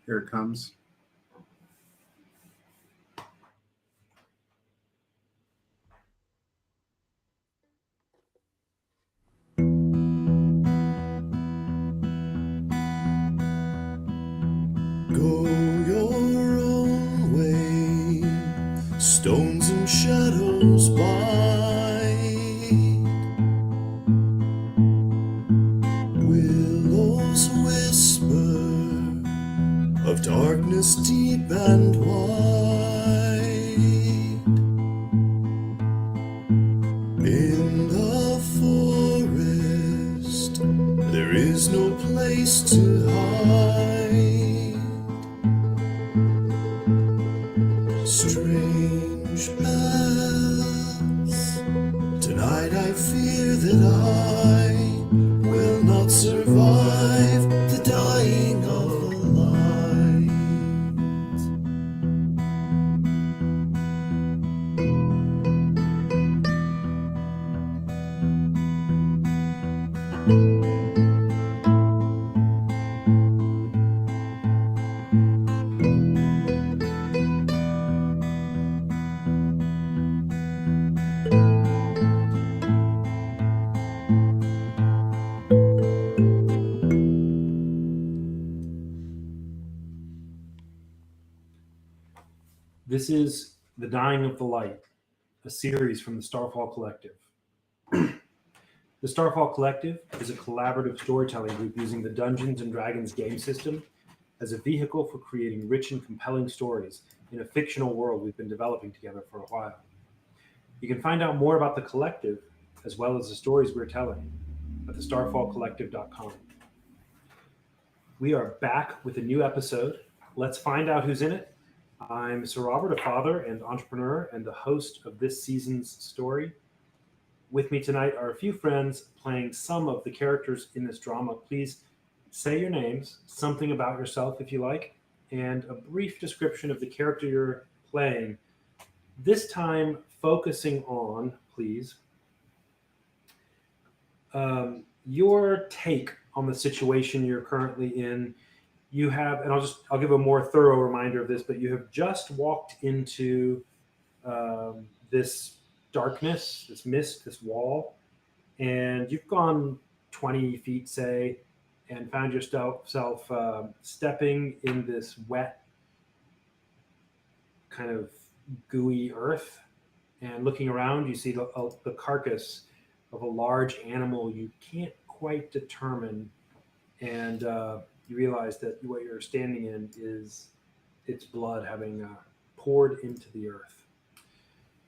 Here it comes. Go your own way, stones and shadows bite, willows whisper of darkness deep and wide. In the forest, there is no place to hide. Strange paths. Tonight I fear that I will not survive the dying of the light. This is The Dying of the Light, a series from the Starfall Collective. The Starfall Collective is a collaborative storytelling group using the Dungeons & Dragons game system as a vehicle for creating rich and compelling stories in a fictional world we've been developing together for a while. You can find out more about the collective, as well as the stories we're telling, at thestarfallcollective.com. We are back with a new episode. Let's find out who's in it. I'm Sir Robert, a father and entrepreneur, and the host of this season's story. With me tonight are a few friends playing some of the characters in this drama. Please say your names, something about yourself if you like, and a brief description of the character you're playing. This time focusing on, please, your take on the situation you're currently in. You have, and I'll give a more thorough reminder of this, but you have just walked into this darkness, this mist, this wall, and you've gone 20 feet, say, and found yourself stepping in this wet, kind of gooey earth. And looking around, you see the carcass of a large animal you can't quite determine, and you realize that what you're standing in is its blood having poured into the earth.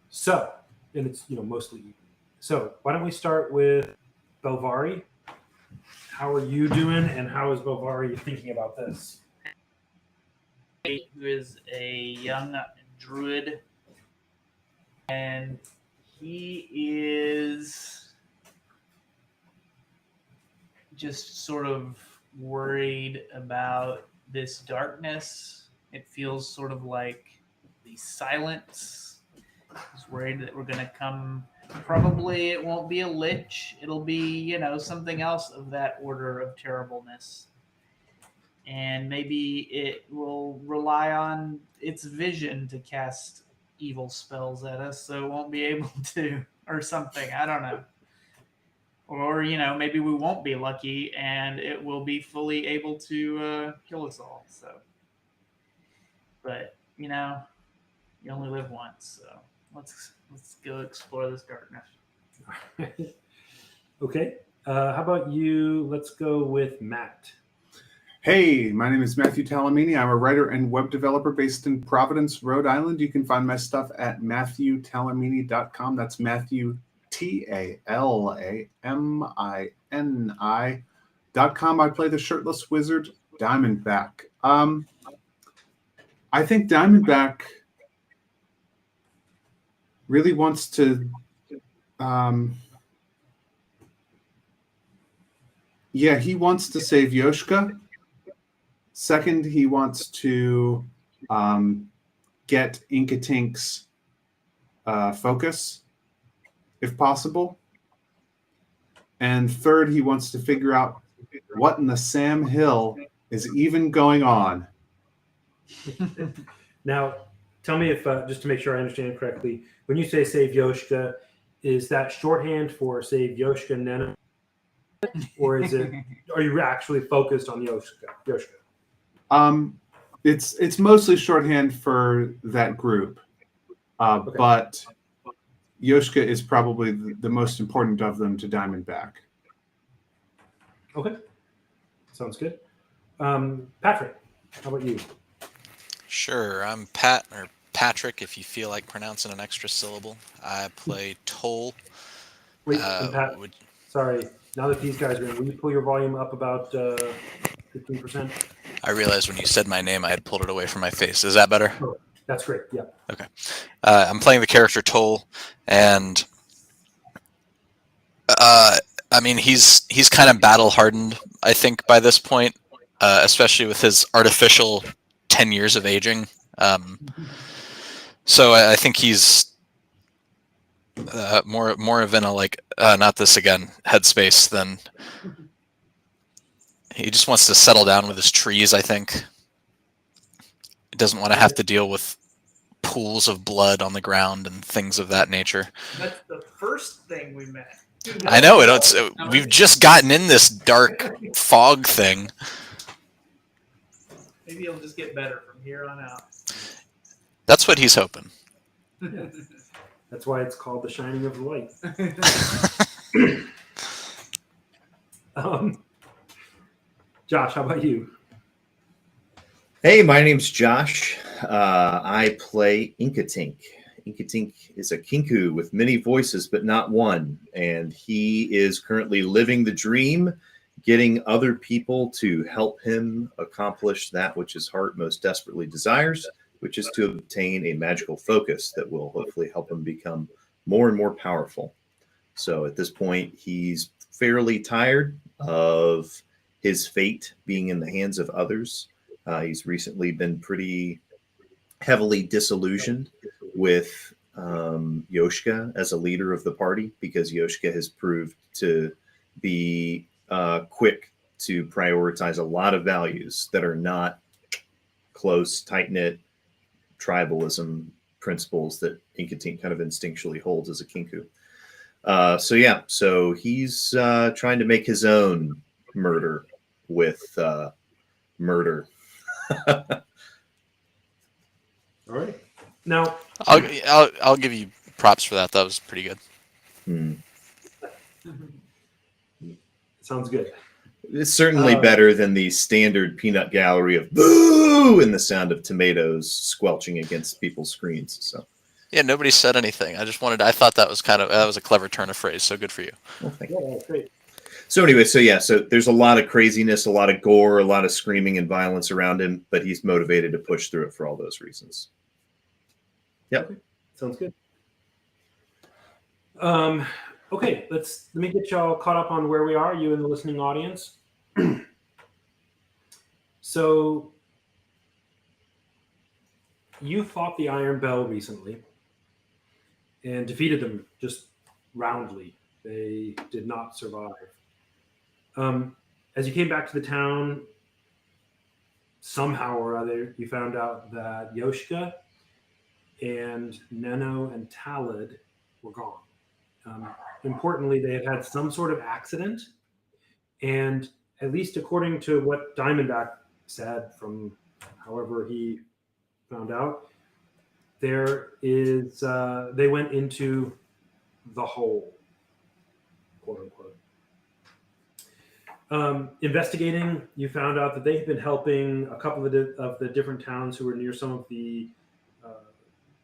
So, and it's mostly eaten. So why don't we start with Belvari? How are you doing, and how is Belvari thinking about this? Who is a young druid, and he is just sort of worried about this darkness. It feels sort of like the silence. He's worried that we're going to come. Probably it won't be a lich. It'll be, something else of that order of terribleness. And maybe it will rely on its vision to cast evil spells at us, so it won't be able to, or something. I don't know. Or, maybe we won't be lucky and it will be fully able to kill us all. So, but, you only live once. So let's go explore this darkness. Okay. How about you? Let's go with Matt. Hey, my name is Matthew Talamini. I'm a writer and web developer based in Providence, Rhode Island. You can find my stuff at MatthewTalamini.com. That's Matthew TALAMINI.com. I play the shirtless wizard Diamondback. I think Diamondback really wants to he wants to save Yoshka. Second, he wants to get Inkatink's focus, if possible. And third, he wants to figure out what in the Sam Hill is even going on. Now, tell me if, just to make sure I understand correctly, when you say save Yoshka, is that shorthand for save Yoshka Nena, or is it? Are you actually focused on Yoshka? It's mostly shorthand for that group, Okay. but Yoshka is probably the most important of them to Diamondback. Okay, sounds good. Patrick, how about you? Sure, I'm Patrick, if you feel like pronouncing an extra syllable. I play Toll. Wait, and Pat, Would, sorry. Now that these guys are in, will you pull your volume up about 15%? I realized when you said my name, I had pulled it away from my face. Is that better? Oh, that's great. Yeah. Okay. I'm playing the character Toll, and I mean he's kind of battle hardened. I think by this point, especially with his artificial 10 years of aging. So I think he's more of in a like not this again headspace than he just wants to settle down with his trees. I think he doesn't want to have to deal with pools of blood on the ground and things of that nature. That's the first thing we met. I know it. We've just gotten in this dark fog thing. Maybe it'll just get better from here on out. That's what he's hoping. That's why it's called the Shining of the Light. Josh, how about you? Hey, my name's Josh. I play Inkatink. Inkatink is a kinku with many voices, but not one. And he is currently living the dream, getting other people to help him accomplish that which his heart most desperately desires, which is to obtain a magical focus that will hopefully help him become more and more powerful. So at this point, he's fairly tired of his fate being in the hands of others. He's recently been pretty heavily disillusioned with Yoshka as a leader of the party, because Yoshka has proved to be quick to prioritize a lot of values that are not close, tight-knit tribalism principles that Inkatink kind of instinctually holds as a kinku. So he's trying to make his own murder with murder. All right. Now, I'll give you props for that. That was pretty good. Sounds good. It's certainly better than the standard peanut gallery of boo and the sound of tomatoes squelching against people's screens. So Yeah, nobody said anything. I thought that was that was a clever turn of phrase. So good for you. well, thank you. Yeah, that's great. So anyway, so there's a lot of craziness, a lot of gore, a lot of screaming and violence around him, but he's motivated to push through it for all those reasons. Yep. Sounds good. Okay, let me get y'all caught up on where we are, you and the listening audience. So you fought the Iron Bell recently and defeated them just roundly. They did not survive. As you came back to the town, somehow or other, you found out that Yoshka and Neno and Talid were gone. Importantly, they had some sort of accident, and at least according to what Diamondback said, from however he found out, there is they went into the hole, quote unquote. Investigating, you found out that they had been helping a couple of the different towns who were near some of the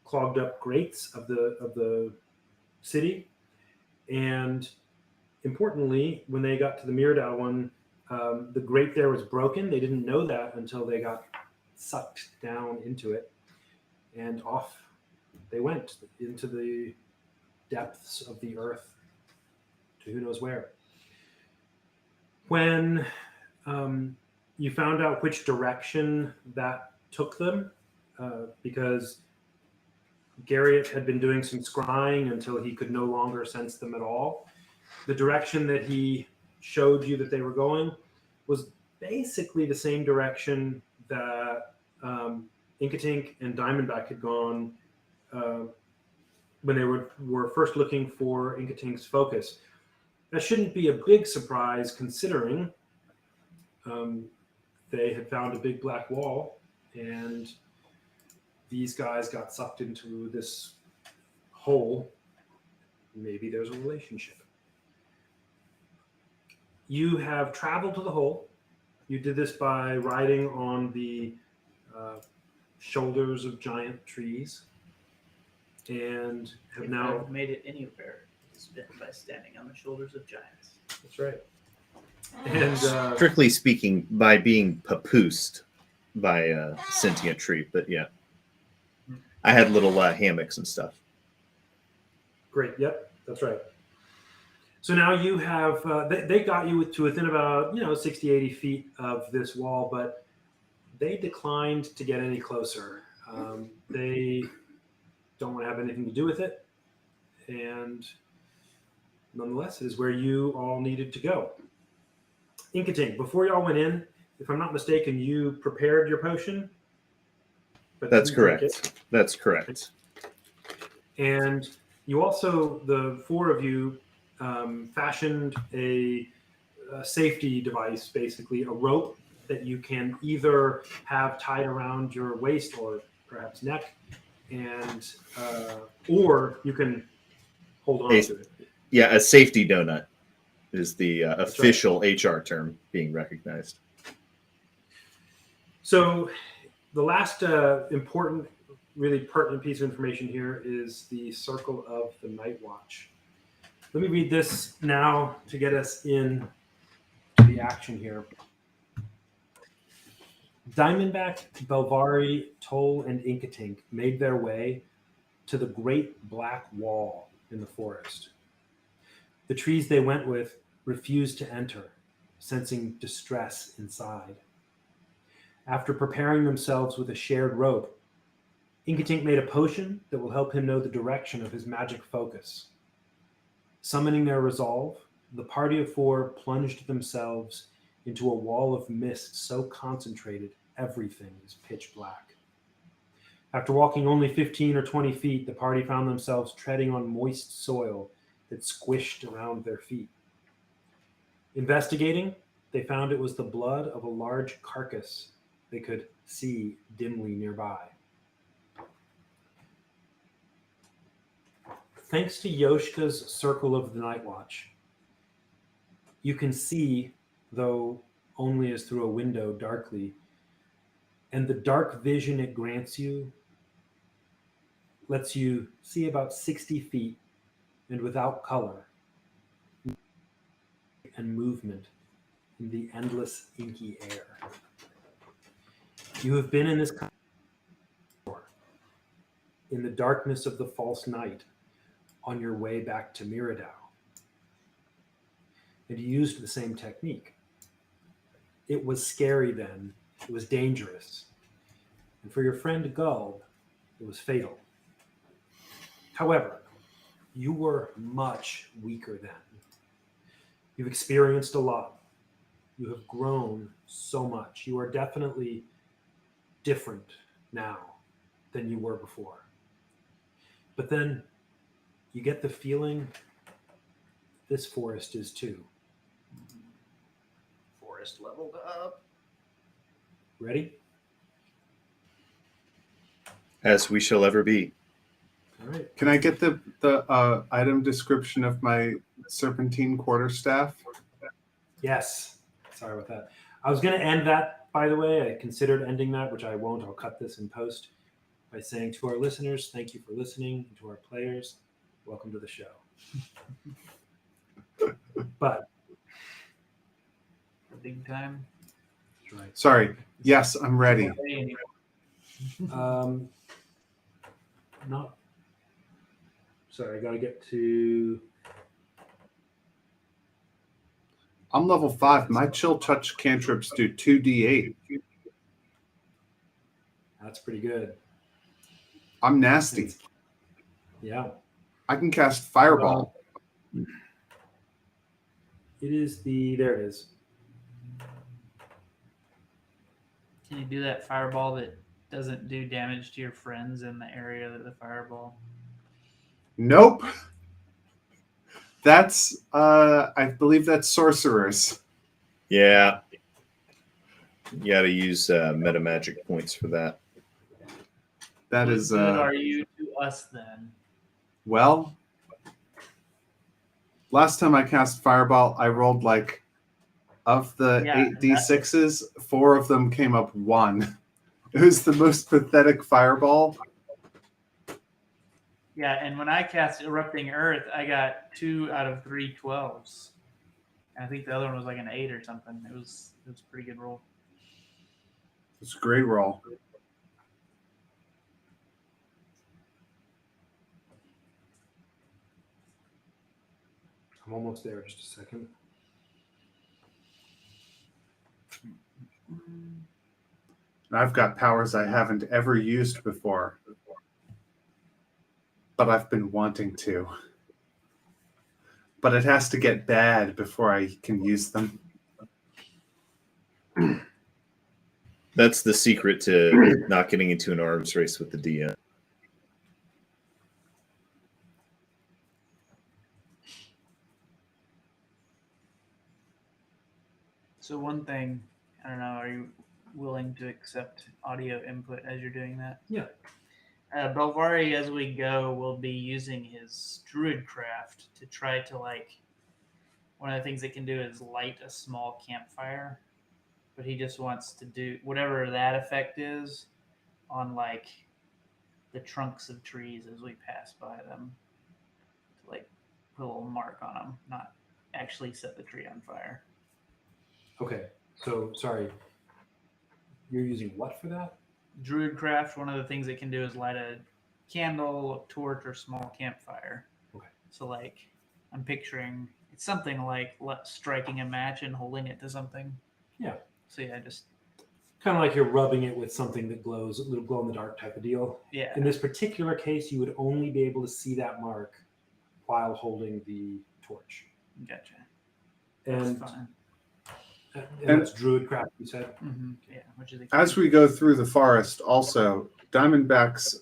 clogged up grates of the city. And importantly, when they got to the Mirrodau one, the grate there was broken. They didn't know that until they got sucked down into it, and off they went into the depths of the earth to who knows where. When you found out which direction that took them, because Garriott had been doing some scrying until he could no longer sense them at all. The direction that he showed you that they were going was basically the same direction that Inkatink and Diamondback had gone when they were first looking for Inkatink's focus. That shouldn't be a big surprise considering they had found a big black wall, and these guys got sucked into this hole. Maybe there's a relationship. You have traveled to the hole. You did this by riding on the shoulders of giant trees, and have If now. I've made it anywhere, it's been by standing on the shoulders of giants. That's right. And Strictly speaking, by being papoosed by a sentient tree, but yeah. I had little hammocks and stuff. great. Yep, that's right. So now you have, they got you to within about, 60, 80 feet of this wall, but they declined to get any closer. They don't want to have anything to do with it. And nonetheless, it is where you all needed to go. Inkatink, before y'all went in, if I'm not mistaken, you prepared your potion? But That's didn't drink correct. it. That's correct. And you also, the four of you, fashioned a safety device, basically a rope that you can either have tied around your waist or perhaps neck, and or you can hold on to it. Yeah, a safety donut is the right. official HR term being recognized. So the last important, really pertinent piece of information here is the Circle of the Night Watch. Let me read this now to get us in to the action here. Diamondback, Belvari, Toll, and Inkatink made their way to the great black wall in the forest. The trees they went with refused to enter, sensing distress inside. After preparing themselves with a shared rope, Inkatink made a potion that will help him know the direction of his magic focus. Summoning their resolve, the party of four plunged themselves into a wall of mist so concentrated everything is pitch black. After walking only 15 or 20 feet, the party found themselves treading on moist soil that squished around their feet. Investigating, they found it was the blood of a large carcass they could see dimly nearby. Thanks to Yoshka's Circle of the Night Watch, you can see, though only as through a window darkly, and the dark vision it grants you lets you see about 60 feet and without color and movement in the endless inky air. You have been in this in the darkness of the false night on your way back to Miradau. And you used the same technique. It was scary then. It was dangerous. And for your friend Gull, it was fatal. However, you were much weaker then. You've experienced a lot. You have grown so much. You are definitely different now than you were before. But then you get the feeling this forest is too. Forest leveled up. Ready? As we shall ever be. All right. Can I get the item description of my serpentine quarterstaff? Yes. Sorry about that. I was going to end that, by the way. I considered ending that, which I won't. I'll cut this in post by saying to our listeners, thank you for listening. And to our players, welcome to the show. But Big time. that's right. Sorry. Yes, I'm ready. Not. Sorry, I got to get to. I'm level 5. My chill touch cantrips do 2d8. That's pretty good. I'm nasty. Yeah. I can cast fireball. It is there it is. Can you do that fireball that doesn't do damage to your friends in the area of the fireball. Nope. That's I believe that's sorcerers. Yeah. You got to use meta magic points for that. That What is good are you to us then? well. Last time I cast fireball, I rolled like of the Yeah, 8d6s, 4 of them came up 1. It was the most pathetic fireball. Yeah, and when I cast Erupting Earth, I got 2 out of 3 12s. And I think the other one was like an 8 or something. It was a pretty good roll. It's a great roll. I'm almost there. Just a second. I've got powers I haven't ever used before, but I've been wanting to. But it has to get bad before I can use them. That's the secret to not getting into an arms race with the DM. So one thing, I don't know, are you willing to accept audio input as you're doing that? Yeah. Belvari, as we go, will be using his Druidcraft to try to, like, one of the things it can do is light a small campfire, but he just wants to do whatever that effect is on, like, the trunks of trees as we pass by them to, like, put a little mark on them, not actually set the tree on fire. Okay. So sorry. You're using what for that? Druidcraft, one of the things it can do is light a candle, a torch, or small campfire. Okay. So, like, I'm picturing it's something like striking a match and holding it to something. Yeah. So yeah, just Kind of like you're rubbing it with something that glows, a little glow in the dark type of deal. yeah. In this particular case, you would only be able to see that mark while holding the torch. Gotcha. And, That's fine. and that's Druidcraft, you said? Mm-hmm. Yeah, which is As we go through the forest, also, Diamondback's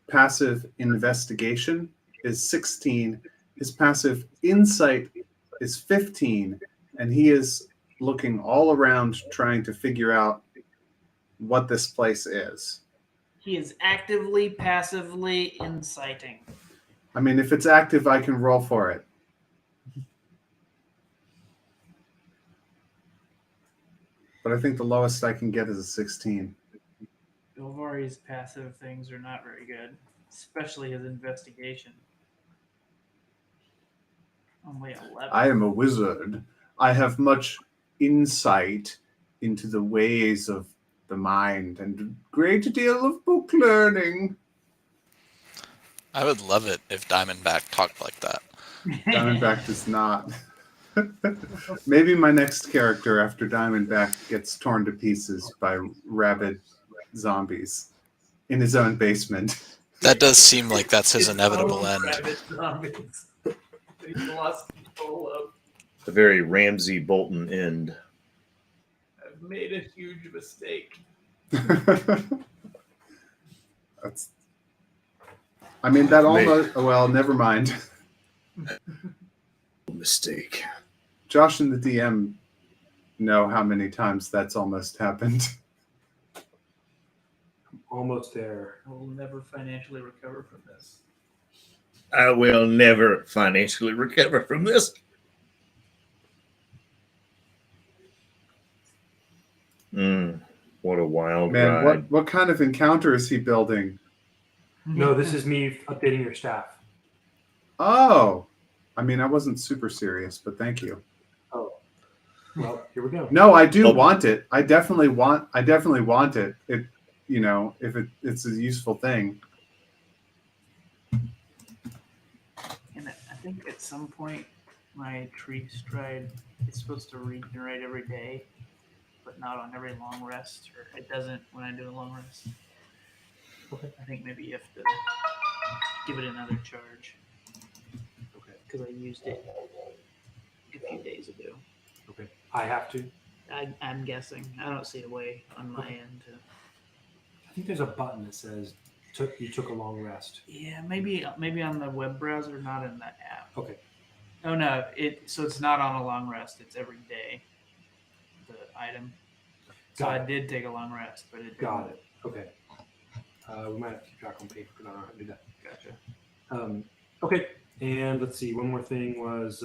passive investigation is 16. His passive insight is 15. And he is looking all around trying to figure out what this place is. He is actively, passively inciting. I mean, if it's active, I can roll for it. But I think the lowest I can get is a 16. Bilvari's passive things are not very good, especially his investigation. Only 11. I am a wizard. I have much insight into the ways of the mind and a great deal of book learning. I would love it if Diamondback talked like that. Diamondback does not. Maybe my next character after Diamondback gets torn to pieces by rabid zombies in his own basement. That does seem like that's his His inevitable own end. rabbit zombies. He's lost control of. A very Ramsey Bolton end. I've made a huge mistake. That's. I mean, that almost. Well, never mind. Mistake. Josh and the DM know how many times that's almost happened. Almost there. I will never financially recover from this. I will never financially recover from this. What a wild Man, ride. what kind of encounter is he building? No, this is me updating your staff. Oh, I mean, I wasn't super serious, but thank you. Oh, well, here we go. No, I do Oh. want it. I definitely want it. It, you know, if it's a useful thing. And I think at some point, my tree stride is supposed to regenerate every day, but not on every long rest, or it doesn't when I do a long rest. Okay. I think maybe you have to give it another charge. Okay. Because I used it a few days ago. Okay. I have to. I'm guessing. I don't see a way on my end to. think there's a button that says you took a long rest. Yeah, maybe on the web browser, not in the app. Okay. Oh no, it's not on a long rest. It's every day. The item. So Got I it. did take a long rest, but it Got it. Okay. We might have to keep track on paper because I don't know how to do that. Gotcha. Okay. And let's see. One more thing was.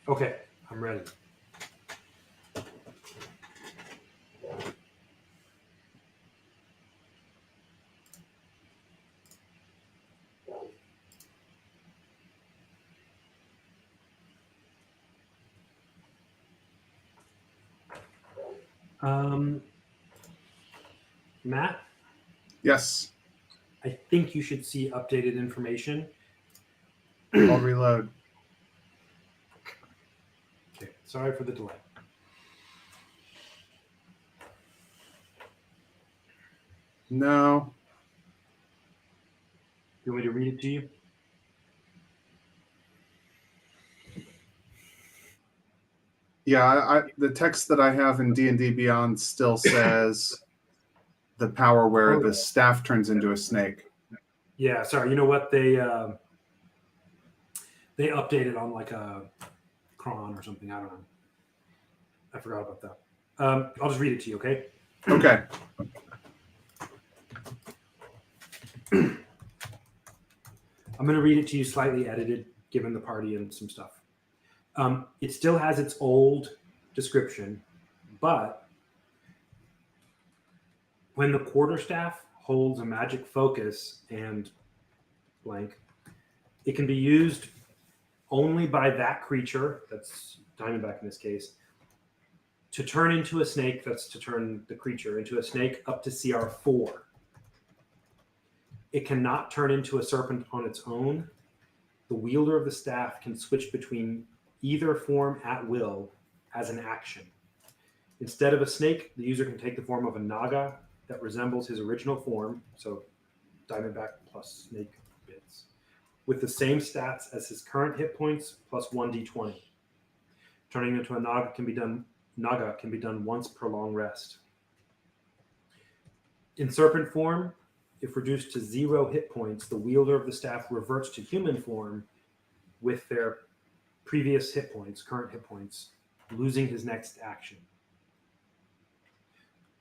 Okay, I'm ready. Matt, Yes. I think you should see updated information. I'll reload. Okay, sorry for the delay. No. You want me to read it to you? Yeah, the text that I have in D&D Beyond still says the power where Oh, the yeah. staff turns into a snake. Yeah, sorry. You know what? They updated on like a cron or something. I don't know. I forgot about that. I'll just read it to you, okay? Okay. I'm going to read it to you slightly edited, given the party and some stuff. It still has its old description, but when the quarterstaff holds a magic focus and blank, it can be used only by that creature, that's Diamondback in this case, to turn into a snake, that's to turn the creature into a snake up to CR 4. It cannot turn into a serpent on its own. The wielder of the staff can switch between either form at will as an action. Instead of a snake, the user can take the form of a naga that resembles his original form, so Diamondback plus snake bits, with the same stats as his current hit points plus 1d20. Turning into a naga can be done once per long rest. In serpent form, if reduced to 0 hit points, the wielder of the staff reverts to human form with their previous hit points, current hit points, losing his next action.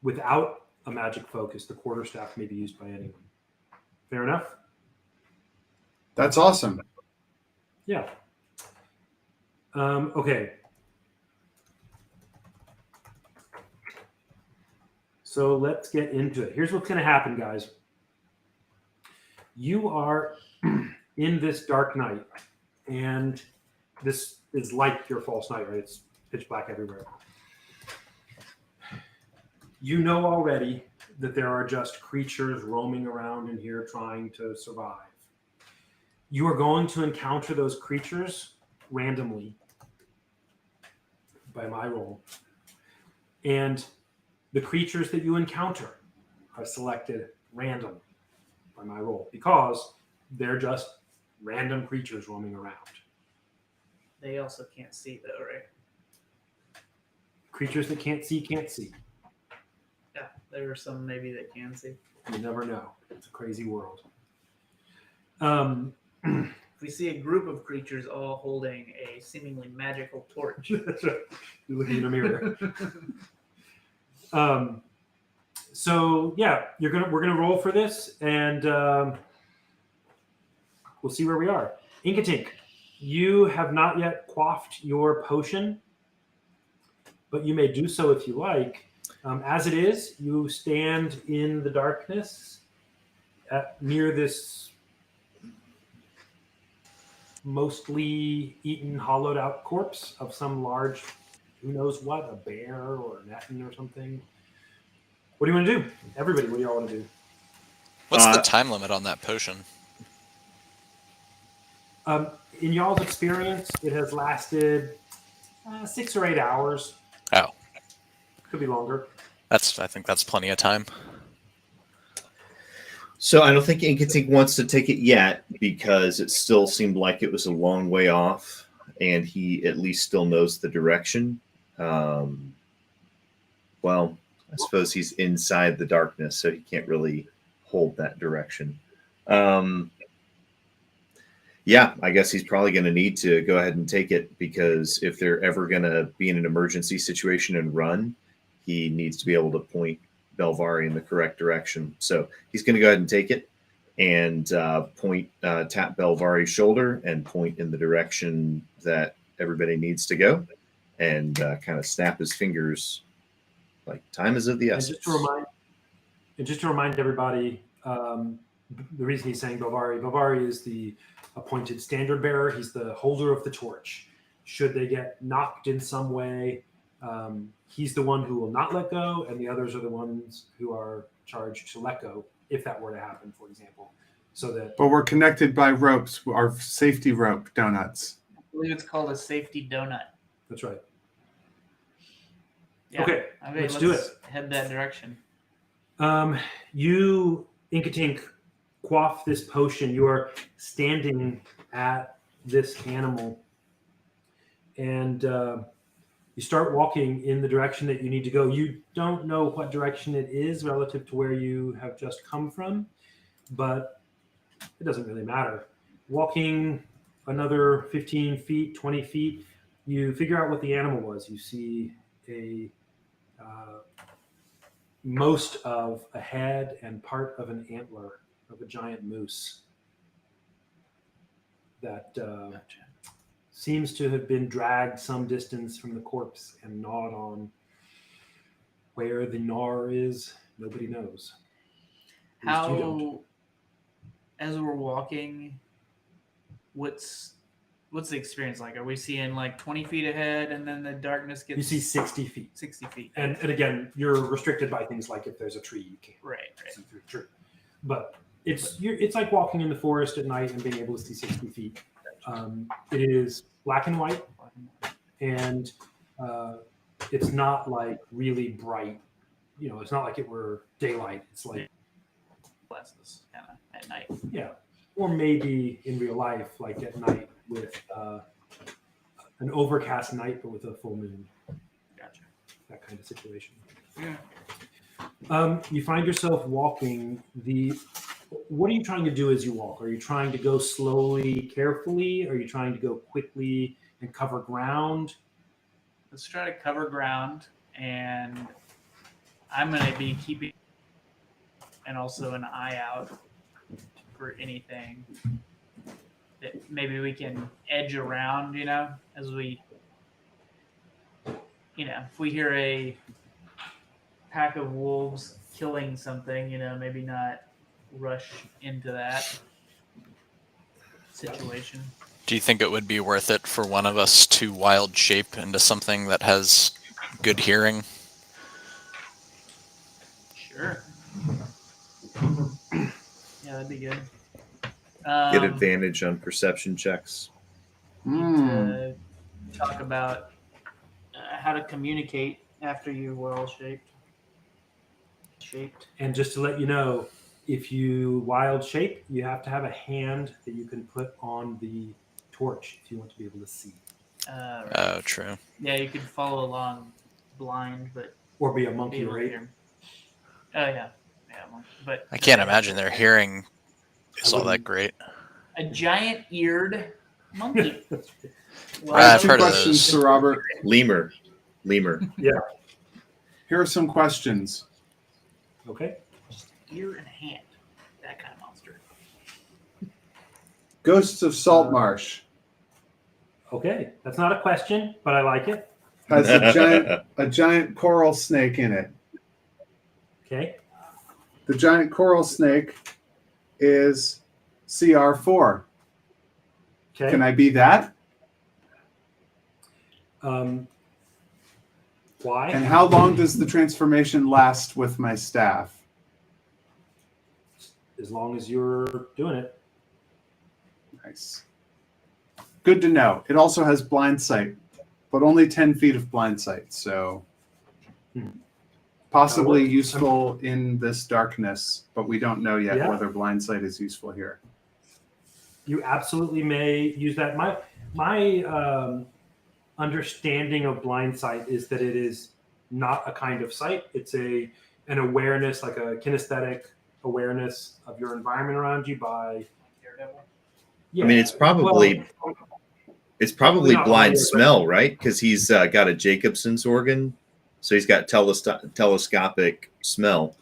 Without a magic focus, the quarterstaff may be used by anyone. Fair enough? That's awesome. Yeah. Okay. So let's get into it. Here's what's going to happen, guys. You are in this dark night, and this is like your false night, right? It's pitch black everywhere. You know already that there are just creatures roaming around in here trying to survive. You are going to encounter those creatures randomly by my roll. And the creatures that you encounter are selected random by my roll because they're just random creatures roaming around. They also can't see though, right? Creatures that can't see, can't see. Yeah, there are some maybe that can see. You never know. It's a crazy world. If we see a group of creatures all holding a seemingly magical torch. You're looking in a mirror. So yeah, we're gonna roll for this, and we'll see where we are. Inkatink, you have not yet quaffed your potion, but you may do so if you like. As it is, you stand in the darkness near this mostly eaten, hollowed out corpse of some large, who knows what, a bear or an Etten or something. What do you want to do? Everybody, what do y'all want to do? What's the time limit on that potion? In y'all's experience, it has lasted 6 or 8 hours. Oh, Could be longer. I think that's plenty of time. So I don't think Inkatink wants to take it yet because it still seemed like it was a long way off, and he at least still knows the direction. Well, I suppose he's inside the darkness, so he can't really hold that direction. Yeah, I guess he's probably going to need to go ahead and take it, because if they're ever going to be in an emergency situation and run, he needs to be able to point Belvari in the correct direction. So he's going to go ahead and take it and tap Belvari's shoulder and point in the direction that everybody needs to go, and kind of snap his fingers like time is of the essence. And just to remind everybody, the reason he's saying Belvari is the appointed standard bearer. He's the holder of the torch. Should they get knocked in some way, he's the one who will not let go, and the others are the ones who are charged to let go if that were to happen, for example. But we're connected by ropes, our safety rope donuts. I believe it's called a safety donut. That's right. Yeah. Okay, let's do it. Head that direction. You, Inkatink, quaff this potion. You are standing at this animal, and you start walking in the direction that you need to go. You don't know what direction it is relative to where you have just come from, but it doesn't really matter. Walking another 15 feet, 20 feet, you figure out what the animal was. You see most of a head and part of an antler of a giant moose that seems to have been dragged some distance from the corpse and gnawed on. Where the gnaw is, nobody knows. At least you don't. As we're walking, what's the experience like? Are we seeing like 20 feet ahead, and then the darkness gets? You see 60 feet. 60 feet. And again, you're restricted by things like if there's a tree, you can't Right. see through the tree. But it's like walking in the forest at night and being able to see 60 feet. It is black and white, and it's not like really bright. It's not like it were daylight. It's like Glasses kind of at night. Yeah, or maybe in real life, like at night with an overcast night, but with a full moon. Gotcha. That kind of situation. Yeah. You find yourself walking. What are you trying to do as you walk? Are you trying to go slowly, carefully? Are you trying to go quickly and cover ground? Let's try to cover ground, and I'm going to be keeping and also an eye out for anything that maybe we can edge around, as we, if we hear a pack of wolves killing something, maybe not rush into that situation. Do you think it would be worth it for one of us to wild shape into something that has good hearing? Sure. Yeah, that'd be good. Get advantage on perception checks. To talk about how to communicate after you were all shaped. And just to let you know, if you wild shape, you have to have a hand that you can put on the torch if you want to be able to see. Right. Oh, true. Yeah, you could follow along blind, but or be a monkey, right? Oh yeah, but I can't imagine their hearing is all that great. A giant-eared monkey. Well, I have I've heard of questions, those. Sir Robert. Lemur. Yeah. Here are some questions. Okay. Ear and hand. That kind of monster. Ghosts of Saltmarsh. Okay. That's not a question, but I like it. has a giant coral snake in it. Okay. The giant coral snake is CR4. Okay. Can I be that? Why? And how long does the transformation last with my staff? As long as you're doing it. Nice. Good to know. It also has blind sight, but only 10 feet of blind sight, so possibly useful in this darkness, but we don't know yet whether blind sight is useful here. You absolutely may use that. My understanding of blind sight is that it is not a kind of sight. It's an awareness, like a kinesthetic awareness of your environment around you by Daredevil. Yeah. I mean, it's probably not blind always, smell, right? Because he's got a Jacobson's organ, so he's got telescopic smell.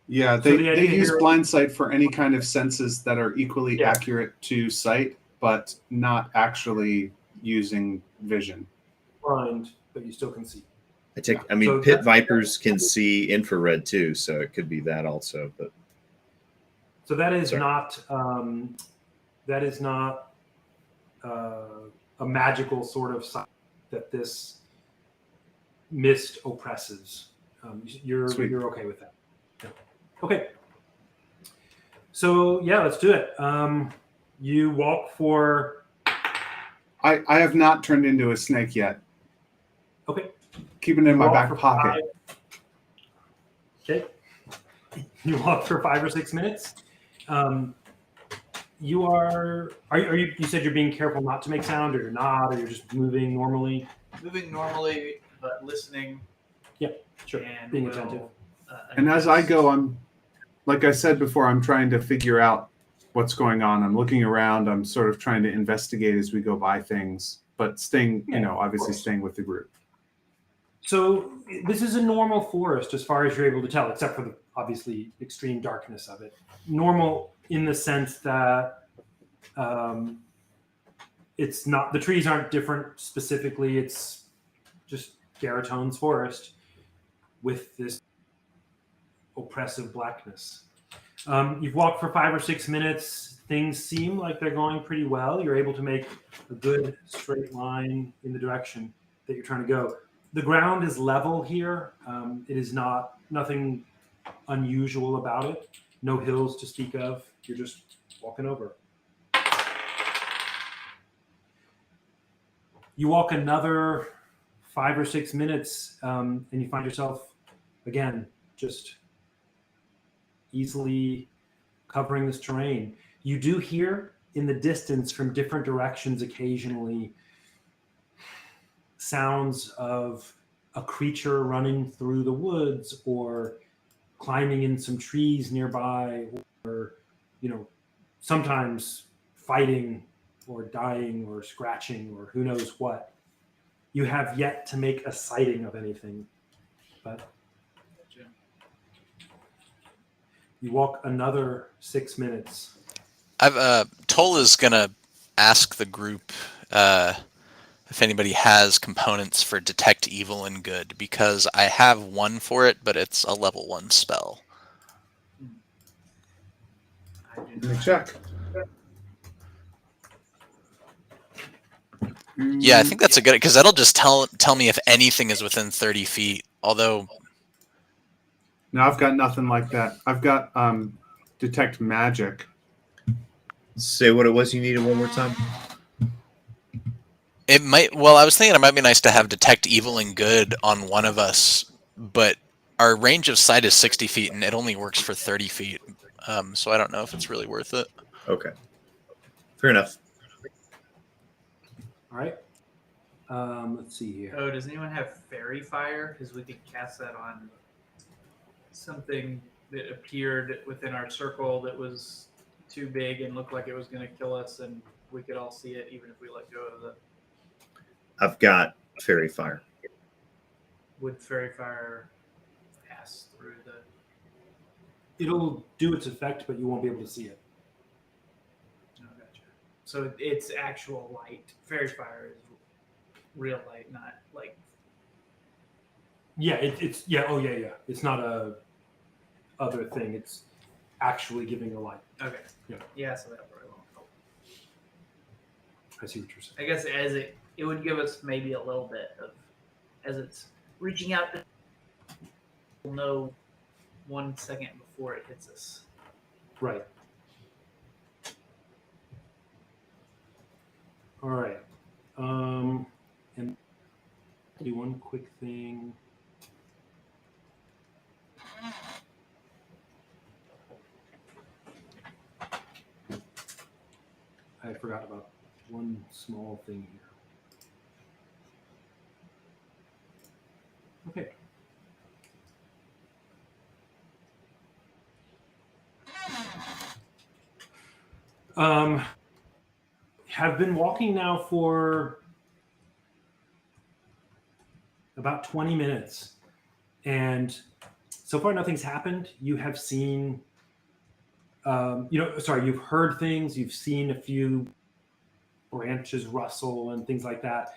Yeah, So they use blind sight for any kind of senses that are equally Yeah. accurate to sight, but not actually using vision. blind, but you still can see. I mean, So pit that- vipers can see infrared too, so it could be that also. But So that is Sorry. not a magical sort of sight that this mist oppresses. You're Sweet. okay with that. Yeah. Okay. So yeah, let's do it. You walk for I have not turned into a snake yet. okay. Keeping it in my walk back for pocket. 5 Okay. You walk for 5 or 6 minutes. You are you? You said you're being careful not to make sound, or you're not, or you're just moving normally. Moving normally, but listening. Sure. And Being will, attentive. And as I adjust. go, I'm, like I said before, I'm trying to figure out what's going on. I'm looking around. I'm sort of trying to investigate as we go by things, but staying, obviously staying with the group. So this is a normal forest as far as you're able to tell, except for the obviously extreme darkness of it. Normal in the sense that it's not, the trees aren't different specifically. It's just Garatone's forest with this oppressive blackness. You've walked for 5 or 6 minutes. Things seem like they're going pretty well. You're able to make a good straight line in the direction that you're trying to go. The ground is level here. It is nothing unusual about it. No hills to speak of. You're just walking over. You walk another 5 or 6 minutes, and you find yourself again just easily covering this terrain. You do hear in the distance from different directions occasionally sounds of a creature running through the woods or climbing in some trees nearby, or sometimes fighting or dying or scratching or who knows what. You have yet to make a sighting of anything, but you walk another 6 minutes. Tola's gonna ask the group if anybody has components for detect evil and good, because I have one for it, but it's a level 1 spell. Let me check. Yeah, I think that's a good, because that'll just tell me if anything is within 30 feet. Although, No, I've got nothing like that. I've got detect magic. say what it was you needed one more time. it might. Well, I was thinking it might be nice to have detect evil and good on one of us, but our range of sight is 60 feet, and it only works for 30 feet. So I don't know if it's really worth it. Okay, fair enough. All right. Let's see here. Oh, does anyone have fairy fire? Because we could cast that on something that appeared within our circle that was too big and looked like it was going to kill us, and we could all see it even if we let go of it. I've got fairy fire. Would fairy fire pass through the? It'll do its effect, but you won't be able to see it. Oh, gotcha. So it's actual light. Fairy fire is real light, not like Yeah, it's yeah. Oh yeah, yeah. It's not a other thing. It's actually giving a light. Okay. Yeah. Yeah, so that probably won't help. I see what you're saying. I guess as it would give us maybe a little bit of as it's reaching out. We'll know 1 second before it hits us. Right. All right. And do one quick thing. I forgot about one small thing here. Okay. Have been walking now for about 20 minutes, and so far nothing's happened. You have seen, you've heard things. You've seen a few branches rustle and things like that.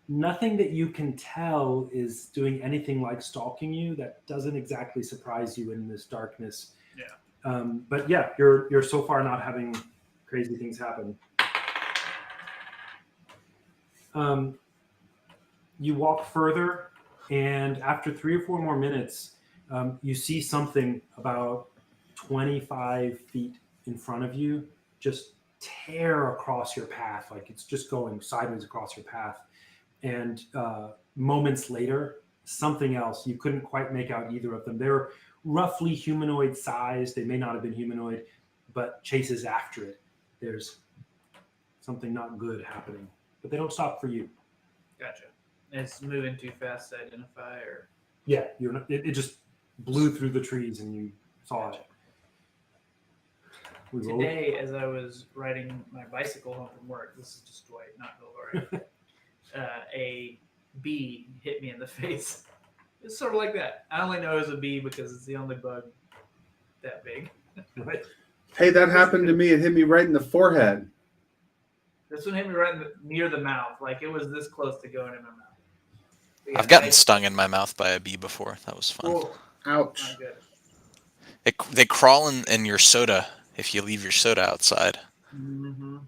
Nothing that you can tell is doing anything like stalking you. That doesn't exactly surprise you in this darkness. Yeah. But yeah, you're so far not having crazy things happen. You walk further, and after 3 or 4 more minutes, you see something about 25 feet in front of you just tear across your path, like it's just going sideways across your path. And moments later, something else. You couldn't quite make out either of them. They're roughly humanoid size. They may not have been humanoid, but chases after it. There's something not good happening, but they don't stop for you. Gotcha. It's moving too fast to identify, or Yeah, you're not, it just blew through the trees and you saw it. We rolled. today, as I was riding my bicycle home from work, this is just Dwight, not Hilvari, a bee hit me in the face. It's sort of like that. I only know it was a bee because it's the only bug that big. Right. Hey, that happened to me. It hit me right in the forehead. This one hit me right near the mouth. Like it was this close to going in my mouth. But yeah, I've gotten stung in my mouth by a bee before. That was fun. Oh, Ouch. not good. They crawl in your soda if you leave your soda outside. Mm-hmm.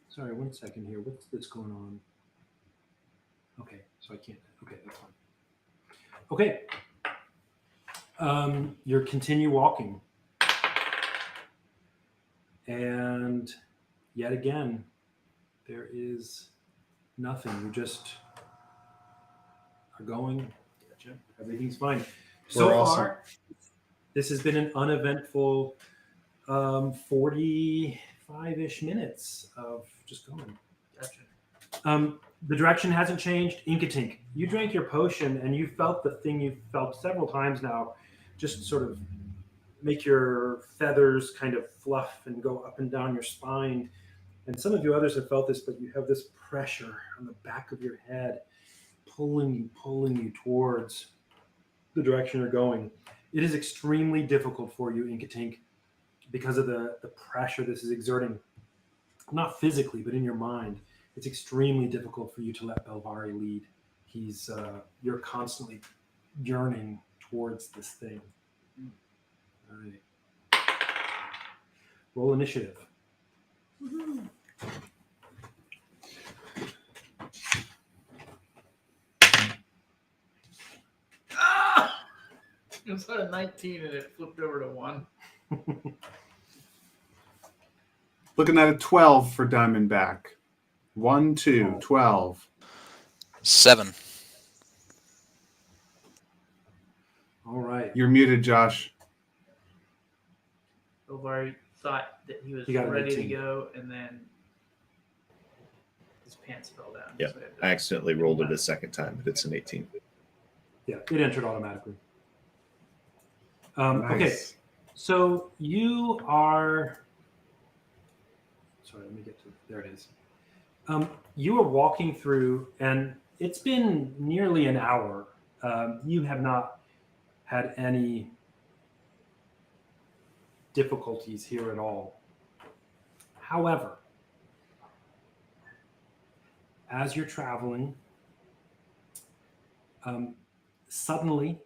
Sorry, 1 second here. What's this going on? Okay, so I can't. Okay, that's fine. Okay. You continue walking. And yet again, there is nothing. You just are going. Gotcha. Everything's fine. So We're awesome. far, this has been an uneventful 45-ish minutes of just going. Gotcha. The direction hasn't changed. Inkatink, you drank your potion and you felt the thing you've felt several times now, just sort of make your feathers kind of fluff and go up and down your spine. And some of you others have felt this, but you have this pressure on the back of your head, pulling you towards the direction you're going. It is extremely difficult for you, Inkatink, because of the pressure this is exerting, not physically, but in your mind. It's extremely difficult for you to let Belvari lead. He's you're constantly yearning towards this thing. All right. Roll initiative. Woohoo. Ah! It was at a 19 and it flipped over to 1. Looking at a 12 for Diamondback. 1, 2, 12. 7. All right. You're muted, Josh. Hilvari thought that he was He got an ready to 18. go, and then his pants fell down. Yeah, So he had to- I accidentally rolled it a second time, but it's an 18. Yeah, it entered automatically. Okay, Nice. so you are. Sorry, let me get to. There it is. You are walking through, and it's been nearly an hour. You have not had any difficulties here at all. However, as you're traveling, suddenly,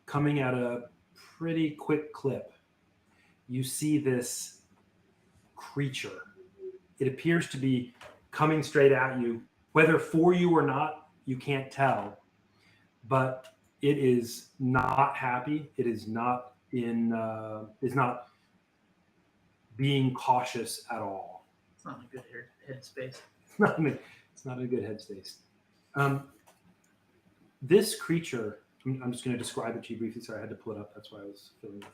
coming at a pretty quick clip, you see this creature. It appears to be coming straight at you. Whether for you or not, you can't tell. But it is not happy. It is not is not being cautious at all. It's not in a good headspace. It's not in a good headspace. This creature, I'm just going to describe it to you briefly. Sorry, I had to pull it up. That's why I was filling it a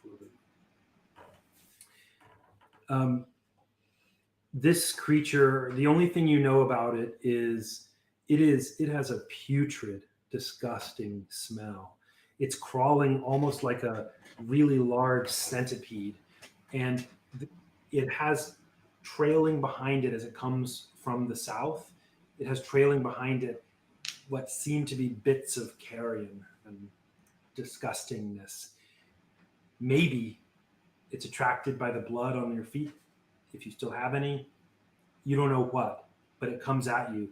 little bit. This creature, the only thing you know about it is it has a putrid, disgusting smell. It's crawling almost like a really large centipede, and it has trailing behind it as it comes from the south. It has trailing behind it what seem to be bits of carrion and disgustingness. Maybe it's attracted by the blood on your feet, if you still have any. You don't know what, but it comes at you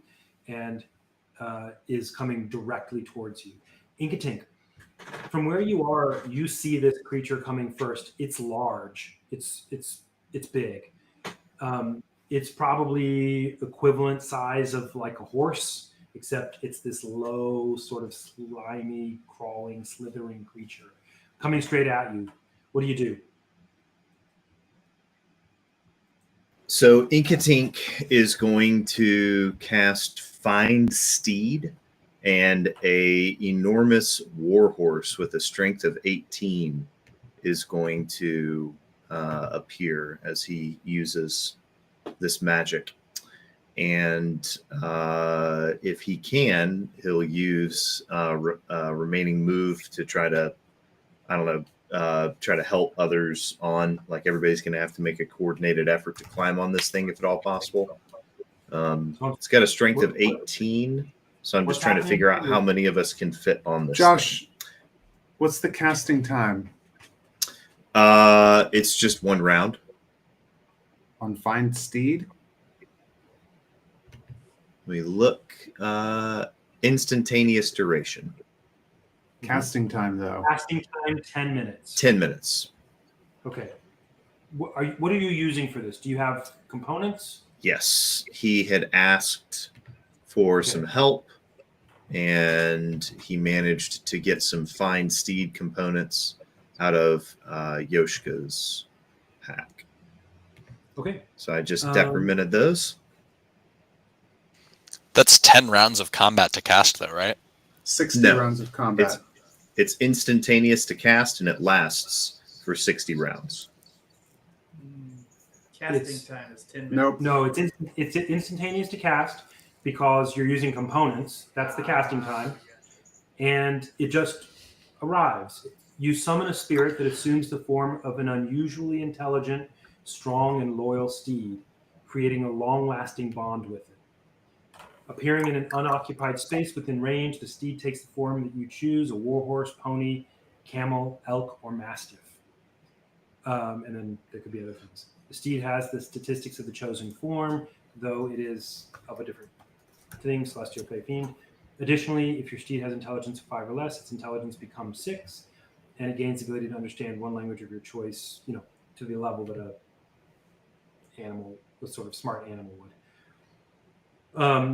and is coming directly towards you. Inkatink, from where you are, you see this creature coming first. It's large. It's big. It's probably equivalent size of like a horse, except it's this low, sort of slimy, crawling, slithering creature coming straight at you. What do you do? So Inkatink is going to cast Find Steed, and a enormous warhorse with a strength of 18 is going to appear as he uses this magic. And if he can, he'll use remaining move to try to, try to help others on. Like everybody's going to have to make a coordinated effort to climb on this thing if at all possible. It's got a strength of 18, so I'm just trying to figure out how many of us can fit on this. Josh, what's the casting time It's just one round. on Find Steed? We look instantaneous duration. Casting time, though. Casting time, 10 minutes. 10 minutes. Okay. What are you using for this? Do you have components? Yes, he had asked for some help, and he managed to get some Find Steed components out of Yoshka's pack. Okay. So I just decremented those. That's 10 rounds of combat to cast, though, right? 60 No. rounds of combat. It's instantaneous to cast, and it lasts for 60 rounds. Casting time is 10 minutes. Nope. No, it's instantaneous to cast because you're using components. That's the casting time. And it just arrives. You summon a spirit that assumes the form of an unusually intelligent, strong, and loyal steed, creating a long-lasting bond with it. Appearing in an unoccupied space within range, the steed takes the form that you choose: a warhorse, pony, camel, elk, or mastiff. And then there could be other things. The steed has the statistics of the chosen form, though it is of a different thing, celestial, fey, fiend. Additionally, if your steed has intelligence of 5 or less, its intelligence becomes 6, and it gains the ability to understand one language of your choice, to the level that a sort of smart animal would.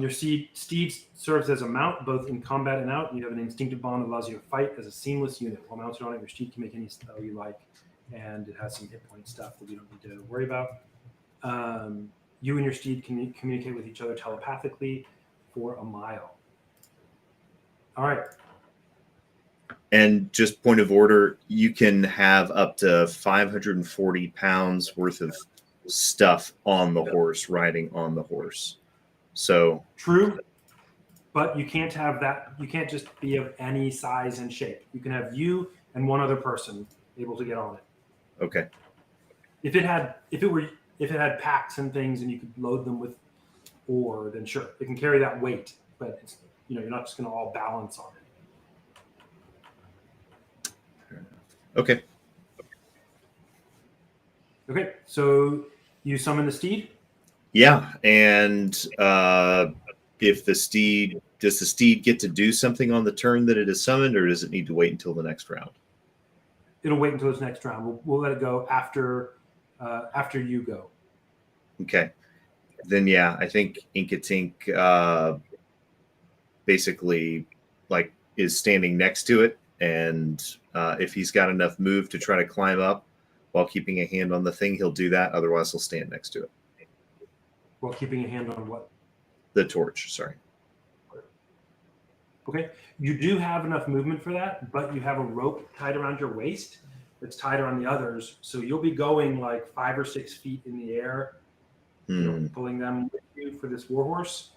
Your steed serves as a mount both in combat and out. You have an instinctive bond that allows you to fight as a seamless unit. While mounted on it, your steed can make any spell you like, and it has some hit point stuff that we don't need to worry about. You and your steed can communicate with each other telepathically for a mile. All right. And just point of order, you can have up to 540 pounds worth of stuff on the horse, riding on the horse. So True, but you can't have that. You can't just be of any size and shape. You can have you and one other person able to get on it. okay. If it had packs and things and you could load them with ore, then sure, it can carry that weight. But it's, you're not just going to all balance on it. Okay. Okay, so you summon the steed. Yeah, and if the steed does the steed get to do something on the turn that it is summoned, or does it need to wait until the next round? It'll wait until this next round. We'll let it go after you go. Okay, then yeah, I think Inkatink basically like is standing next to it, and if he's got enough move to try to climb up while keeping a hand on the thing, he'll do that. Otherwise, he'll stand next to it. While keeping a hand on what? The torch. Sorry. Okay. You do have enough movement for that, but you have a rope tied around your waist that's tied around the others. So you'll be going like 5 or 6 feet in the air, pulling them with you for this warhorse.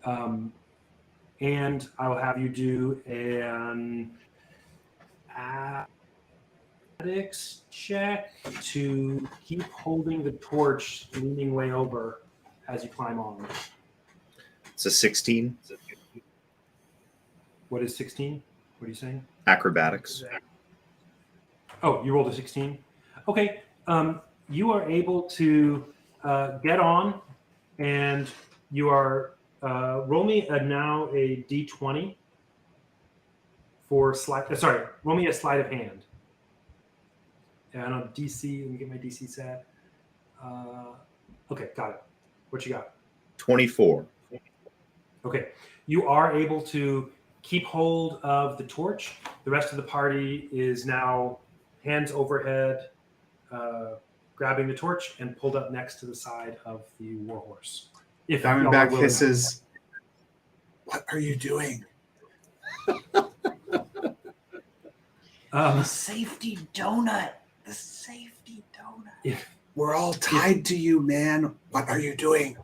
And I'll have you do an athletics check to keep holding the torch, leaning way over as you climb on. It's a 16. What is 16? What are you saying? Acrobatics. Oh, you rolled a 16? Okay. You are able to get on, and you are roll me now a d20 for slide. Sorry, roll me a sleight of hand. And on DC, let me get my DC set. Okay, got it. What you got? 24. Okay, you are able to keep hold of the torch. The rest of the party is now hands overhead, grabbing the torch and pulled up next to the side of the warhorse. If y'all are Diamondback willing. hisses, "What are you doing?" The safety donut. The safety donut. We're all tied to you, man. What are you doing?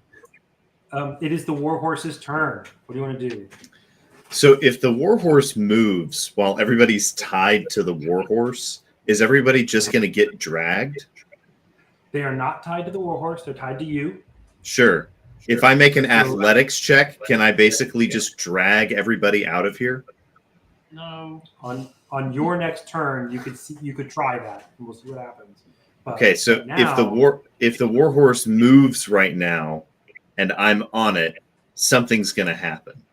It is the warhorse's turn. What do you want to do? So if the warhorse moves while everybody's tied to the warhorse, is everybody just going to get dragged? They are not tied to the warhorse. They're tied to you. Sure. If I make an athletics check, can I basically just drag everybody out of here? No. On your next turn, you could try that, and we'll see what happens. But Okay, so right now, if the warhorse moves right now, and I'm on it, something's going to happen.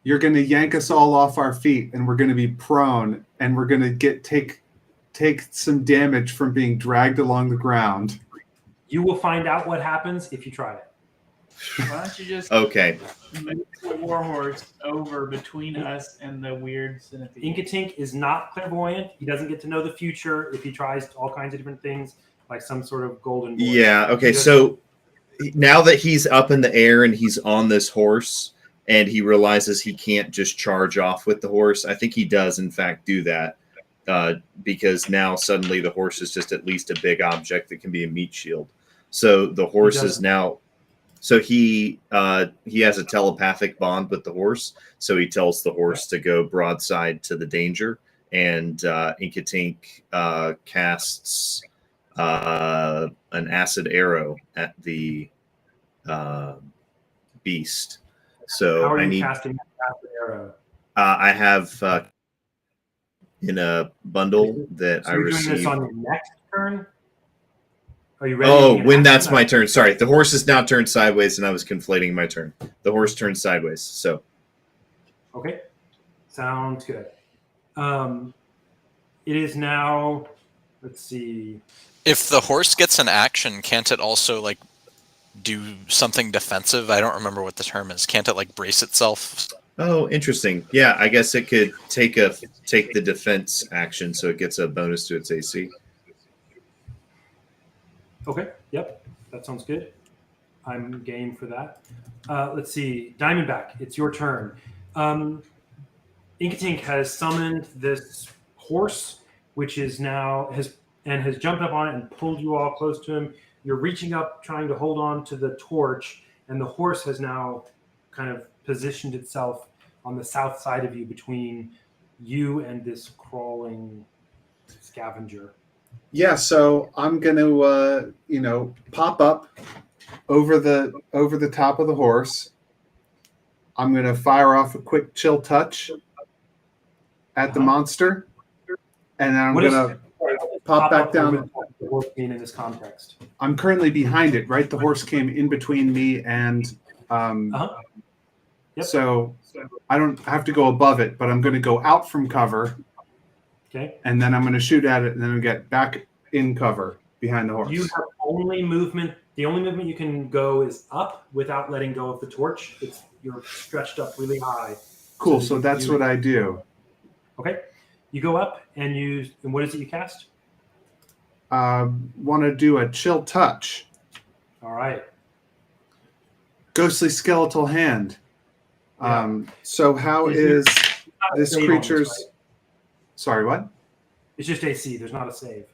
You're going to yank us all off our feet, and we're going to be prone, and we're going to take some damage from being dragged along the ground. you will find out what happens if you try it. Why don't you just Okay. move the warhorse over between us and the weird centipede? Inkatink is not clairvoyant. He doesn't get to know the future if he tries all kinds of different things, like some sort of golden voice. Yeah, okay, so now that he's up in the air and he's on this horse and he realizes he can't just charge off with the horse, I think he does, in fact, do that because now suddenly the horse is just at least a big object that can be a meat shield. So the horse is now... So he has a telepathic bond with the horse, so he tells the horse to go broadside to the danger, and Inkatink casts an acid arrow at the beast. So how are you casting that acid arrow? I have in a bundle that So I you're received. doing this on your next turn? Are you ready? Oh, when that's my turn. Sorry, the horse is now turned sideways, and I was conflating my turn. The horse turned sideways, so. Okay, sounds good. It is now. Let's see. If the horse gets an action, can't it also like do something defensive? I don't remember what the term is. Can't it like brace itself? Oh, interesting. Yeah, I guess it could take the defense action, so it gets a bonus to its AC. Okay. Yep. That sounds good. I'm game for that. Let's see. Diamondback, it's your turn. Inkatink has summoned this horse, which is now has jumped up on it and pulled you all close to him. You're reaching up, trying to hold on to the torch, and the horse has now kind of positioned itself on the south side of you between you and this crawling scavenger. Yeah, so I'm going to, pop up over the top of the horse. I'm going to fire off a quick chill touch at the monster, and then I'm going to pop back up down. over the horse mean in this context? I'm currently behind it, right? The horse came in between me and Uh-huh. Yep. so I don't have to go above it, but I'm going to go out from cover, Okay. and then I'm going to shoot at it, and then I'll get back in cover behind the horse. You have only movement. The only movement you can go is up without letting go of the torch. You're stretched up really high. Cool. So that's what I do. Okay. You go up and what is it you cast? Want to do a chill touch. All right. Ghostly skeletal hand. Yeah. So how is this Save on creature's? right? Sorry, what? It's just AC. There's not a save.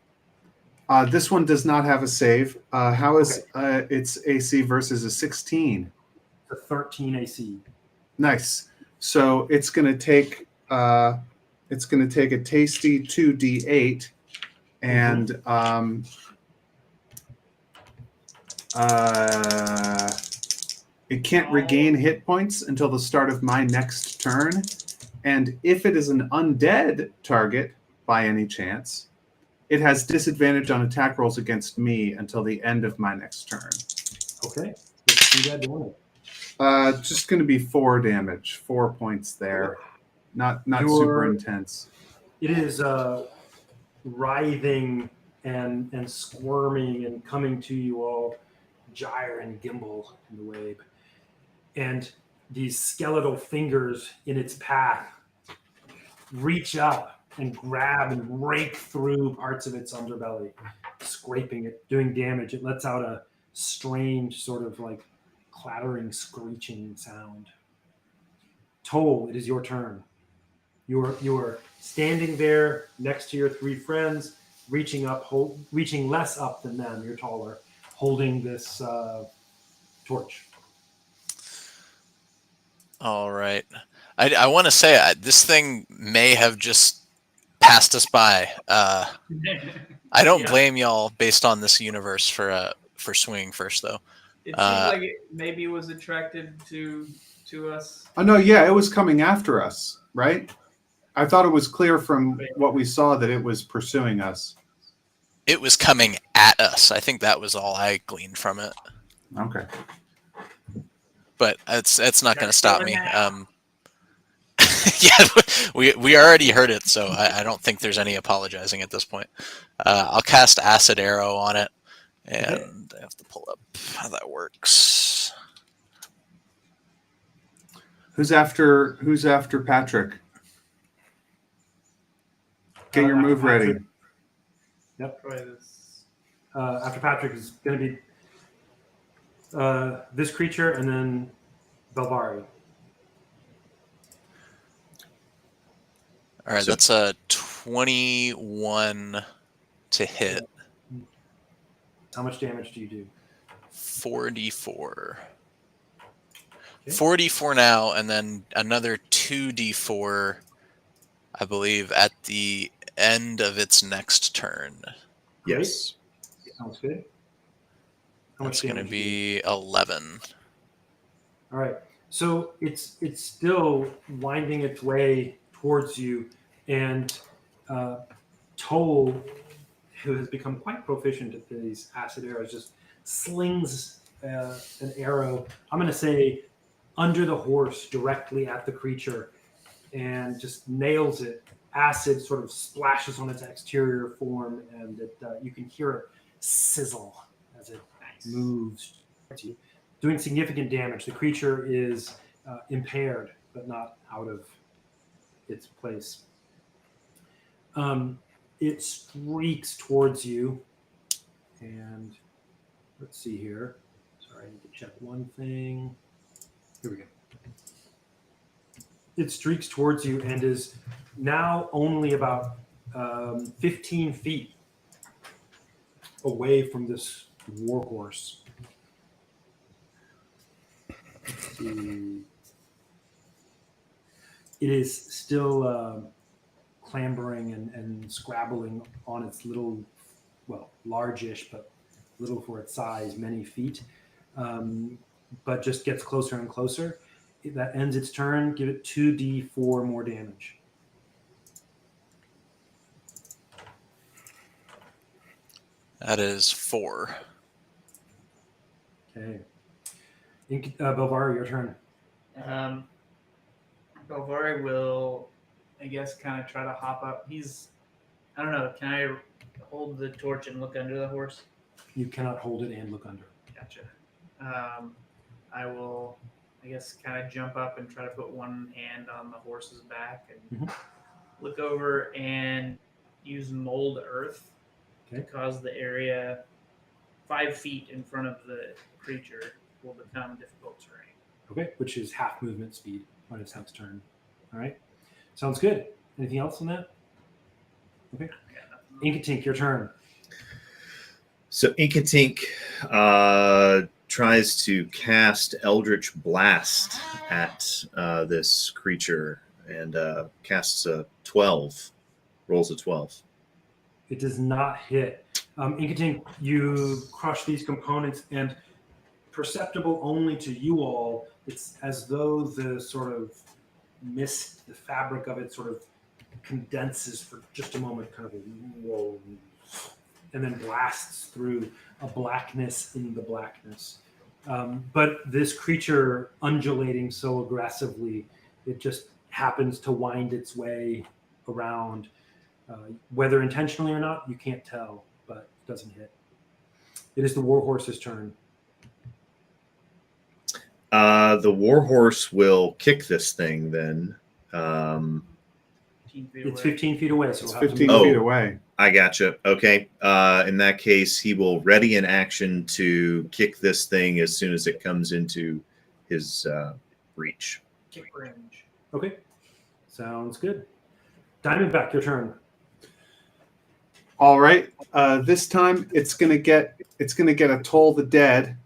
This one does not have a save. How is its AC versus a 16? It's a 13 AC. Nice. So it's going to take a tasty 2d8, and it can't regain hit points until the start of my next turn. And if it is an undead target by any chance, it has disadvantage on attack rolls against me until the end of my next turn. Okay. Let's see that damage. Just going to be 4 damage, 4 points there. Not super intense. It is writhing and squirming and coming to you all, gyre and gimble in the wave. And these skeletal fingers in its path reach up and grab and rake through parts of its underbelly, scraping it, doing damage. It lets out a strange sort of like clattering, screeching sound. Toll, it is your turn. You're standing there next to your 3 friends, reaching up, reaching less up than them. You're taller, holding this torch. All right. I want to say this thing may have just passed us by. I don't blame y'all based on this universe for swinging first, though. It seems like it maybe was attracted to us. Oh no, yeah, it was coming after us, right? I thought it was clear from what we saw that it was pursuing us. It was coming at us. I think that was all I gleaned from it. Okay. But it's not going to stop me. Yeah, we already heard it, so I don't think there's any apologizing at this point. I'll cast Acid Arrow on it, and I have to pull up how that works. Who's after Patrick? Get your move ready. Yep. After Patrick is going to be this creature and then Belvari. All right, that's a 21 to hit. How much damage do you do? 44. Okay. 44 now, and then another 2d4, I believe, at the end of its next turn. Yes. Sounds good. That's going to be 11. All right. So it's still winding its way towards you, and Toll, who has become quite proficient at these acid arrows, just slings an arrow. I'm going to say under the horse, directly at the creature, and just nails it. Acid sort of splashes on its exterior form, and you can hear it sizzle as it moves towards you, doing significant damage. The creature is impaired, but not out of its place. It streaks towards you, and let's see here. Sorry, I need to check one thing. Here we go. It streaks towards you and is now only about 15 feet away from this warhorse. Let's see. It is still clambering and scrabbling on its little, well, large-ish, but little for its size, many feet, but just gets closer and closer. That ends its turn. Give it 2d4 more damage. That is 4. Okay. Belvari, your turn. Belvari will, I guess, kind of try to hop up. I don't know, can I hold the torch and look under the horse? You cannot hold it and look under. Gotcha. I will, I guess, kind of jump up and try to put one hand on the horse's back and look over and use mold earth to cause the area 5 feet in front of the creature will become difficult terrain. Okay, which is half movement speed on its next turn. All right, sounds good. Anything else on that? Okay. Inkatink, your turn. So Inkatink tries to cast Eldritch Blast at this creature and casts a 12. Rolls a 12. It does not hit. Inkatink, you crush these components, and perceptible only to you all, it's as though the sort of mist, the fabric of it sort of condenses for just a moment, kind of a whoa, and then blasts through a blackness in the blackness. But this creature undulating so aggressively, it just happens to wind its way around. Whether intentionally or not, you can't tell, but it doesn't hit. It is the warhorse's turn. The warhorse will kick this thing then. 15 feet It's away. 15 feet away, so It's we'll have to 15 move. feet away. I gotcha. Okay. In that case, he will ready an action to kick this thing as soon as it comes into his reach. Kick range. Okay, sounds good. Diamondback, your turn. All right. This time it's gonna get a Toll the Dead.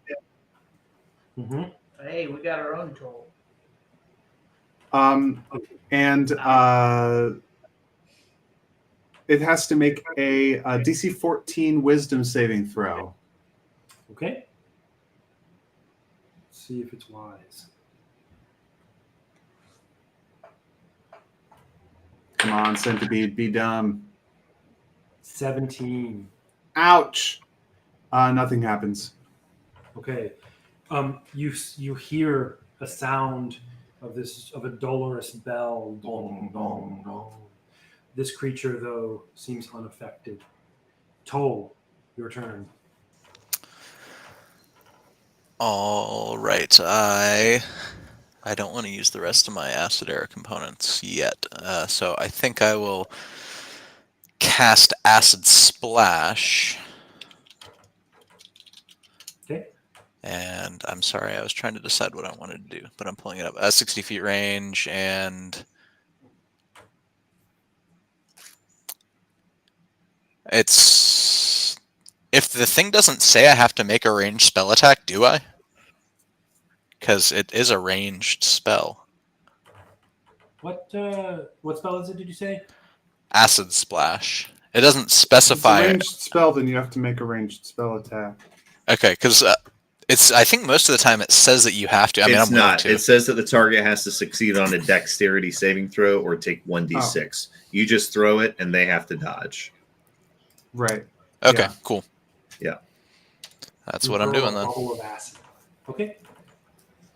Mm-hmm. Hey, we got our own toll. And it has to make a DC 14 Wisdom saving throw. Okay. Let's see if it's wise. Come on, Centipede, be dumb. 17. Ouch. Nothing happens. Okay. You hear a sound of a dolorous bell. Dong, dong, dong. This creature, though, seems unaffected. Toll, your turn. All right. I don't want to use the rest of my acid air components yet, so I think I will cast Acid Splash. Okay. And I'm sorry, I was trying to decide what I wanted to do, but I'm pulling it up. 60 feet range, and it's... If the thing doesn't say I have to make a ranged spell attack, do I? Because it is a ranged spell. What spell is it, did you say? Acid Splash. It doesn't If it's a specify... ranged spell, then you have to make a ranged spell attack. Okay, because I think most of the time it says that you have to. I mean, It's I'm willing not. to. It says that the target has to succeed on a dexterity saving throw or take 1d6. You just throw it, and they have to dodge. Right. Okay, Yeah. cool. Yeah. That's what I'm doing then. Bubble of acid. Okay.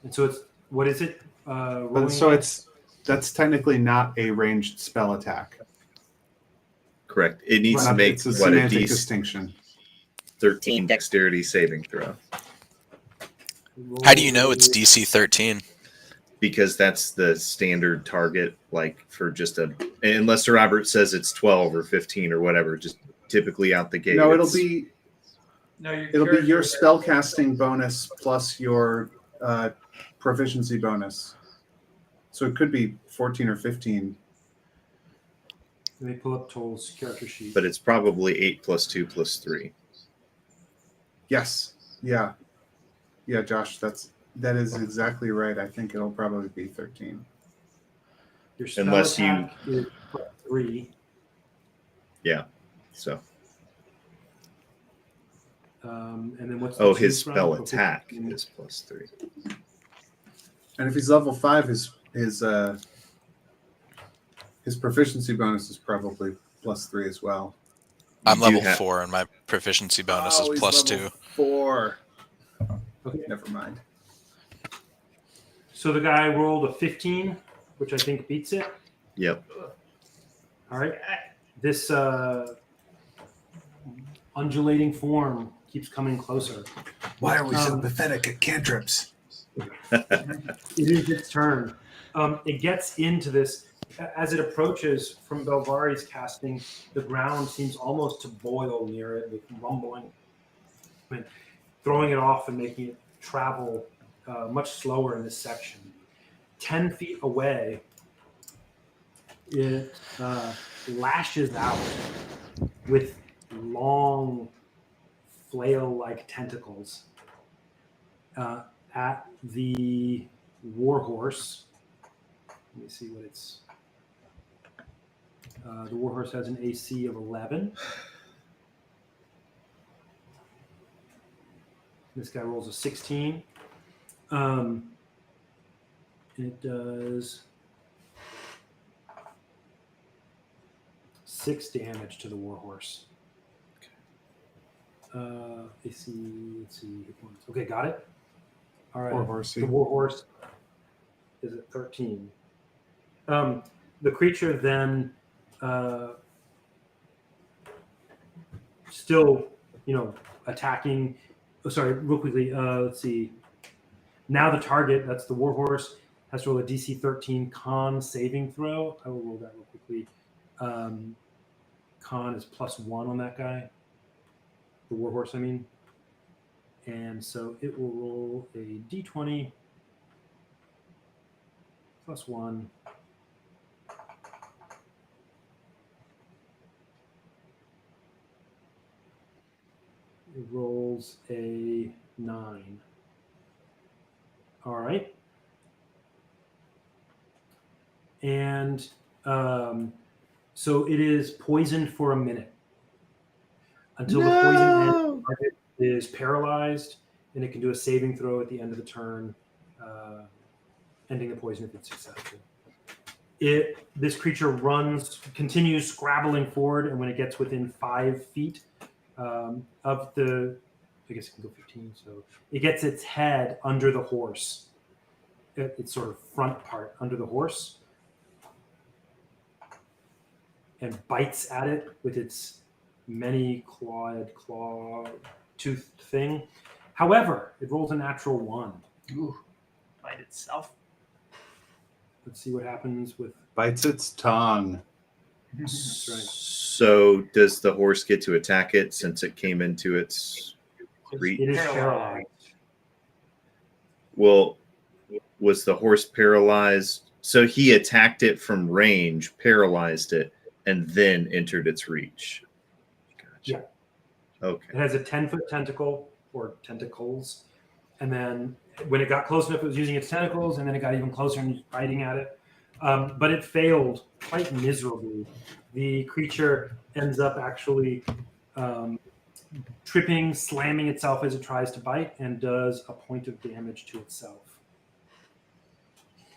And so it's, what is it? Rolling So against? that's technically not a ranged spell attack. Correct. It needs to make It's a what a semantic D13 distinction. dexterity saving throw How do you know it's DC 13? because that's the standard target. Like for just unless Robert says it's 12 or 15 or whatever, just typically out the gate. No, it'll it's- be No, your spellcasting bonus plus your proficiency bonus. So it could be 14 or 15. Let me pull up Toll's character sheet. but it's probably 8 plus 2 plus 3. Yes. Yeah. Yeah, Josh, that is exactly right. I think it'll probably be 13. Your spell unless you- attack is +3. Yeah. So, And then what's the oh, his choose from? spell Okay. attack is plus 3. And if he's level 5, his proficiency bonus is probably +3 as well. I'm do level have- 4, and my proficiency bonus is he's plus level 2. 4. Okay. Never mind. So the guy rolled a 15, which I think beats it. Yep. All right. This undulating form keeps coming closer. Why are we so Um, pathetic at cantrips? It is its turn. It gets into this. As it approaches from Belvari's casting, the ground seems almost to boil near it with rumbling. And throwing it off and making it travel much slower in this section. 10 feet away, it lashes out with long flail-like tentacles at the warhorse. Let me see what it's. The warhorse has an AC of 11. This guy rolls a 16. It does 6 damage to the warhorse. Let's see. Hit points. Okay, got it. All right. Warhorsey. The warhorse is at 13. The creature then, still, attacking. Oh, sorry, real quickly. Let's see. Now the target, that's the warhorse, has to roll a DC 13 con saving throw. I will roll that real quickly. Con is +1 on that guy. The warhorse, I mean. And so it will roll a D20 +1. It rolls a 9. All right. And so it is poisoned for a minute until the poison ends. The target is paralyzed, and it can do a saving throw at the end of the turn, ending the poison if it's successful. This creature continues scrabbling forward, and when it gets within 5 feet of the, I guess it can go 15. So it gets its head under the horse, its sort of front part under the horse, and bites at it with its many-clawed, claw-toothed thing. However, it rolls a natural 1. Ooh, bite itself. Let's see what happens with. Bites its tongue. That's right. So does the horse get to attack it since it came into its reach? It is paralyzed. Well, was the horse paralyzed? So he attacked it from range, paralyzed it, and then entered its reach. Gotcha. Yeah. Okay. It has a 10-foot tentacle or tentacles, and then when it got close enough, it was using its tentacles, and then it got even closer and was biting at it. But it failed quite miserably. The creature ends up actually tripping, slamming itself as it tries to bite, and does a point of damage to itself.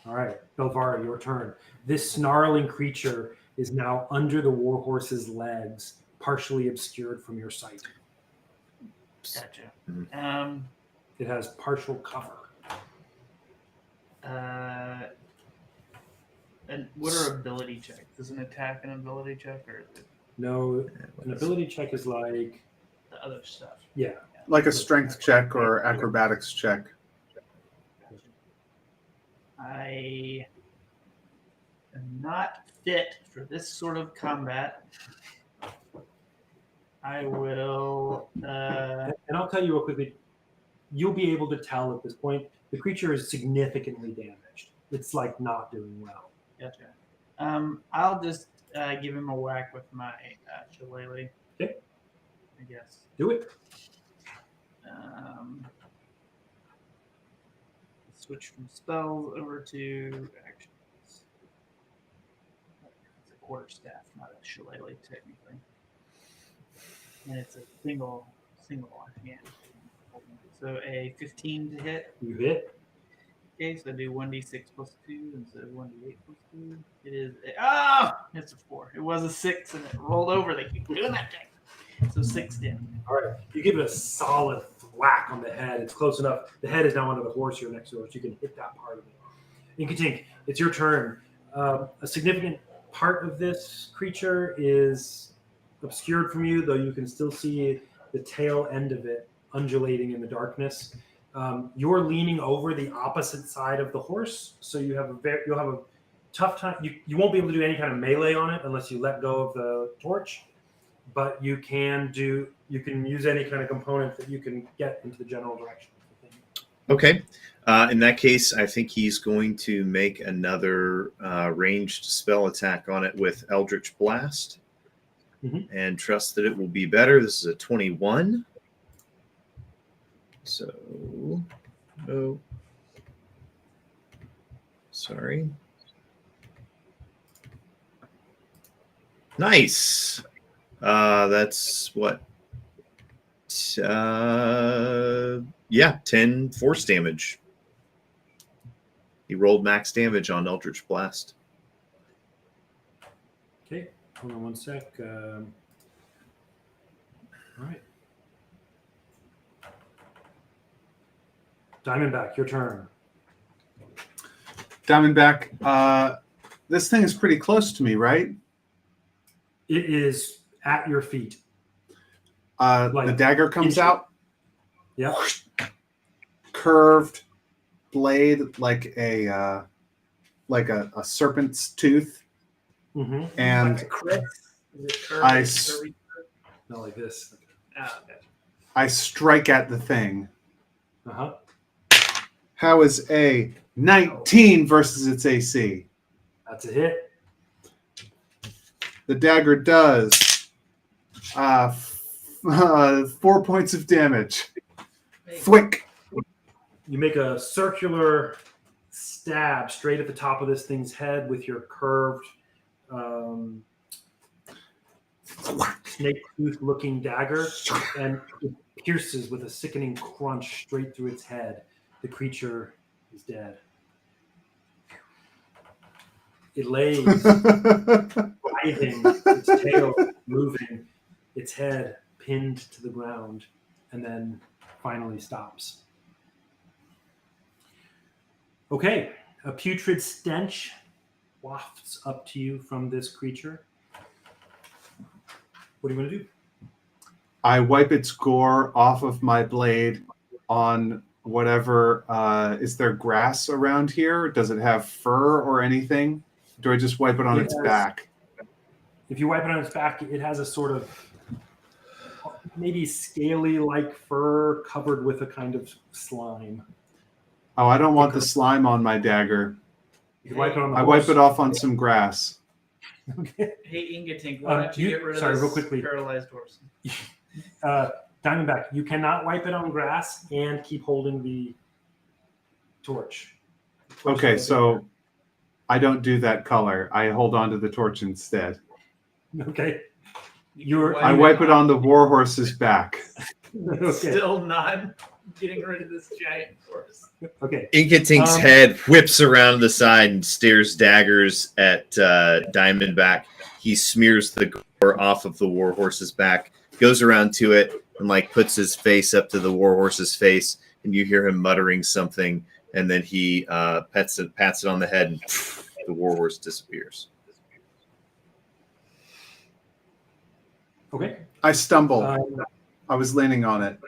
All right, Belvara, your turn. This snarling creature is now under the warhorse's legs, partially obscured from your sight. Gotcha. Mhm. It has partial cover. And what are ability checks? Is an attack an ability check, or is it No, an ability check is like, the other stuff? yeah. Like a strength check or acrobatics check. I am not fit for this sort of combat. I will. And I'll tell you real quickly, you'll be able to tell at this point, the creature is significantly damaged. It's like not doing well. Gotcha. I'll just give him a whack with my shillelagh. Okay. I guess. Do it. Switch from spells over to actions. It's a quarterstaff, not a shillelagh technically. And it's a single hand. So a 15 to hit. You hit. Okay, so I do 1d6 plus 2 instead of 1d8 plus 2. It is it's a 4. It was a 6 and it rolled over. They keep doing that thing. So 6 damage. All right. You give it a solid thwack on the head. It's close enough. The head is now under the horse here next to it, so you can hit that part of it. Inkatink, it's your turn. A significant part of this creature is obscured from you, though you can still see the tail end of it undulating in the darkness. You're leaning over the opposite side of the horse, so you'll have a tough time. You won't be able to do any kind of melee on it unless you let go of the torch, but you can use any kind of component that you can get into the general direction of the thing. Okay. In that case, I think he's going to make another ranged spell attack on it with Eldritch Blast and trust that it will be better. This is a 21. So, oh, sorry. Nice. That's what? 10 force damage. He rolled max damage on Eldritch Blast. Okay, hold on one sec. All right. Diamondback, your turn. Diamondback, this thing is pretty close to me, right? It is at your feet. The dagger comes out. Yeah. Curved blade like a serpent's tooth. Mm-hmm. And Like a crit? Is it curved? I Is it curvy? Not like this. Oh, gotcha. I strike at the thing. Uh-huh. How is a 19 versus its AC? That's a hit. The dagger does 4 points of damage. Thwick. You make a circular stab straight at the top of this thing's head with your curved snake tooth looking dagger, and it pierces with a sickening crunch straight through its head. The creature is dead. It lays writhing, its tail moving, its head pinned to the ground, and then finally stops. Okay, a putrid stench wafts up to you from this creature. What do you want to do? I wipe its gore off of my blade on whatever. Is there grass around here? Does it have fur or anything? Do I just wipe it on its back? If you wipe it on its back, it has a sort of maybe scaly-like fur covered with a kind of slime. Oh, I don't want the slime on my dagger. You can wipe it on the I horse. wipe it off on some grass. Okay. Hey, Ingatink, why don't you get rid of sorry, this real quickly. paralyzed horse? Diamondback, you cannot wipe it on grass and keep holding the torch. Okay, so I don't do that color. I hold on to the torch instead. Okay. I wipe it on the warhorse's back. Okay. Still not getting rid of this giant horse. Okay. Inkatink's head whips around the side and stares daggers at Diamondback. He smears the gore off of the warhorse's back, goes around to it, and puts his face up to the warhorse's face, and you hear him muttering something, and then he pats it on the head, and the warhorse disappears. Okay. I stumble. I was leaning on it.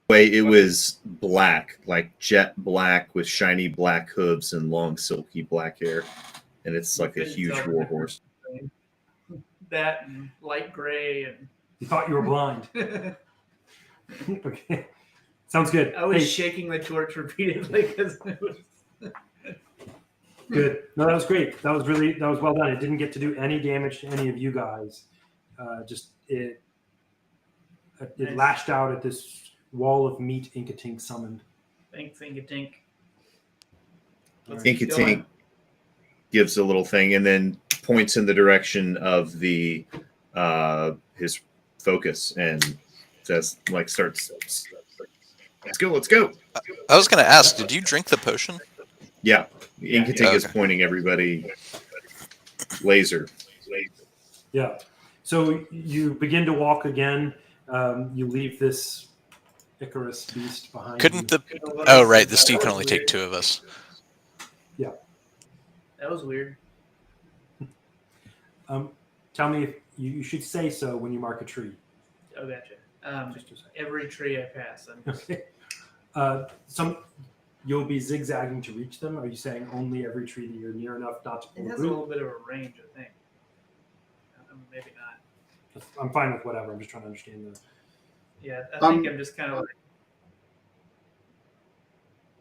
It was black, like jet black with shiny black hooves and long silky black hair, and it's like a huge warhorse. That and light gray and You thought you were blind. Okay. Sounds good. I was Hey, shaking the torch repeatedly because it was good. No, that was great. That was well done. It didn't get to do any damage to any of you guys. It Nice. lashed out at this wall of meat Inkatink summoned. Thanks, Ingatink. Let's Alright. keep going. Inkatink gives a little thing and then points in the direction of the his focus and just starts. Let's go. I was going to ask, did you drink the potion? Yeah, Yeah, Inkatink is okay. pointing everybody. Laser. Yeah. So you begin to walk again. You leave this Icarus beast behind Couldn't you. the? Oh, right. The steed can only take 2 of us. That was weird. Tell me if you should say so when you mark a tree. Oh, gotcha. Just a second. Every tree I pass, I'm just, Okay. You'll be zigzagging to reach them. Are you saying only every tree that you're near enough not to it pull a has a group? little bit of a range, I think. Maybe not. I'm fine with whatever. I'm just trying to understand the. Yeah, I think I'm just kind of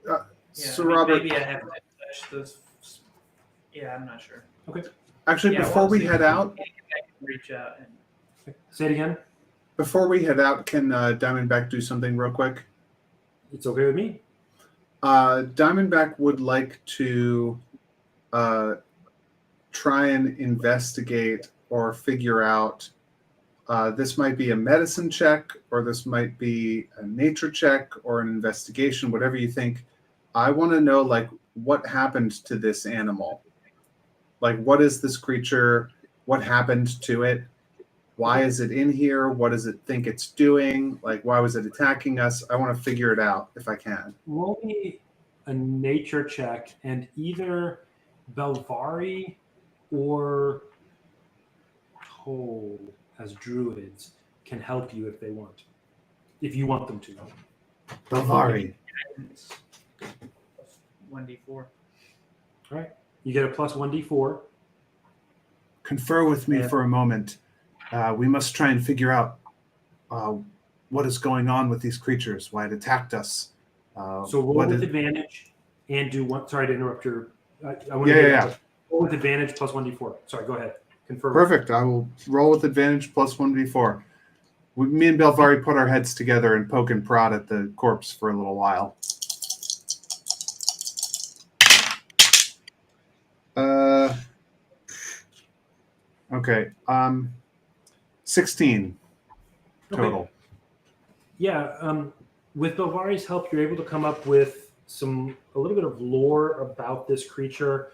like. So, I mean, Robert, maybe I have to touch those. Yeah, I'm not sure. actually, Yeah, before well, we see, head out, I can reach out and. Say it again. can Diamondback do something real quick? It's okay with me. Diamondback would like to try and investigate or figure out. This might be a medicine check, or this might be a nature check, or an investigation, whatever you think. I want to know, like, what happened to this animal. Like, what is this creature? What happened to it? Why is it in here? What does it think it's doing? Like, why was it attacking us? I want to figure it out if I can. Roll me a nature check, and either Belvari or Toll as druids can help you if they want, if you want them to. Belvari. 1d4. All right, you get a plus 1d4. Confer with me for a moment. We must try and figure out what is going on with these creatures, why it attacked us. So roll with advantage and do one. Sorry to interrupt your. I want to Yeah. roll with advantage plus 1d4. Sorry, go ahead. Confirm. Perfect. I will roll with advantage plus 1d4. Me and Belvari put our heads together and poke and prod at the corpse for a little while. Okay. 16 total. Okay. Yeah. With Belvari's help, you're able to come up with a little bit of lore about this creature.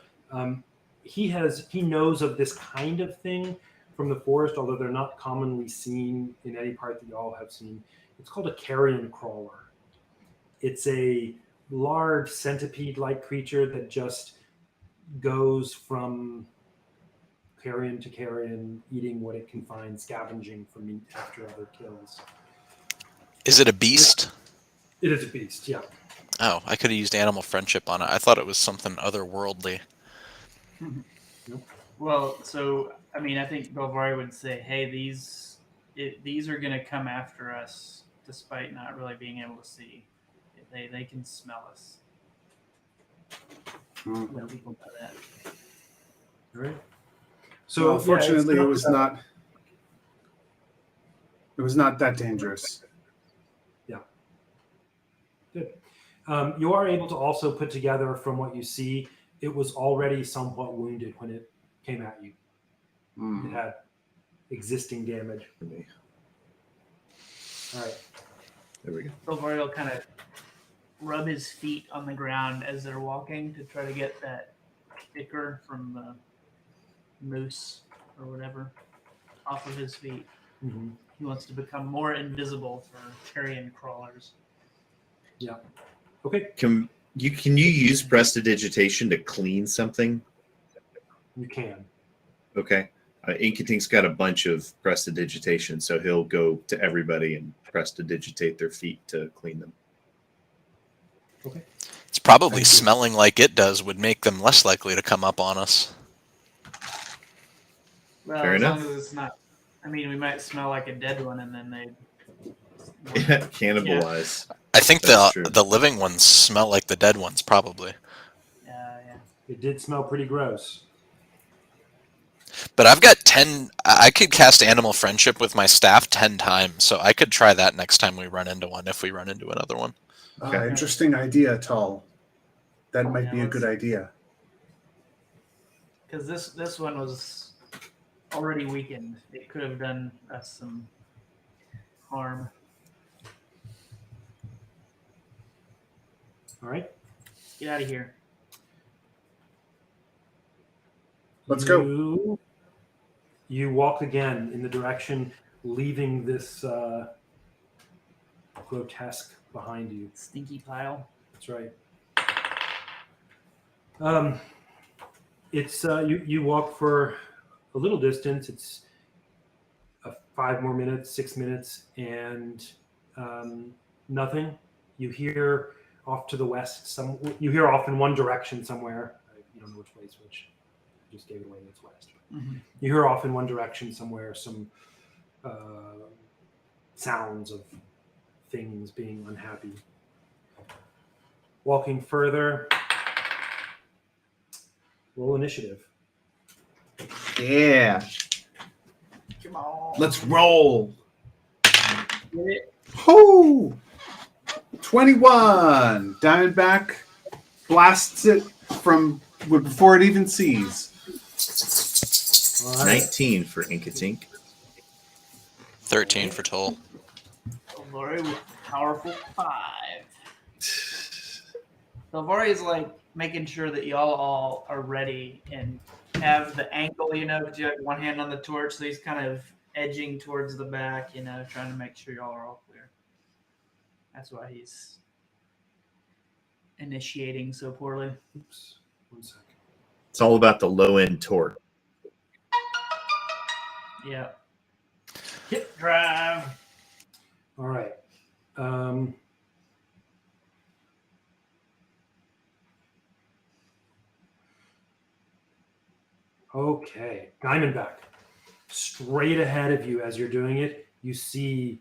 He knows of this kind of thing from the forest, although they're not commonly seen in any part that y'all have seen. It's called a carrion crawler. It's a large centipede-like creature that just goes from carrion to carrion, eating what it can find, scavenging for meat after other kills. Is it a beast? It is a beast, yeah. Oh, I could have used animal friendship on it. I thought it was something otherworldly. Well, so I mean, I think Belvari would say, "Hey, these are going to come after us, despite not really being able to see. They can smell us. Let people know that." All right. So So fortunately, it was not. It was not that dangerous. Yeah. Good. You are able to also put together from what you see. It was already somewhat wounded when it came at you. It had existing damage. All right. There we go. Belvari will kind of rub his feet on the ground as they're walking to try to get that ichor from the moose or whatever off of his feet. Mm-hmm. He wants to become more invisible for carrion crawlers. Yeah. Okay. Can you use prestidigitation to clean something? You can. Okay. Inkatink's got a bunch of prestidigitation, so he'll go to everybody and prestidigitate their feet to clean them. Okay. It's probably smelling like it does would make them less likely to come up on us. Well, Fair as enough. long as it's not. I mean, we might smell like a dead one, and then they Cannibalize. I think That's true. the living ones smell like the dead ones, probably. Yeah. It did smell pretty gross. But I've got 10. I could cast Animal Friendship with my staff 10 times, so I could try that next time we run into one, if we run into another one. Okay. Interesting idea, Tull. That might be a let's- good idea. Because this one was already weakened. It could have done us some harm. All right. Get out of here. Let's go. You You walk again in the direction, leaving this grotesque behind you. Stinky pile. That's right. It's you walk for a little distance. It's 5 more minutes, 6 minutes, and nothing. You hear off to the west. You hear off in one direction somewhere. You don't know which way is which. I just gave it away. It's west. Mm-hmm. You hear off in one direction somewhere some sounds of things being unhappy. Walking further. Roll initiative. Yeah. Come on. Let's roll. Get it. Ho! 21. Diamondback blasts it from before it even sees. All right. 19 for Inkatink. 13 for Toll. Elvari with powerful 5. Elvari is like making sure that y'all all are ready and have the ankle, because you have one hand on the torch, so he's kind of edging towards the back, trying to make sure y'all are all clear. That's why he's initiating so poorly. Oops. 1 second. It's all about the low end torque. Yeah. Hip drive. All right. Okay. Diamondback. Straight ahead of you as you're doing it, you see,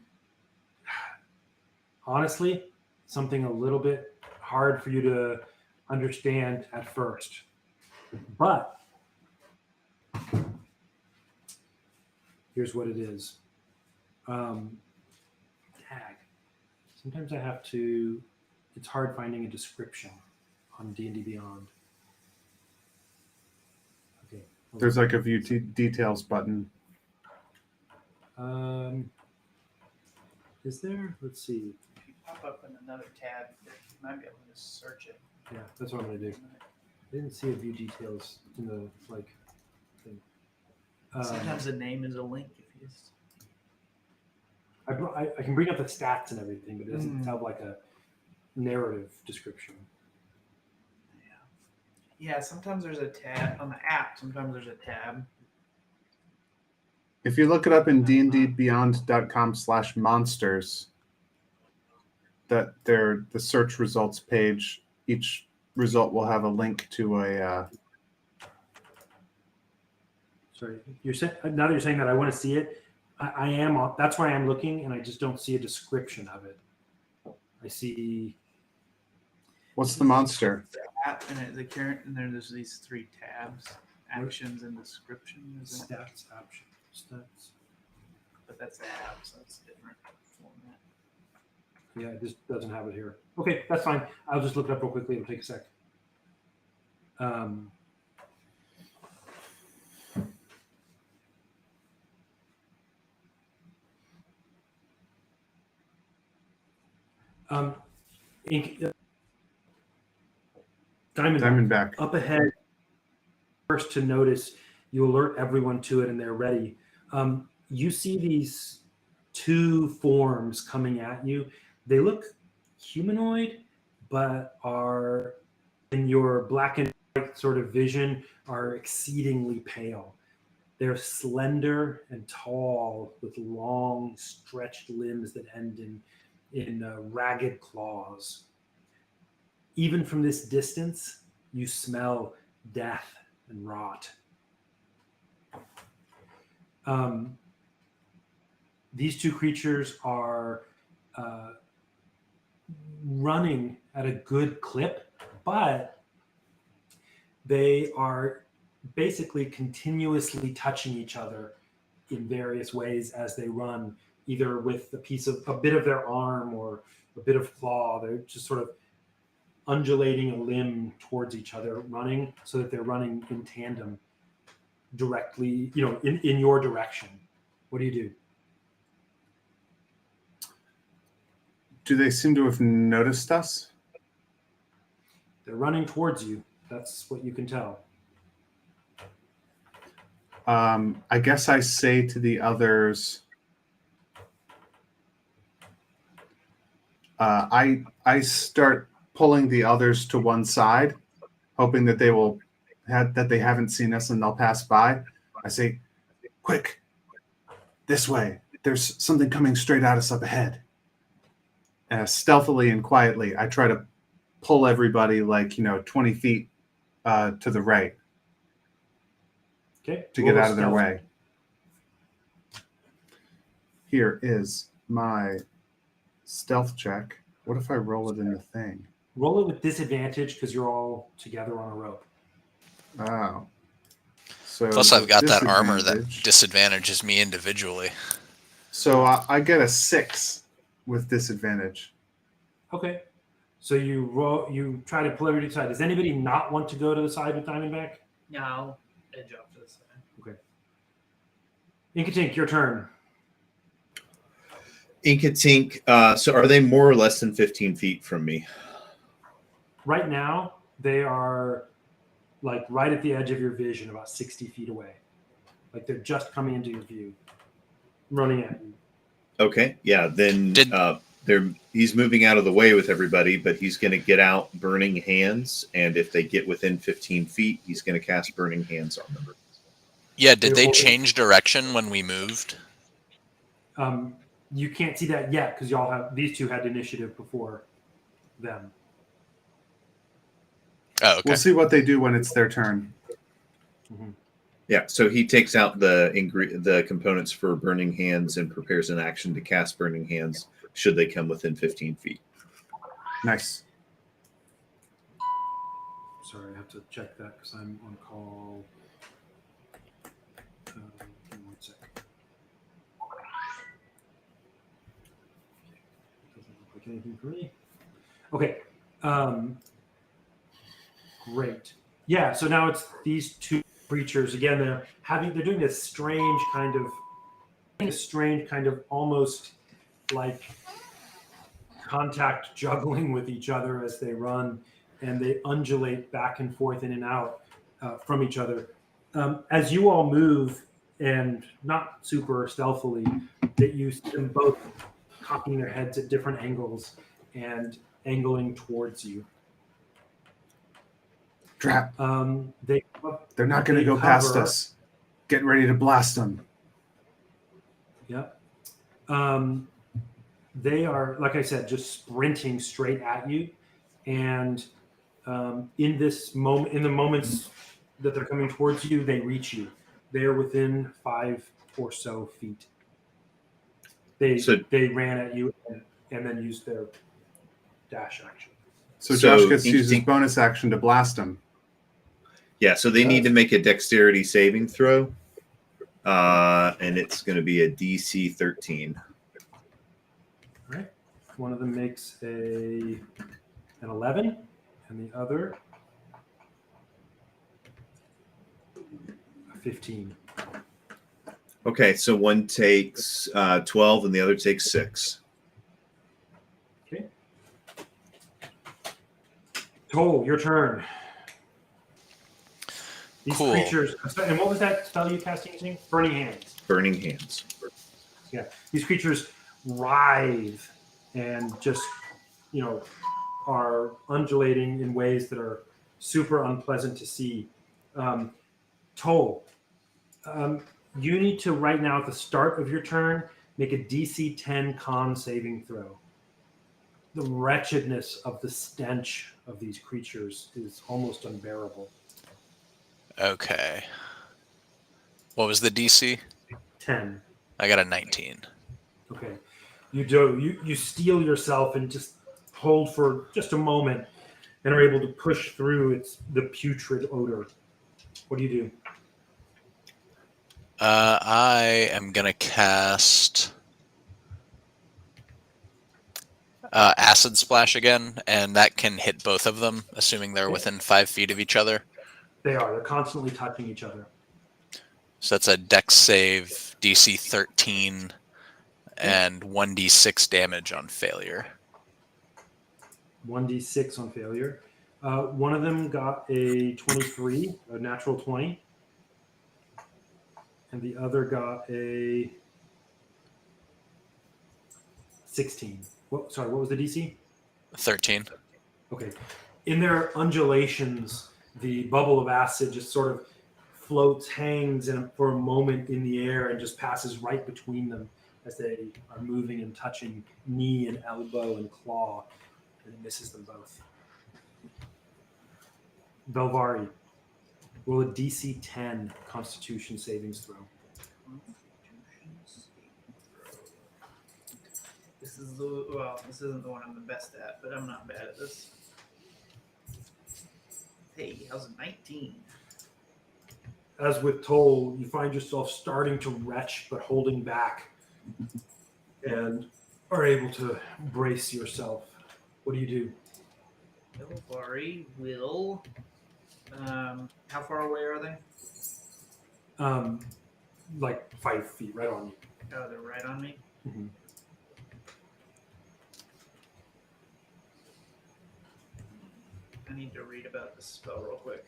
honestly, something a little bit hard for you to understand at first. But here's what it is. Tag. Sometimes I have to, it's hard finding a description on D&D Beyond. Okay. There's like a view details button. Is there? Let's see. If you pop up in another tab, you might be able to just search it. Yeah, that's what I'm gonna do. I didn't see a view details in the thing. Sometimes the name is a link if you just. I can bring up the stats and everything, but it doesn't have like a narrative description. Yeah, sometimes there's a tab on the app. Sometimes there's a tab. If you look it up in dndbeyond.com/monsters, that the search results page, each result will have a link to a. Sorry, you're saying now that you're saying that, I want to see it. I am. That's why I'm looking, and I just don't see a description of it. I see. What's the monster? App and the current, and there's these 3 tabs: actions and description. Stats, options, stats. But that's the app, so it's a different format. Yeah, it just doesn't have it here. Okay, that's fine. I'll just look it up real quickly. It'll take a sec. Diamondback. Up ahead, first to notice, you alert everyone to it and they're ready. You see these 2 forms coming at you. They look humanoid, but are, in your black and white sort of vision, are exceedingly pale. They're slender and tall with long, stretched limbs that end in ragged claws. Even from this distance, you smell death and rot. These 2 creatures are running at a good clip, but they are basically continuously touching each other in various ways as they run, either with a bit of their arm or a bit of claw. They're just sort of undulating a limb towards each other, running so that they're running in tandem directly, in your direction. What do you do? Do they seem to have noticed us? They're running towards you. That's what you can tell. I guess I say to the others, I start pulling the others to one side, hoping that they haven't seen us and they'll pass by. I say, "Quick, this way. There's something coming straight at us up ahead." Stealthily and quietly, I try to pull everybody 20 feet to the right Okay. to Roll get a out of their stealth. way. Here is my stealth check. What if I roll it in the thing? Roll it with disadvantage because you're all together on a rope. Oh. So Plus, the I've got that armor that disadvantage- disadvantages me individually. So I get a 6 with disadvantage. Okay. So you roll. You try to pull everybody to the side. Does anybody not want to go to the side with Diamondback? No, I'll edge off to the side. Inkatink, your turn. Inkatink, so are they more or less than 15 feet from me? Right now, they are like right at the edge of your vision, about 60 feet away. Like they're just coming into your view, running at you. Okay, yeah, then Did- he's moving out of the way with everybody, but he's going to get out Burning Hands, and if they get within 15 feet, he's going to cast Burning Hands on them. Yeah, did They're they holding- change direction when we moved? You can't see that yet because these two had initiative before them. Oh, okay. We'll see what they do when it's their turn. Yeah, so he takes out the components for Burning Hands and prepares an action to cast Burning Hands should they come within 15 feet. Nice. Sorry, I have to check that because I'm on call. Give me 1 second. Doesn't look like anything for me. Okay. Great. Yeah. So now it's these two creatures again. They're doing this strange kind of almost like contact juggling with each other as they run, and they undulate back and forth in and out from each other. As you all move, and not super stealthily, that you see them both cocking their heads at different angles and angling towards you. Trap. They're not going to go past us. Get ready to blast them. Yep. They are, like I said, just sprinting straight at you, and in the moments that they're coming towards you, they reach you. They are within 5 or so feet. They ran at you and then used their dash action. So Josh gets to use his bonus action to blast them. Yeah, so they need to make a dexterity saving throw, and it's going to be a DC 13. All right. One of them makes an 11, and the other a 15. Okay, so one takes 12 and the other takes 6. Okay. Toll, your turn. These Cool. creatures, and what was that spell you casting using? Burning Hands. Burning Hands. Yeah. These creatures writhe and just, are undulating in ways that are super unpleasant to see. Toll, you need to right now at the start of your turn make a DC 10 con saving throw. The wretchedness of the stench of these creatures is almost unbearable. Okay. What was the DC? 10. I got a 19. Okay. You steel yourself and just hold for just a moment and are able to push through the putrid odor. What do you do? I am going to cast Acid Splash again, and that can hit both of them, assuming they're within 5 feet of each other. They are. They're constantly touching each other. So that's a Dex save, DC 13, and 1d6 damage on failure. 1d6 on failure. One of them got a 23, a natural 20. and the other got a 16. What was the DC? 13. Okay. In their undulations, the bubble of acid just sort of floats, hangs for a moment in the air and just passes right between them as they are moving and touching knee and elbow and claw, and it misses them both. Belvari, roll a DC 10 Constitution savings throw. This isn't the one I'm the best at, but I'm not bad at this. Hey, how's a 19? As with Toll, you find yourself starting to retch but holding back and are able to brace yourself. What do you do? Belvari will. How far away are they? Like 5 feet, right on you. Oh, they're right on me. Mm-hmm. I need to read about this spell real quick.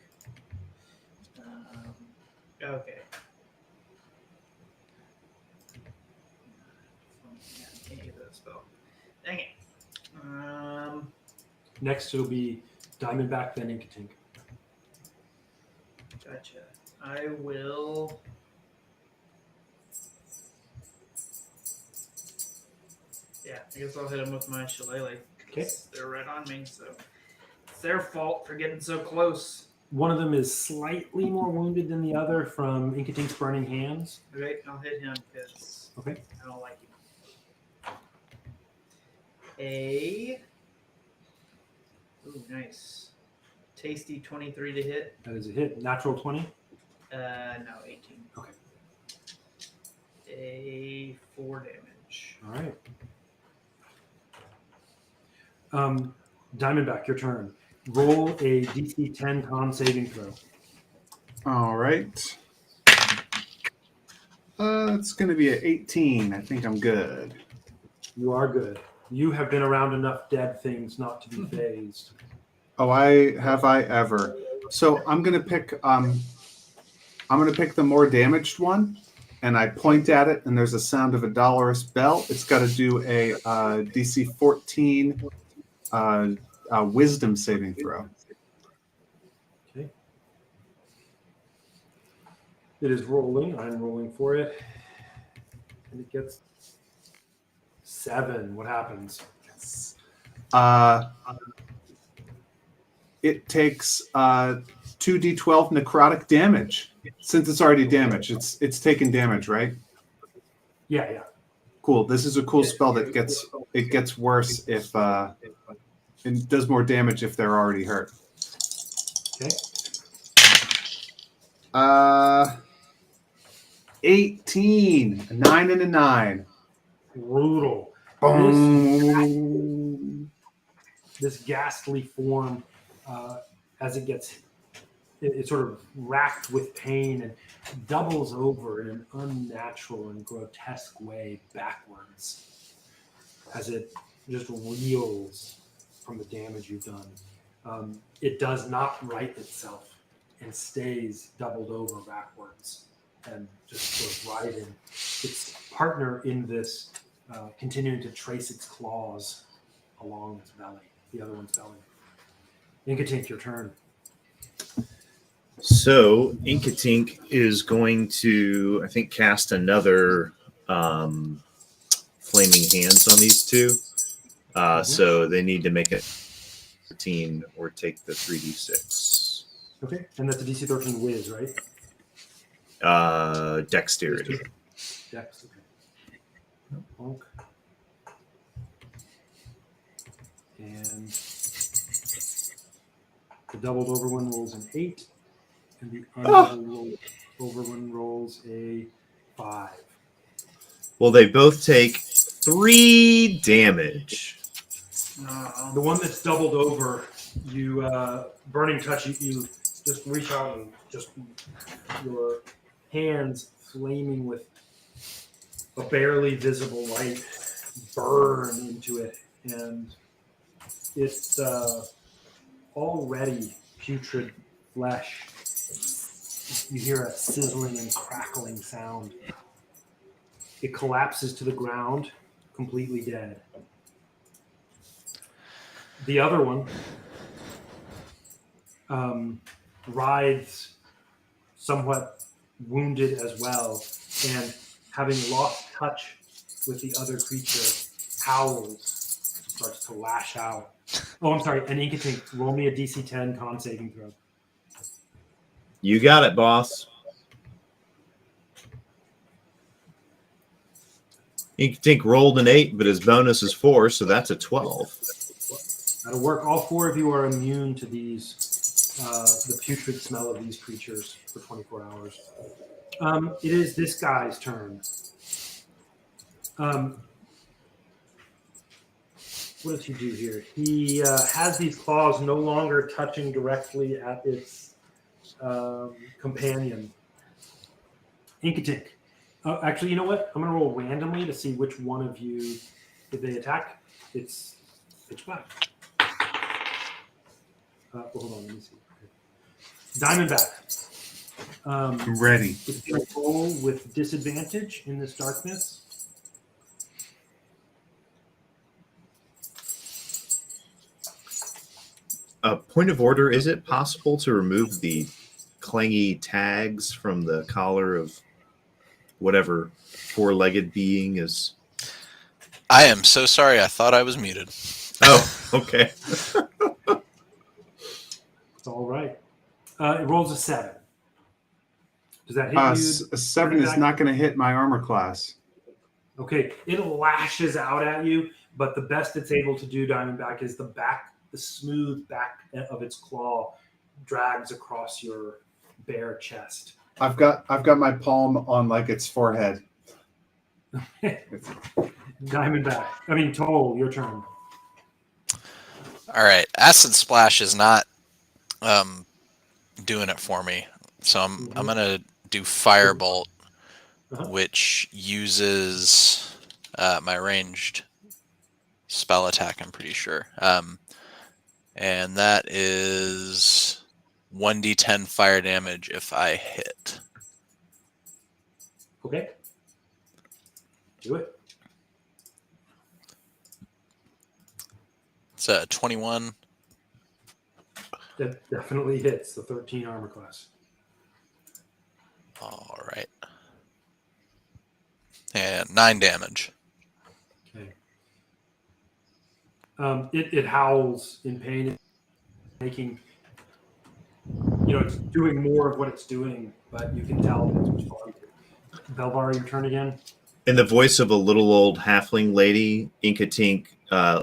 Okay. Yeah, I can't use that spell. Dang it. Next, it'll be Diamondback, then Inkatink. Gotcha. I will. Yeah, I guess I'll hit them with my shillelagh. Okay. They're right on me, so it's their fault for getting so close. One of them is slightly more wounded than the other from Inkatink's burning hands. Okay, I'll hit him because Okay. I don't like him. Ooh, nice. Tasty 23 to hit. That is a hit. Natural 20. No, 18. Okay. A 4 damage. All right. Diamondback, your turn. Roll a DC 10 con saving throw. All right. It's going to be an 18. I think I'm good. You are good. You have been around enough dead things not to be phased. Oh, I ever. So I'm going to pick the more damaged one, and I point at it, and there's a sound of a dolorous bell. It's got to do a DC 14 wisdom saving throw. Okay. It is rolling. I'm rolling for it. And it gets 7. What happens? It takes 2d12 necrotic damage. Since it's already damaged, it's taken damage, right? Yeah. Cool. This is a cool spell that gets worse if and does more damage if they're already hurt. Okay. 18, a 9 and a 9. Brutal. Boom. This ghastly form, as it gets, it's sort of racked with pain and doubles over in an unnatural and grotesque way backwards as it just reels from the damage you've done. It does not right itself and stays doubled over backwards and just sort of writhing. Its partner in this continuing to trace its claws along its belly, the other one's belly. Inkatink, your turn. So Inkatink is going to, I think, cast another flaming hands on these two. So they need to make it 13 or take the 3d6. Okay, and that's a DC 13 whiz, right? Dexterity. Dex, okay. Bonk. And the doubled over one rolls an 8, and the undoubled over one rolls a 5. Well, they both take 3 damage. The one that's doubled over, you burning touch, you just reach out and just your hands flaming with a barely visible light burn into it, and it's already putrid flesh You hear a sizzling and crackling sound. It collapses to the ground, completely dead. The other one rides somewhat wounded as well, and having lost touch with the other creature, howls, starts to lash out. Oh, I'm sorry, an Inkatink. Roll me a DC 10 con saving throw. You got it, boss. Inkatink rolled an 8, but his bonus is 4, so that's a 12. That'll work. All four of you are immune to these, the putrid smell of these creatures for 24 hours. It is this guy's turn. What does he do here? He has these claws no longer touching directly at its companion. Inkatink. Actually, you know what? I'm going to roll randomly to see which one of you did they attack. It's pitch black. Hold on, let me see. Diamondback. I'm ready. It's going to roll with disadvantage in this darkness. Point of order, is it possible to remove the clangy tags from the collar of whatever four-legged being is? I am so sorry. I thought I was muted. Oh, okay. It's all right. It rolls a 7. Does that hit you? A 7 is not going to hit my armor class. Okay, it lashes out at you, but the best it's able to do, Diamondback, is the smooth back of its claw drags across your bare chest. I've got my palm on like its forehead. Diamondback. Toll, your turn. All right, acid splash is not doing it for me, so I'm gonna do firebolt, which uses my ranged spell attack. I'm pretty sure, and that is 1d10 fire damage if I hit. Okay. Do it. It's a 21. That definitely hits the 13 armor class. All right. And 9 damage. Okay. It howls in pain, making, it's doing more of what it's doing, but you can tell that it's responding. Belvar, your turn again. In the voice of a little old halfling lady, Inkatink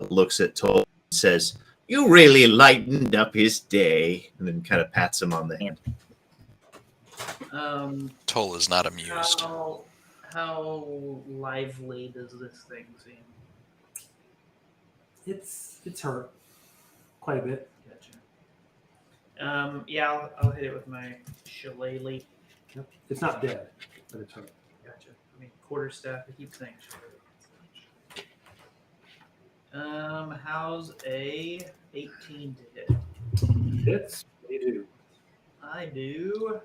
looks at Toll and says, "You really lightened up his day," and then kind of pats him on the hand. Toll is not amused. How lively does this thing seem? It's hurt quite a bit. Gotcha. Yeah, I'll hit it with my shillelagh. Yep. It's not dead, but it's hurt. Gotcha. Quarterstaff. I keep saying shillelagh. How's a 18 to hit? Hits. You do. I do.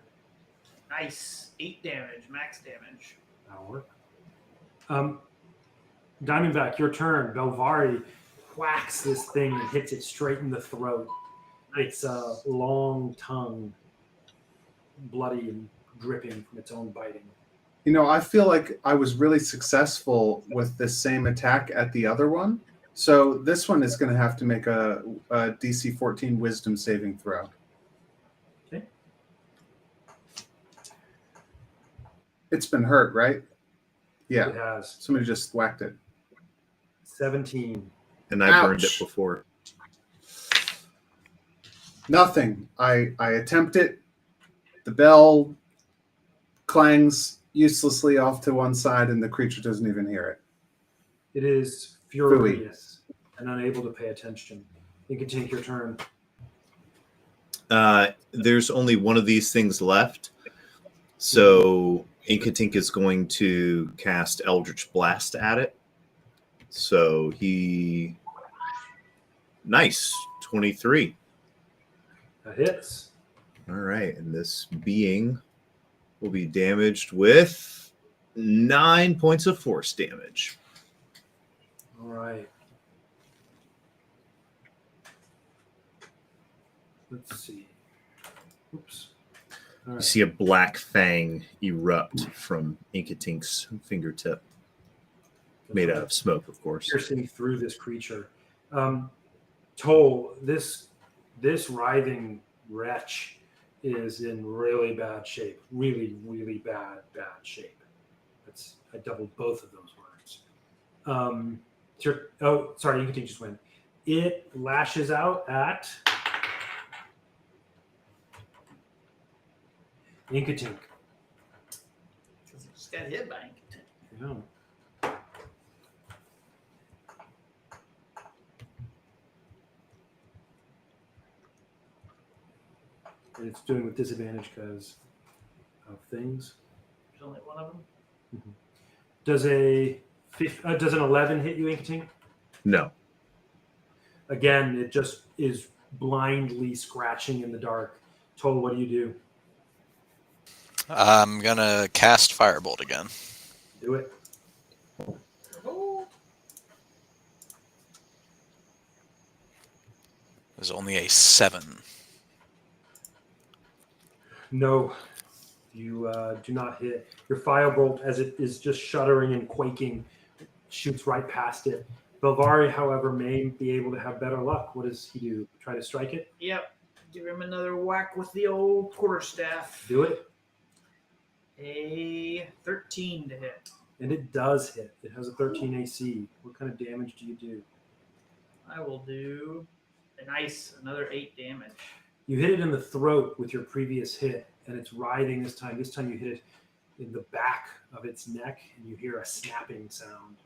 Nice. 8 damage. Max damage. That'll work. Diamondback, your turn. Belvari whacks this thing and hits it straight in the throat. It's a long tongue, bloody and dripping from its own biting. I feel like I was really successful with this same attack at the other one. So this one is going to have to make a DC 14 Wisdom saving throw. Okay. It's been hurt, right? Yeah. It has. Somebody just whacked it. 17. And I burned it Ouch. before. Nothing. I attempt it. The bell clangs uselessly off to one side, and the creature doesn't even hear it. It is furious and unable to pay attention. You can take your turn. There's only one of these things left. So Inkatink is going to cast Eldritch Blast at it. So nice, 23. That hits. All right, and this being will be damaged with 9 points of force damage. All right. Let's see. Oops. All You right. see a black fang erupt from Inkatink's fingertip, made out of smoke, of course. Piercing through this creature. Toll, this writhing wretch is in really bad shape. Really, really bad shape. I doubled both of those words. Oh, sorry, Inkatink just went. It lashes out at Inkatink. Because it just got hit by Incantation. Yeah. And it's doing with disadvantage because of things. There's only one of them. Does does an 11 hit you, Inkatink? No. Again, it just is blindly scratching in the dark. Toll, what do you do? I'm gonna cast Firebolt again. Do it. There's only a 7. No, you do not hit. Your firebolt, as it is just shuddering and quaking, shoots right past it. Belvari, however, may be able to have better luck. What does he do? Try to strike it? Yep. Give him another whack with the old quarterstaff. Do it. A 13 to hit. And it does hit. It has a 13 AC. What kind of damage do you do? I will do another 8 damage. You hit it in the throat with your previous hit, and it's writhing this time. This time you hit it in the back of its neck, and you hear a snapping sound.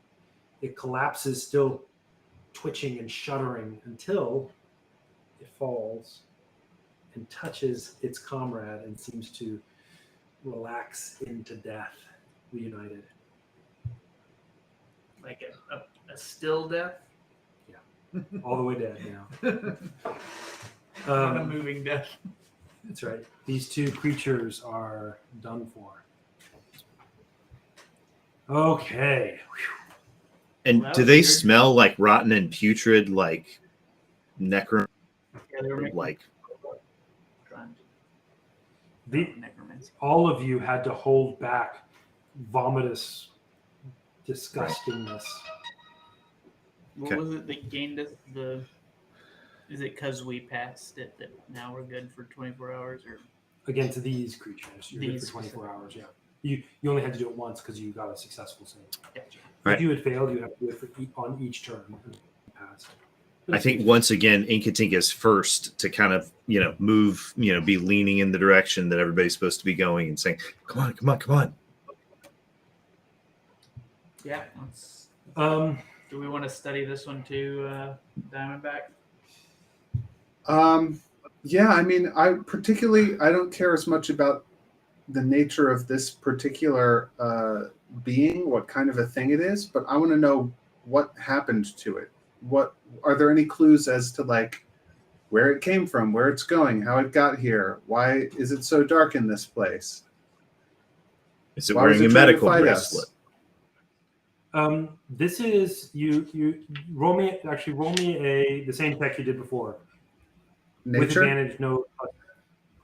It collapses, still twitching and shuddering, until it falls and touches its comrade and seems to relax into death, reunited. Like a still death? All the way dead now. Not a moving death. That's right. These two creatures are done for. Okay. And Well, do they you're- smell like rotten and putrid, like necro, Yeah, they were making like trying to The, necromancy. all of you had to hold back vomitous disgustingness. What Okay. was it that gained us the? Is it because we passed it that now we're good for 24 hours? Or Against these creatures. You're good These for 24 hours, yeah. You only had to do it once because you got a successful save. Gotcha. Right. If you had failed, you have to do it on each turn. Passed. I think once again, Inkatink is first to kind of, move, be leaning in the direction that everybody's supposed to be going and saying, come on, come on, come on. Yeah. Let's, Um, do we want to study this one too, Diamondback? Yeah, I mean, I don't care as much about the nature of this particular being, what kind of a thing it is, but I want to know what happened to it. What are there any clues as to like where it came from, where it's going, how it got here? Why is it so dark in this place? Is it Why was wearing a it trying to medical fight bracelet? us? This is you roll me the same check you did before. With Nature? advantage, no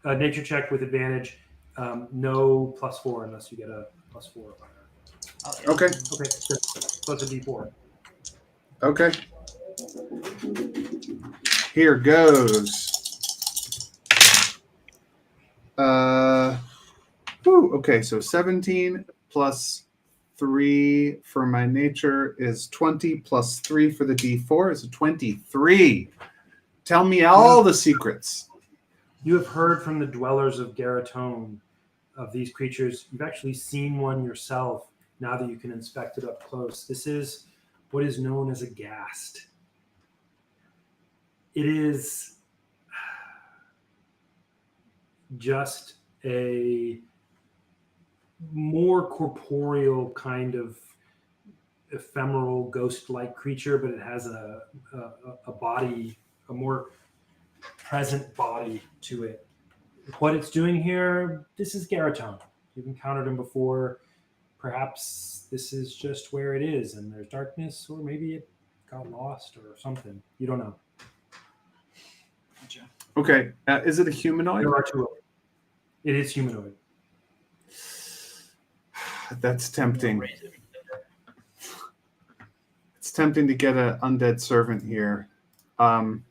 nature check with advantage, no +4 unless you get a +4 or higher. Oh, yeah. Okay. Okay, plus a D4. Okay. Here goes. Okay, so 17 plus 3 for my nature is 20 plus 3 for the D4 is 23. Tell me all the secrets. You have heard from the dwellers of Garatone of these creatures. You've actually seen one yourself now that you can inspect it up close. This is what is known as a ghast. It is just a more corporeal kind of ephemeral ghost-like creature, but it has a body, a more present body to it. What it's doing here, this is Garatone. You've encountered him before. Perhaps this is just where it is, and there's darkness, or maybe it got lost or something. You don't know. Gotcha. Okay. Is it a humanoid? There are two. It is humanoid. That's tempting. It's tempting to get an undead servant here. But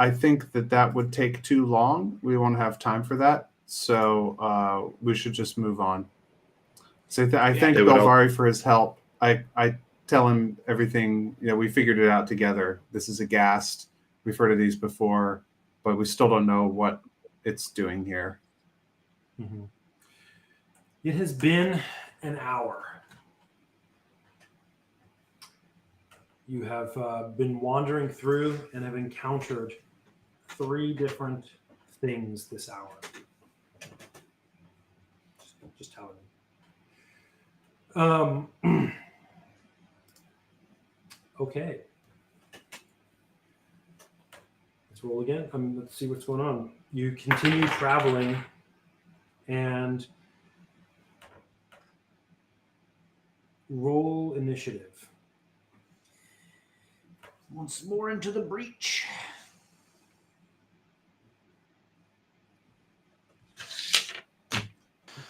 I think that would take too long. We won't have time for that. So we should just move on. So I thank They would Belvari for his help. I tell him everything. We figured it out together. This is a ghast. We've heard of these before, but we still don't know what it's doing here. Mm-hmm. It has been an hour. You have been wandering through and have encountered 3 different things this hour. Just telling you. Okay. Let's roll again. Let's see what's going on. You continue traveling and roll initiative. Once more into the breach.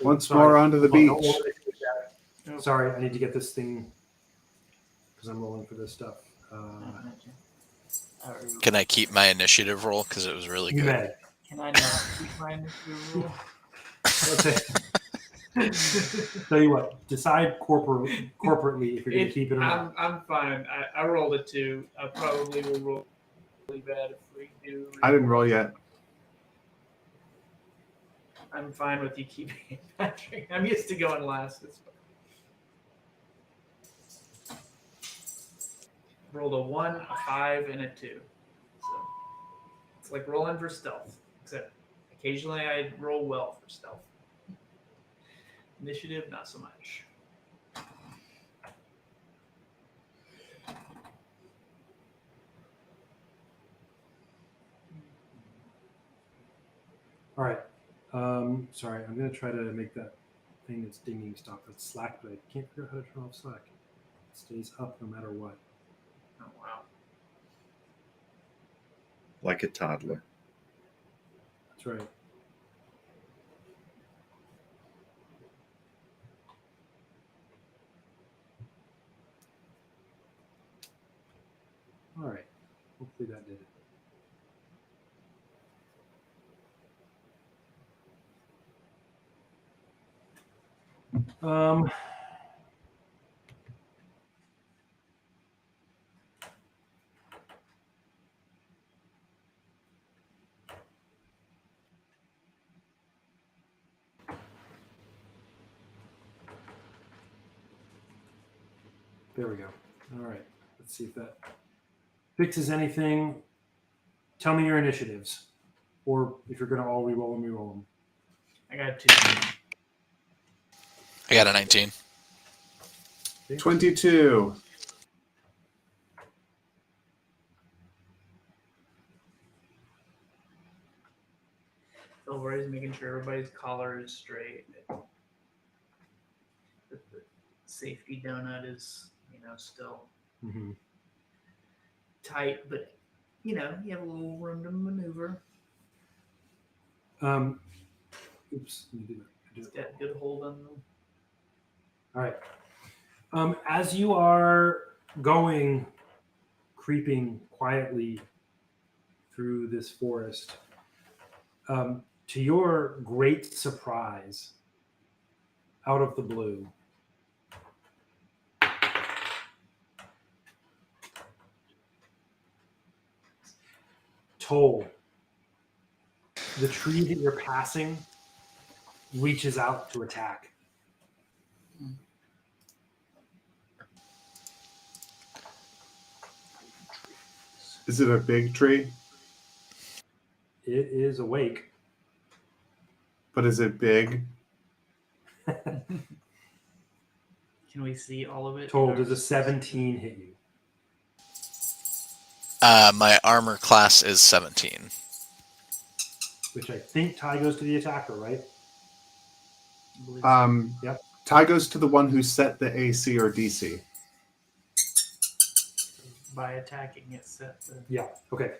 Once more onto the beach. Sorry, I need to get this thing because I'm rolling for this stuff. Can I keep my initiative roll because it was really You good? may. Can I not keep my initiative rule? Tell you what, decide corporately if you're going to keep it or not. I'm fine. I rolled a 2. I probably will roll really bad if we do. I didn't roll yet. I'm fine with you keeping it, Patrick. I'm used to going last. It's fine. Rolled a 1, a 5, and a 2. So it's like rolling for stealth, except occasionally I roll well for stealth. Initiative, not so much. All right. Sorry, I'm going to try to make that thing that's dinging stop. That's Slack, but I can't figure out how to turn off Slack. It stays up no matter what. Oh, wow. Like a toddler. That's right. All right. Hopefully that did it. There we go. All right. Let's see if that fixes anything. Tell me your initiatives. Or if you're going to all re-roll them, re-roll them. I got 2. I got a 19. 22. Silver is making sure everybody's collar is straight. That the safety donut is, still Mm-hmm. tight, but you have a little room to maneuver. Oops. Let me do that. It's got good hold on them. All right. As you are going, creeping quietly through this forest, to your great surprise, out of the blue, Toll, the tree that you're passing, reaches out to attack. Is it a big tree? It is awake. But is it big? Can we see all of it? Toll, does a 17 hit you? My armor class is 17. Which I think tie goes to the attacker, right? I believe Yep. Tie goes to the one who set the AC or DC. by attacking it set the Yeah. Okay.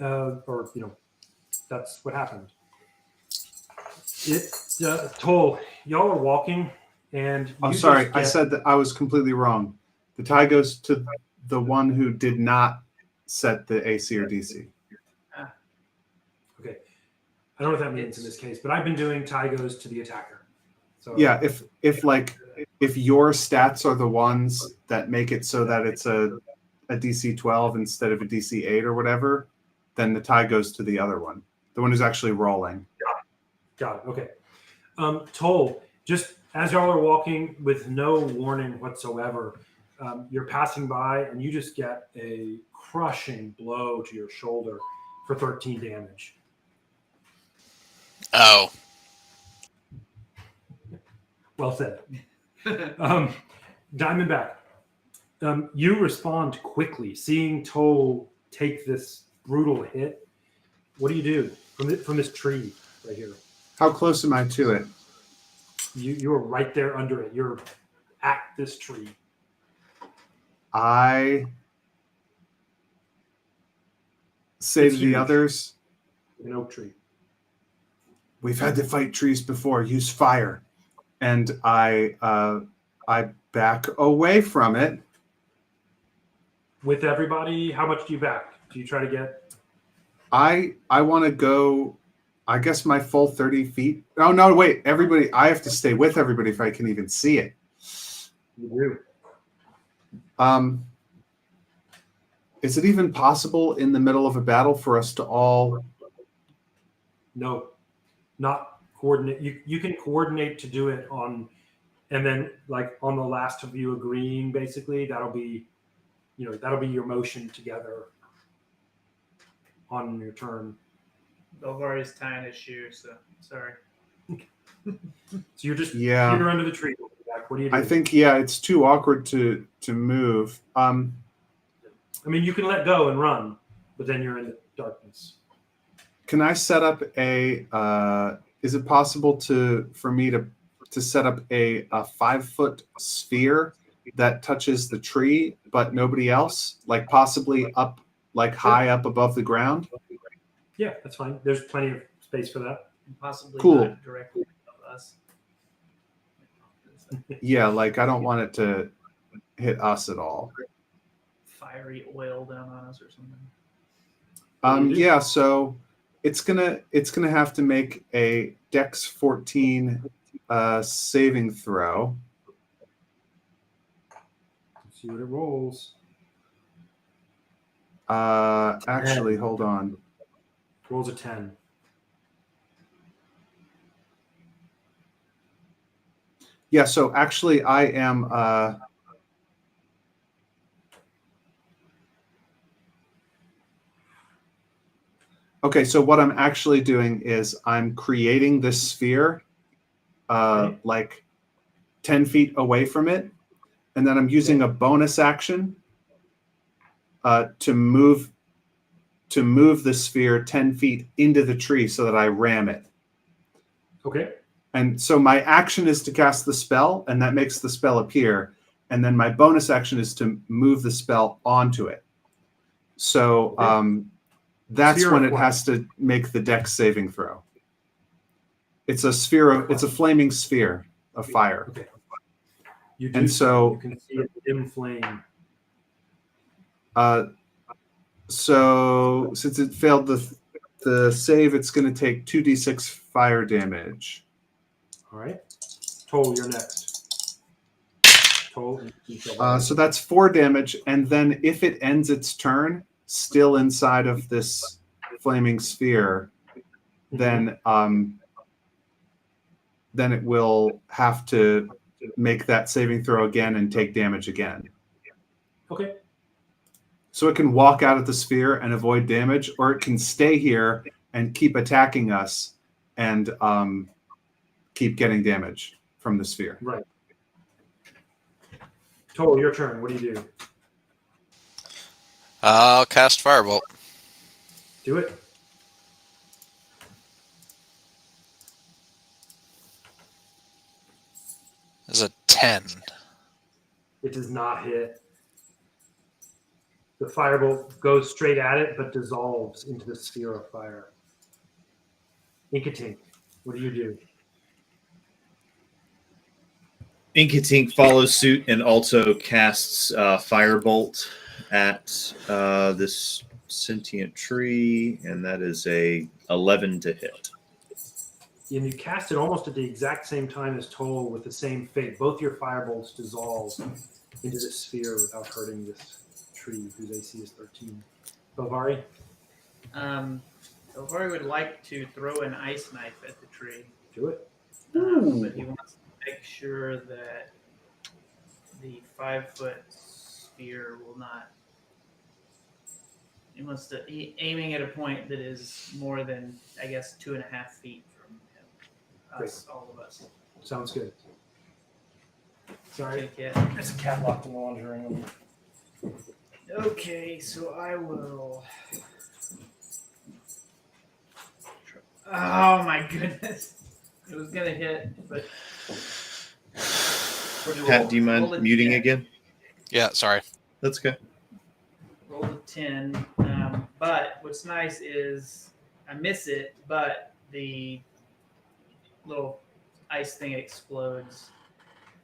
Or that's what happened. Toll, y'all are walking, and I'm you sorry, just I get, said that I was completely wrong. The tie goes to the one who did not set the AC or DC. okay. I don't know what that means in this case, but I've been doing tie goes to the attacker. So Yeah, if your stats are the ones that make it so that it's a DC 12 instead of a DC 8 or whatever, then the tie goes to the other one, the one who's actually rolling. got it. Okay. Toll, just as y'all are walking with no warning whatsoever, you're passing by and you just get a crushing blow to your shoulder for 13 damage. Oh, Well said. Diamondback, you respond quickly, seeing Toll take this brutal hit. What do you do from this tree right here? How close am I to it? You are right there under it. You're at this tree. I say It's to the huge. others, An oak tree. we've had to fight trees before. Use fire. And I back away from it. With everybody, how much do you back? Do you try to get? I want to go, I guess my full 30 feet. Oh, no, wait. Everybody, I have to stay with everybody if I can even see it. You do. Is it even possible in the middle of a battle for us to all? No, not coordinate. You can coordinate to do it on, and then like on the last of you agreeing, basically that'll be your motion together on your turn. Belvar is tying his shoe, so sorry. So you're just Yeah. you're under the tree. What do you do? I think, yeah, it's too awkward to move. I mean, you can let go and run, but then you're in the darkness. Can I set up is it possible for me to set up a 5-foot sphere that touches the tree, but nobody else, like possibly up, like high up above the ground? Yeah, that's fine. There's plenty of space for that. And possibly Cool. not directly above us. Yeah, like I don't want it to hit us at all. Fiery oil down on us or something. Yeah, so it's gonna have to make a Dex 14 saving throw. Let's see what it rolls. Actually, hold on. Rolls a 10. Yeah, so actually I am okay, so what I'm actually doing is I'm creating this sphere Okay. like 10 feet away from it, and then I'm using a bonus action to move the sphere 10 feet into the tree so that I ram it. Okay. And so my action is to cast the spell, and that makes the spell appear. And then my bonus action is to move the spell onto it. So that's Sphere when of it what? has to make the Dex saving throw. It's a sphere of, it's a flaming sphere of fire. Okay. You do And so- you can see a dim flame. So since it failed the save, it's going to take 2d6 fire damage. All right. Toll, you're next. Toll. So that's 4 damage, and then if it ends its turn still inside of this flaming sphere, then it will have to make that saving throw again and take damage again. Okay. So it can walk out of the sphere and avoid damage, or it can stay here and keep attacking us and keep getting damage from the sphere. Right. Toll, your turn. What do you do? I'll cast Firebolt. Do it. 10. It does not hit. The firebolt goes straight at it, but dissolves into the sphere of fire. Inkatink, what do you do? Inkatink follows suit and also casts Firebolt at this sentient tree, and that is a 11 to hit. And you cast it almost at the exact same time as Toll with the same fate. Both your firebolts dissolve into the sphere without hurting this tree whose AC is 13. Belvari? Elvari would like to throw an ice knife at the tree, Do it. but he wants to make sure that the 5-foot sphere will not. He wants to aiming at a point that is more than, I guess, 2.5 feet from him. Us, all of us. Sounds good. Sorry. Okay, There's a cat locked in the laundry room. okay, so I will. Oh my goodness! It was gonna hit, but. Pat, do you Roll mind a muting 10. again? Yeah, sorry. That's good. Roll a 10. But what's nice is I miss it, but the little ice thing explodes.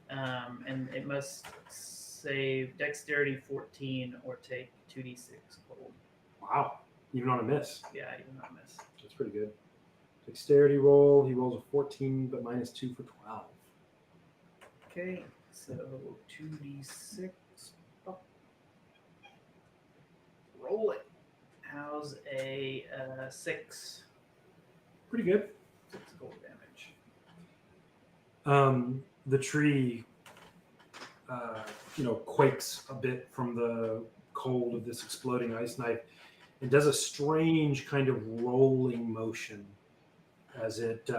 And it must save dexterity 14 or take 2d6 cold. Wow. Even on a miss. Yeah, even though I miss. That's pretty good. Dexterity roll. He rolls a 14, but minus 2 for 12. Okay, so 2d6. Oh. Roll it. How's a 6? Pretty good. 6 gold damage. The tree, quakes a bit from the cold of this exploding ice knife and does a strange kind of rolling motion as it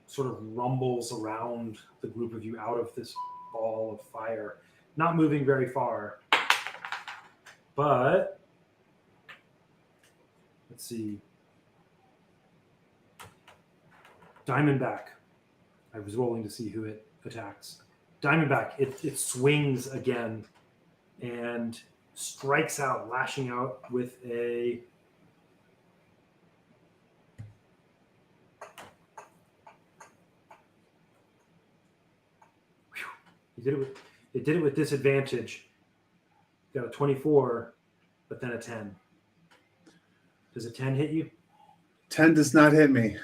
sort of rumbles around the group of you out of this ball of fire, not moving very far. But let's see. Diamondback. I was rolling to see who it attacks. Diamondback, it swings again and strikes out, lashing out with a It did it with disadvantage. Got a 24, but then a 10. Does a 10 hit you? 10 does not hit me.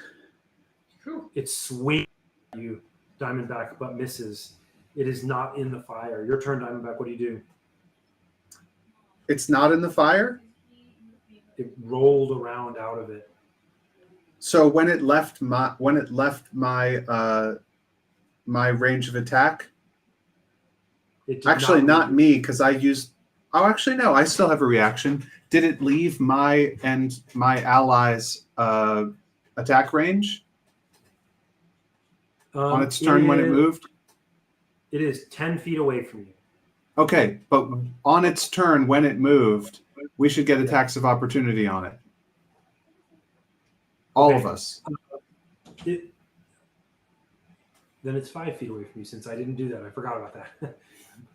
It swings at you, Diamondback, but misses. It is not in the fire. Your turn, Diamondback. What do you do? It's not in the fire? It rolled around out of it. So when it left my my range of attack, It did actually not move. me, because I used. Oh, actually no, I still have a reaction. Did it leave my and my allies' attack range on its turn when it moved? It is 10 feet away from you. Okay, but on its turn when it moved, we should get attacks of opportunity on it. All Okay. of us. Then it's 5 feet away from you, since I didn't do that. I forgot about that.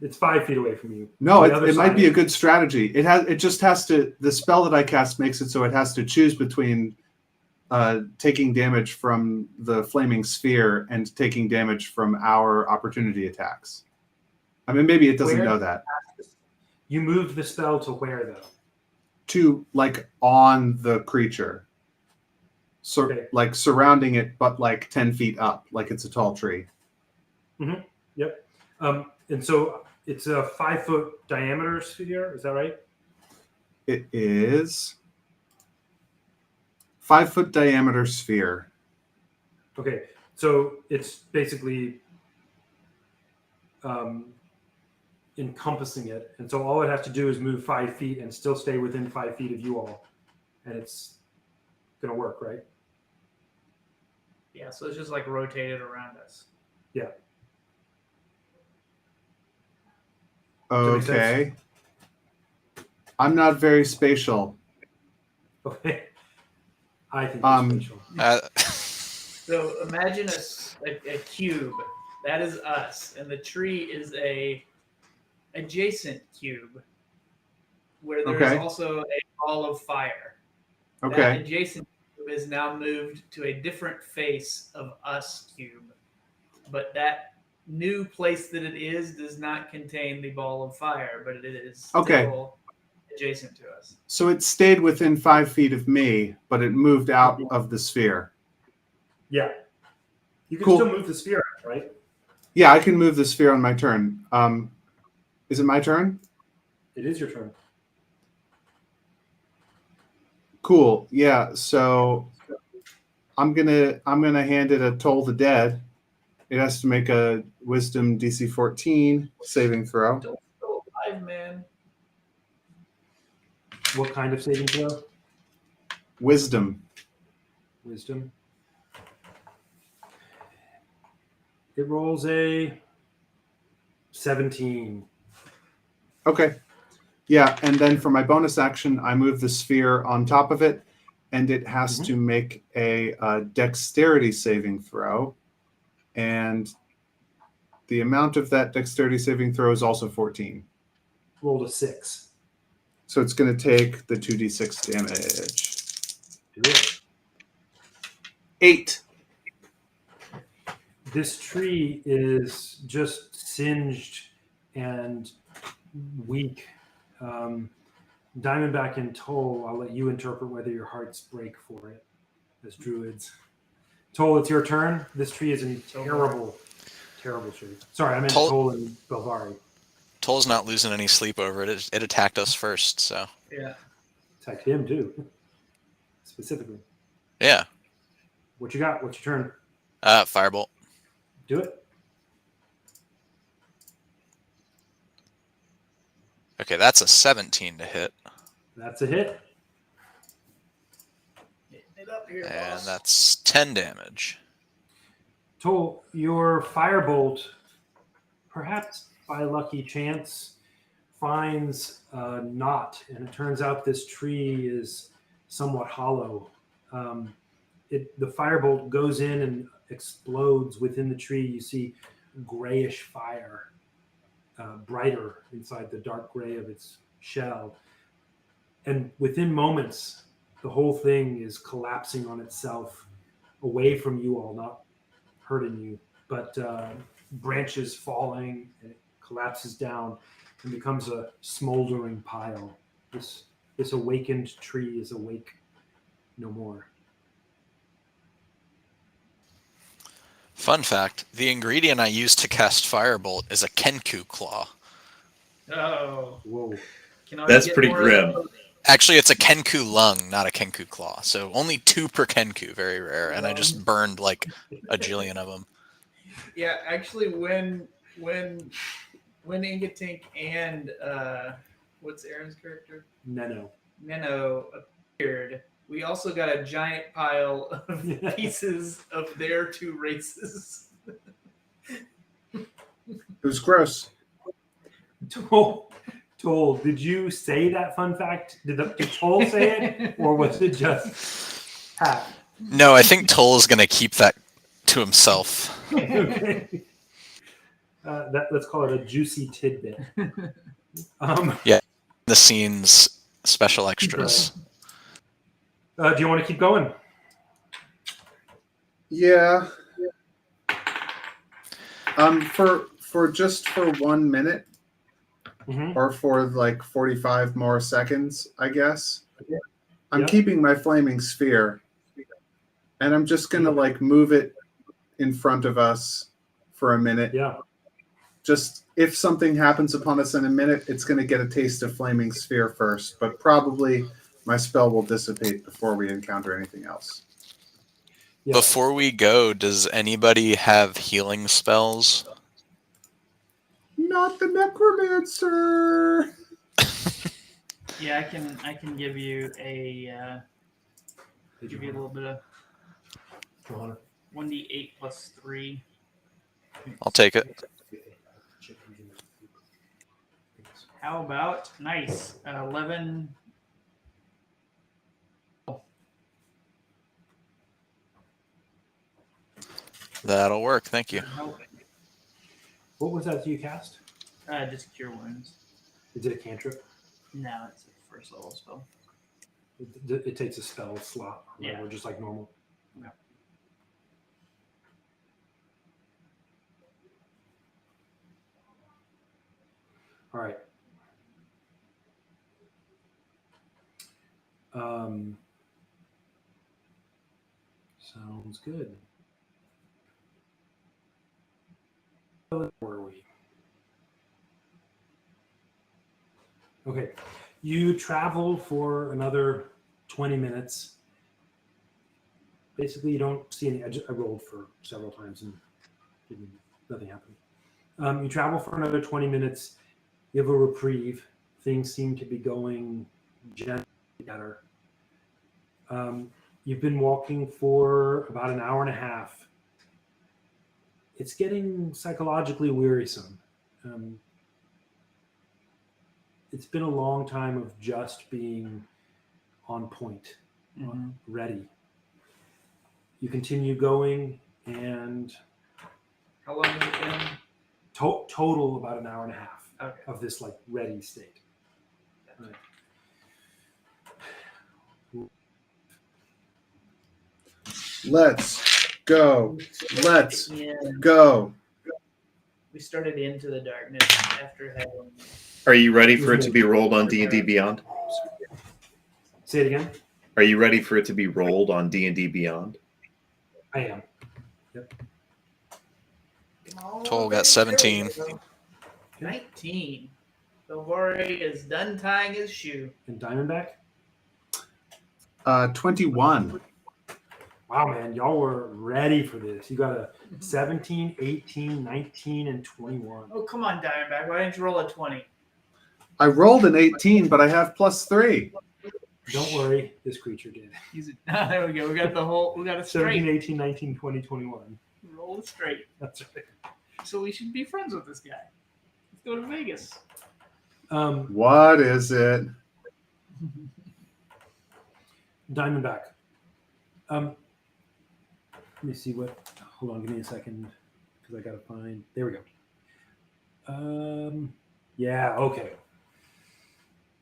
It's 5 feet away from you. No, The other it might side be a is- good strategy. It just has to. The spell that I cast makes it so it has to choose between taking damage from the flaming sphere and taking damage from our opportunity attacks. I mean, maybe it doesn't Where- know that. You moved the spell to where, though? To like on the creature, so Okay. like surrounding it, but like 10 feet up, like it's a tall tree. Yep. And so it's a 5-foot diameter sphere. Is that right? It is 5-foot diameter sphere. Okay. So it's basically encompassing it. And so all it has to do is move 5 feet and still stay within 5 feet of you all. And it's going to work, right? Yeah, so it's just like rotated around us. Yeah. that make sense? Okay. I'm not very spatial. Okay. I think Um, it's spatial. So imagine a cube That is us, and the tree is a adjacent cube where there is Okay. also a ball of fire. That Okay. adjacent cube is now moved to a different face of us cube, but that new place that it is does not contain the ball of fire, but it is still Okay. adjacent to us. So it stayed within 5 feet of me, but it moved out of the sphere. Yeah. You can Cool. still move the sphere, right? Yeah, I can move the sphere on my turn. Is it my turn? It is your turn. Cool. Yeah. So I'm gonna hand it a Toll the Dead. It has to make a Wisdom DC 14 saving throw. Still alive, man. What kind of saving throw? Wisdom. Wisdom. It rolls a 17. Okay. Yeah, and then for my bonus action, I move the sphere on top of it, and it has to make a dexterity saving throw. And the amount of that dexterity saving throw is also 14. Rolled a 6. So it's going to take the 2d6 damage. Do it. 8. This tree is just singed and weak. Diamondback and Toll, I'll let you interpret whether your hearts break for it as druids. Toll, it's your turn. This tree is in terrible shape. Sorry, I meant Toll and Belvari. Toll's not losing any sleep over it. It attacked us first, so. Yeah. Attacked him too, specifically. Yeah. What you got? What's your turn? Firebolt. Do it. Okay, that's a 17 to hit. That's a hit. Hitting it up here, And boss. that's 10 damage. Toll, your firebolt, perhaps by lucky chance, finds a knot, and it turns out this tree is somewhat hollow. The firebolt goes in and explodes within the tree. You see grayish fire, brighter inside the dark gray of its shell. And within moments, the whole thing is collapsing on itself away from you all, not hurting you, but branches falling, and it collapses down and becomes a smoldering pile. This awakened tree is awake no more. Fun fact, the ingredient I used to cast Firebolt is a Kenku claw. Oh. Whoa. Can I That's get pretty more grim. of those? Actually, it's a Kenku lung, not a Kenku claw. So only 2 per Kenku, very rare. And I just burned like a jillion of them. Yeah, actually, when Ingatink and what's Aaron's character? Neno. Neno appeared, we also got a giant pile of pieces of their 2 races. It was gross. Toll, did you say that fun fact? Did Toll say it, or was it just Pat? No, I think Toll is going to keep that to himself. Okay. Let's call it a juicy tidbit. The scenes, special extras. Do you want to keep going? Yeah. For 1 minute, or for like 45 more seconds, I guess. I'm keeping my flaming sphere, and I'm just gonna like move it in front of us for a minute. Yeah. Just if something happens upon us in a minute, it's gonna get a taste of flaming sphere first, but probably my spell will dissipate before we encounter anything else. Yeah. Before we go, does anybody have healing spells? Not the necromancer. Yeah, I can give you a little bit of 1d8 plus 3. I'll take it. How about nice 11? That'll work. Thank you. What was that you cast? Just cure wounds. Is it a cantrip? No, it's a first level spell. It takes a spell slot. Yeah. Or just like normal. Okay. All right. Sounds good. Where are we? Okay. You travel for another 20 minutes. Basically, you don't see any. I rolled for several times and nothing happened. You travel for another 20 minutes. You have a reprieve. Things seem to be going gently better. You've been walking for about an hour and a half. It's getting psychologically wearisome. It's been a long time of just being on point, ready. You continue going, and How long has it been? total about an hour and a half Okay. of this like ready state. Right. Let's go. Let's Yeah. go. We started into the darkness after having. Are you ready for it to be rolled on D&D Beyond? Say it again. Are you ready for it to be rolled on D&D Beyond? I am. Toll got 17. 19. Silvari is done tying his shoe. And Diamondback? 21. Wow, man, y'all were ready for this. You got a 17, 18, 19, and 21. Oh, come on, Diamondback. Why didn't you roll a 20? I rolled an 18, but I have +3. Don't worry, this creature did. There we go. We got a 17, straight. 18, 19, 20, 21. Roll it straight. That's right. So we should be friends with this guy. Let's go to Vegas. What is it? Diamondback. Let me see what. Hold on, give me a second, because I gotta find. There we go. Yeah. Okay.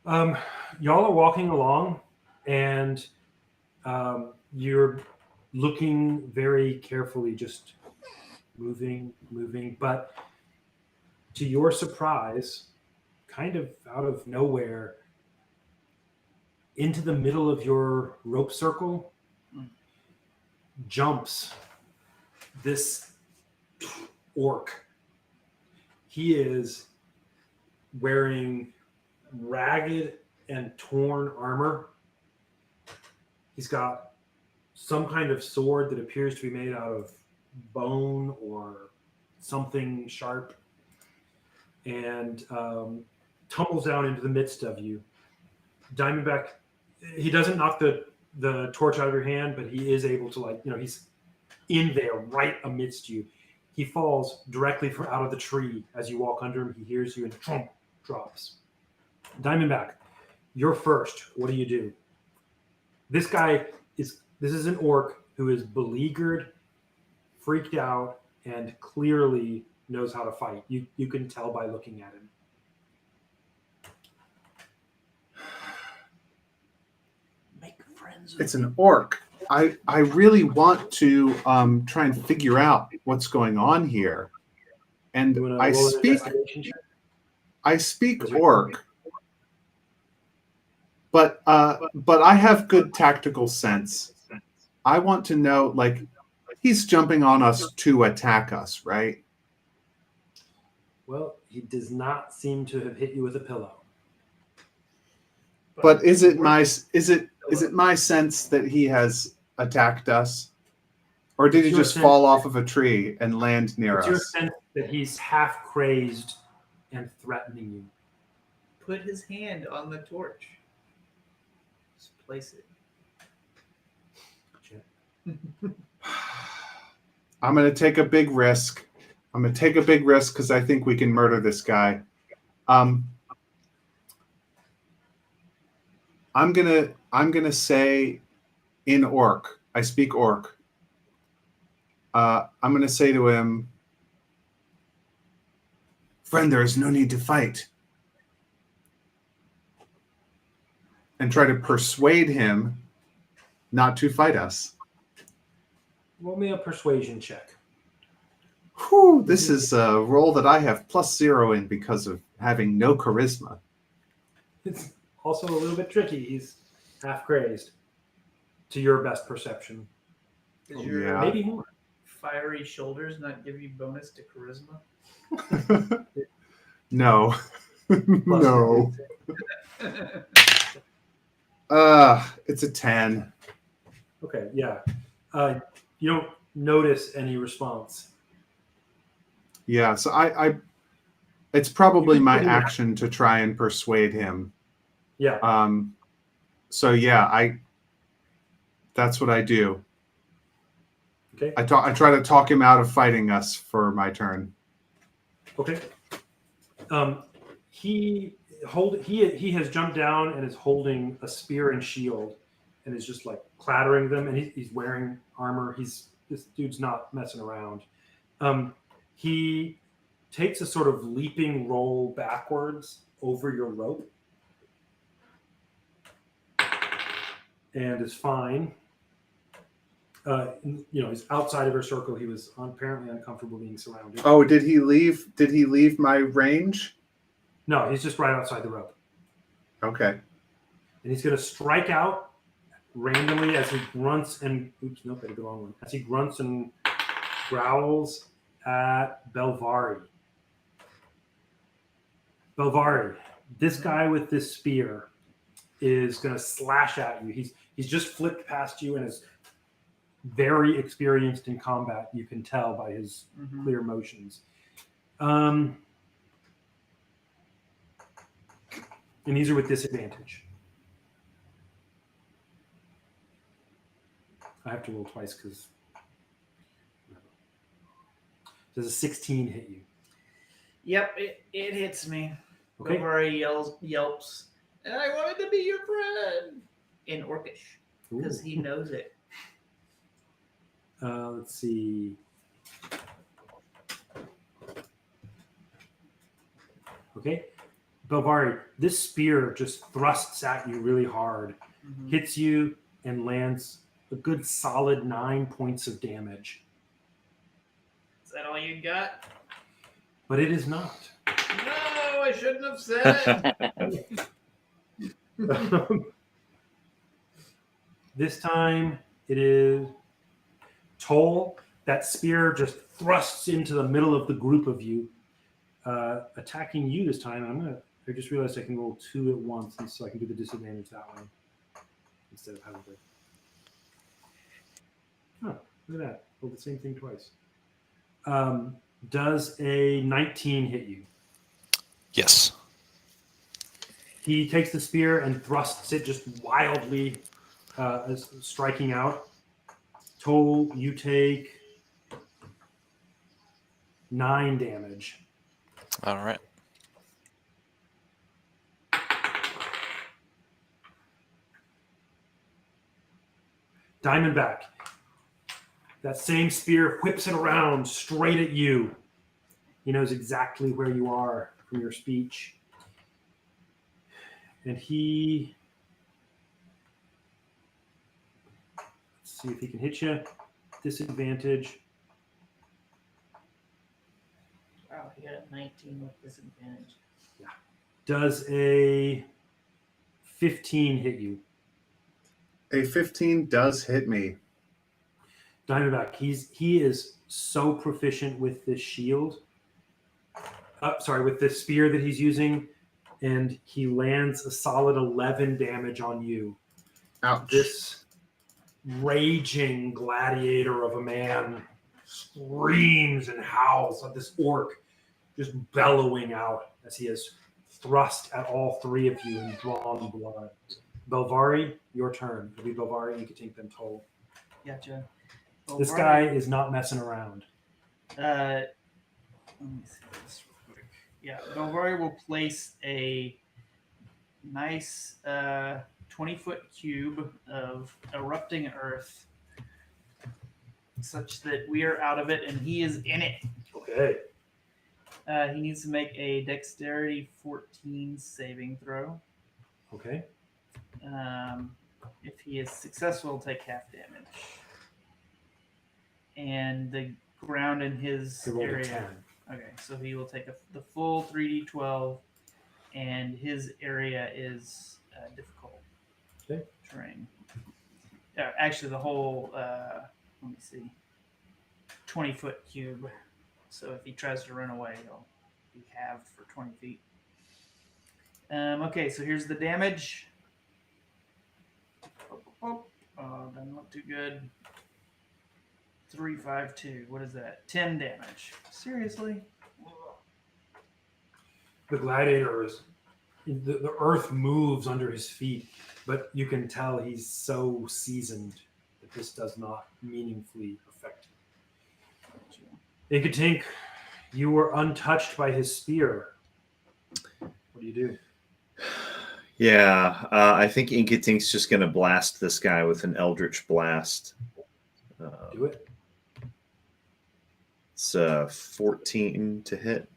Y'all are walking along, and you're looking very carefully, just moving, but to your surprise, kind of out of nowhere, into the middle of your rope circle jumps this orc. He is wearing ragged and torn armor. He's got some kind of sword that appears to be made out of bone or something sharp, and tumbles down into the midst of you. Diamondback, he doesn't knock the torch out of your hand, but he is able to, he's in there right amidst you. He falls directly out of the tree as you walk under him. He hears you and trump, drops. Diamondback, you're first. What do you do? This is an orc who is beleaguered, freaked out, and clearly knows how to fight. You can tell by looking at him. Make friends with It's an orc. I really want to try and figure out what's going on here. And You wanna I roll an speak investigation check? I speak orc. But I have good tactical sense. I want to know, like, he's jumping on us to attack us, right? Well, he does not seem to have hit you with a pillow. But is it my sense that he has attacked us, or did It's he your just sense fall off of a tree and land near It's your us? sense that he's half crazed and threatening you. Put his hand on the torch. Just place it. I'm going to take a big risk. I'm going to take a big risk because I think we can murder this guy. I'm gonna say in orc. I speak orc. I'm gonna say to him, Friend, there is no need to fight. And try to persuade him not to fight us. Roll me a persuasion check. Whew, this is a roll that I have +0 in because of having no charisma. It's also a little bit tricky. He's half crazed to your best perception. Does your Yeah. Maybe more. fiery shoulders not give you bonus to charisma? No. Plus No. It's a 10. Okay, yeah. You don't notice any response. Yeah, so I it's probably You my can do that. action to try and persuade him. Yeah. So yeah, that's what I do. Okay. I try to talk him out of fighting us for my turn. Okay. He has jumped down and is holding a spear and shield, and is just like clattering them. And he's wearing armor. This dude's not messing around. He takes a sort of leaping roll backwards over your rope, and is fine. He's outside of her circle. He was apparently uncomfortable being surrounded. Oh, did he leave? Did he leave my range? No, he's just right outside the rope. Okay. And he's going to strike out randomly as he grunts and... Oops, nope, I did the wrong one. As he grunts and growls at Belvari. Belvari, this guy with this spear is going to slash at you. He's just flipped past you and is very experienced in combat. You can tell by his clear motions. And these are with disadvantage. I have to roll twice because does a 16 hit you? Yep, it hits me. Okay. Belvari yelps, and I wanted to be your friend in Orcish because he knows it. Let's see. Okay. Belvari, this spear just thrusts at you really hard, hits you, and lands a good solid 9 points of damage. Is that all you got? But it is not. No, I shouldn't have said it. This time it is Toll. That spear just thrusts into the middle of the group of you, attacking you this time. I just realized I can roll 2 at once, and so I can do the disadvantage that way instead of having to. Oh, look at that! Roll the same thing twice. Does a 19 hit you? Yes. He takes the spear and thrusts it just wildly, striking out. Toll, you take 9 damage. All right. Diamondback. That same spear whips it around straight at you. He knows exactly where you are from your speech. And he... Let's see if he can hit you. Disadvantage. Wow, he got a 19 with disadvantage. Yeah. Does a 15 hit you? A 15 does hit me. Diamondback, he is so proficient with this shield. With this spear that he's using, and he lands a solid 11 damage on you. Ouch. This raging gladiator of a man screams and howls at this orc, just bellowing out as he has thrust at all 3 of you and drawn blood. Belvari, your turn. It'll be Belvari, Inkatink, then Toll. Gotcha. This guy is not messing around. Let me see this real quick. Yeah, Belvari will place a nice 20-foot cube of erupting earth such that we are out of it and he is in it. Okay. He needs to make a dexterity 14 saving throw. Okay. If he is successful, he'll take half damage. And the ground in his He rolled a area. 10. Okay, so he will take the full 3d12, and his area is difficult Okay. terrain. Actually, the whole, let me see, 20-foot cube. So if he tries to run away, he'll be halved for 20 feet. Okay, so here's the damage. Oh, doesn't look too good. 3, 5, 2. What is that? 10 damage. Seriously? The gladiator is the earth moves under his feet, but you can tell he's so seasoned that this does not meaningfully affect him. Inkatink, you were untouched by his spear. What do you do? Yeah, I think Inkatink's just going to blast this guy with an Eldritch Blast. Do it. It's 14 to hit.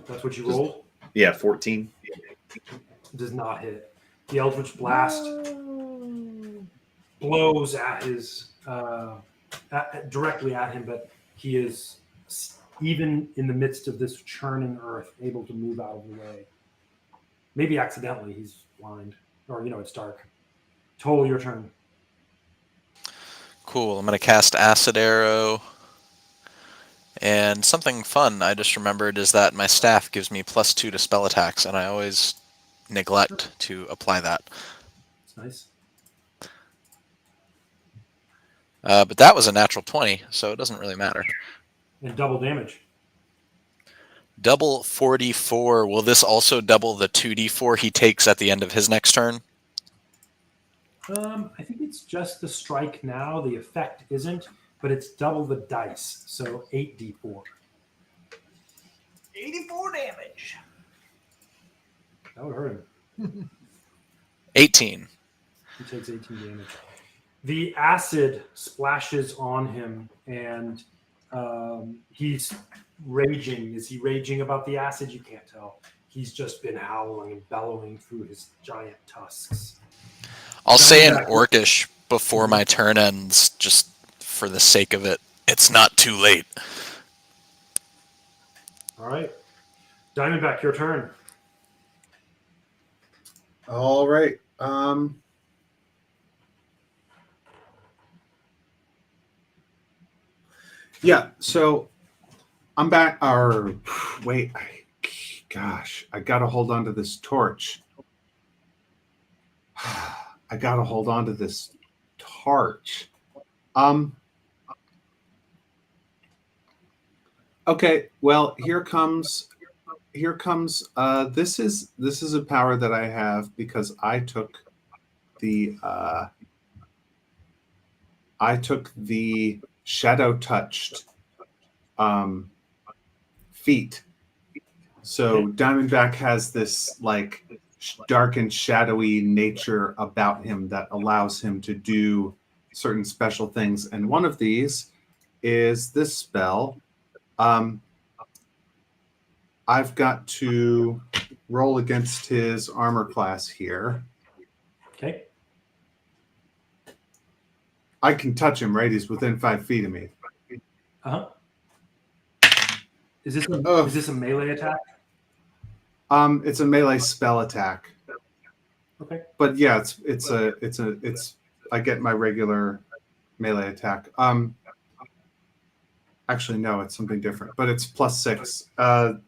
That's what you rolled? Yeah, 14. Does not hit. The Eldritch Blast blows at his directly at him, but he is, even in the midst of this churning earth, able to move out of the way. Maybe accidentally. He's blind, or it's dark. Total, your turn. Cool. I'm going to cast Acid Arrow. And something fun I just remembered is that my staff gives me +2 to spell attacks, and I always neglect to apply that. It's nice. But that was a natural 20, so it doesn't really matter. And double damage. Double 44. Will this also double the 2d4 he takes at the end of his next turn? I think it's just the strike now. The effect isn't, but it's double the dice, so 8d4. 84 damage. That would hurt him. 18. He takes 18 damage. The acid splashes on him, and he's raging. Is he raging about the acid? You can't tell. He's just been howling and bellowing through his giant tusks. I'll say in Orcish before my turn ends, just for the sake of it. It's not too late. All right. Diamondback, your turn. All right. Yeah, so I'm back. Wait, gosh, I got to hold on to this torch. I got to hold on to this torch. Okay, well, here comes this is a power that I have because I took the shadow touched feat. So Diamondback has this like dark and shadowy nature about him that allows him to do certain special things, and one of these is this spell. I've got to roll against his armor class here. Okay. I can touch him, right? He's within 5 feet of me. Uh-huh. Is this a melee attack? It's a melee spell attack. Okay. But yeah, it's I get my regular melee attack. Actually, no, it's something different, but it's +6.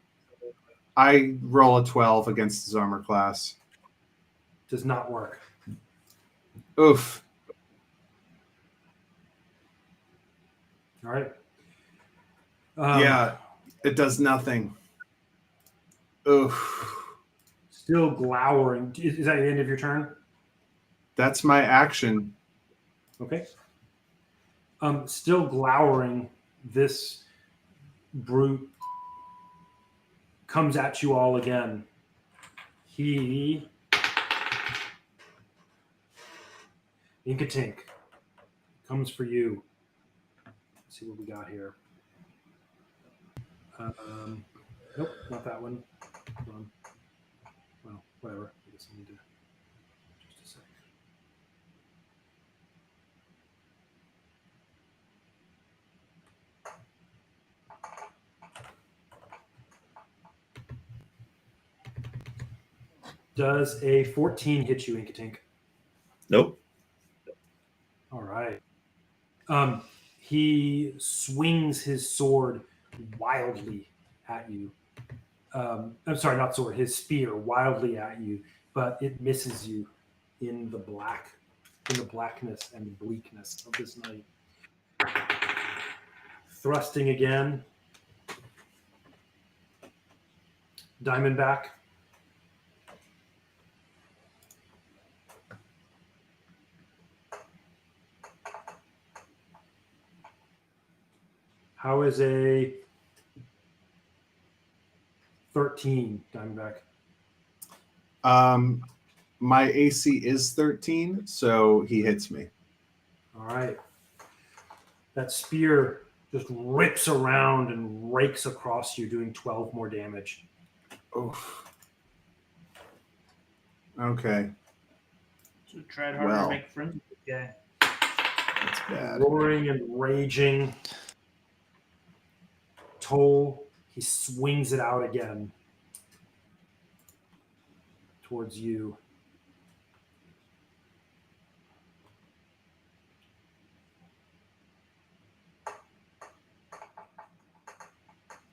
I roll a 12 against his armor class. Does not work. Oof. All right. Yeah, it does nothing. Oof. Still glowering. Is that the end of your turn? That's my action. Okay. Still glowering, this brute comes at you all again. He... Inkatink comes for you. Let's see what we got here. Nope, not that one. Hold on. Well, whatever. I guess I need to just a sec. Does a 14 hit you, Inkatink? Nope. All right. He swings his sword wildly at you. I'm sorry, not sword. His spear wildly at you, but it misses you in the blackness and bleakness of this night. Thrusting again. Diamondback. How is a 13, Diamondback? My AC is 13, so he hits me. All right. That spear just rips around and rakes across you, doing 12 more damage. Oof. Okay, So tried harder Well. to make friends with this guy. that's bad. Roaring and raging. Toll, he swings it out again towards you.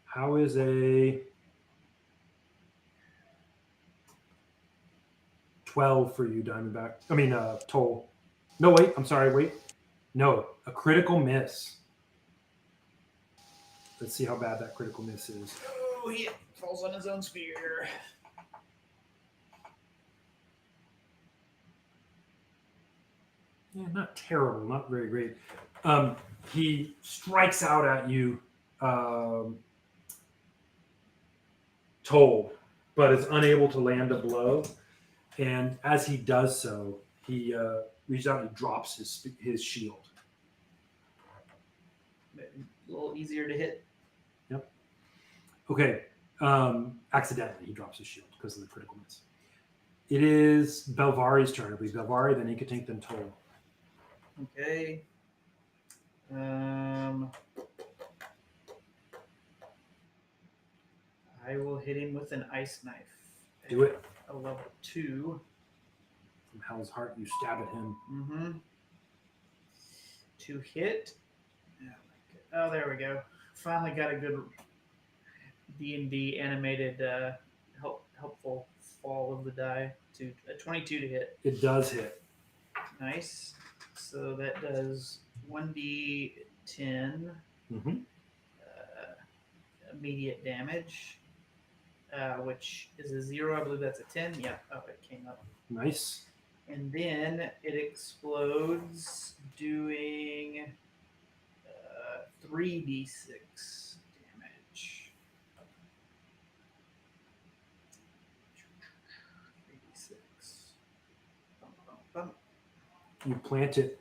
How is a 12 for you, Diamondback? I mean, Toll. No, wait. I'm sorry. Wait. No, a critical miss. Let's see how bad that critical miss is. Oh, he falls on his own spear. Yeah, not terrible, not very great. He strikes out at you, Toll, but is unable to land a blow. And as he does so, he reaches out and drops his shield. A little easier to hit. Okay, accidentally he drops his shield because of the critical miss. It is Belvari's turn. It will be Belvari, then Inkatink, then Toll. Okay. I will hit him with an ice knife. Do it. A level 2. From Hell's Heart, you stab at him. Mm-hmm. To hit. Oh, there we go. Finally got a good D&D animated helpful fall of the die. To a 22 to hit. It does hit. Nice. So that does 1d10 Mm-hmm. immediate damage, which is a 0. I believe that's a 10. Yeah. Oh, it came up. Nice. And then it explodes, doing 3d6 damage. 3d6. Bum, bum, bum. You plant it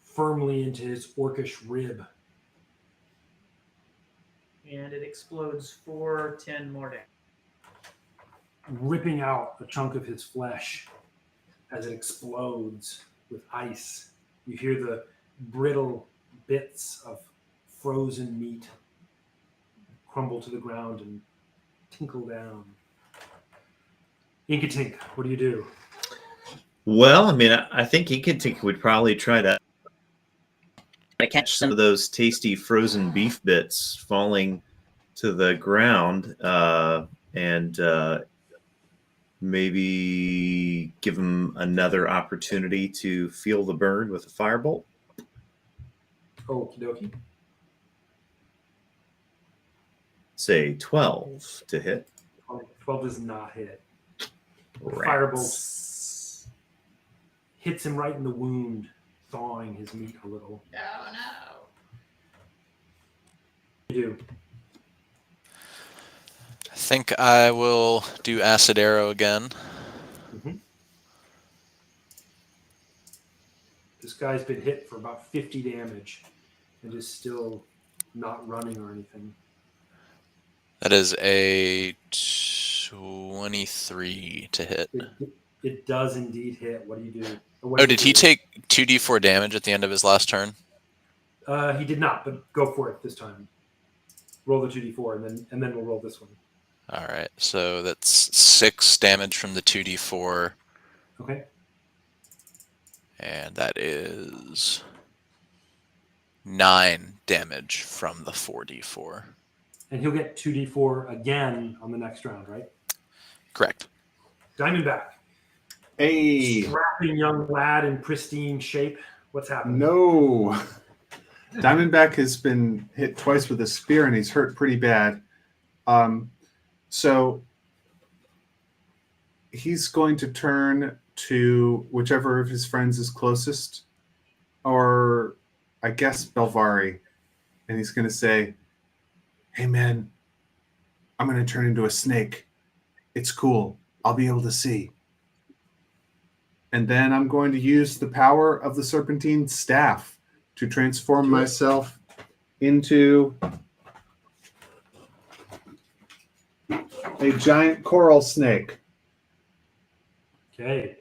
firmly into his orcish rib. And it explodes for 10 more damage. Ripping out a chunk of his flesh as it explodes with ice. You hear the brittle bits of frozen meat crumble to the ground and tinkle down. Inkatink, what do you do? Well, I mean, I think Inkatink would probably try to catch some of those tasty frozen beef bits falling to the ground and maybe give him another opportunity to feel the burn with a firebolt. Okie dokie. Say 12 to hit. 12 does not hit. Rats. Firebolt hits him right in the wound, thawing his meat a little. Oh no! You do. I think I will do Acid Arrow again. Mm-hmm. This guy's been hit for about 50 damage and is still not running or anything. That is a 23 to hit. It does indeed hit. What do you do? Or what Oh, do you did he do? take 2d4 damage at the end of his last turn? He did not, but go for it this time. Roll the 2d4, and then we'll roll this one. All right, so that's 6 damage from the 2d4, Okay. and that is 9 damage from the 4d4. And he'll get 2d4 again on the next round, right? Correct. Diamondback. Hey, Strapping young lad in pristine shape. What's happening? no. Diamondback has been hit twice with a spear and he's hurt pretty bad. So he's going to turn to whichever of his friends is closest, or I guess Belvari, and he's going to say, "Hey man, I'm going to turn into a snake. It's cool. I'll be able to see." And then I'm going to use the power of the serpentine staff to transform myself into a giant coral snake. Okay.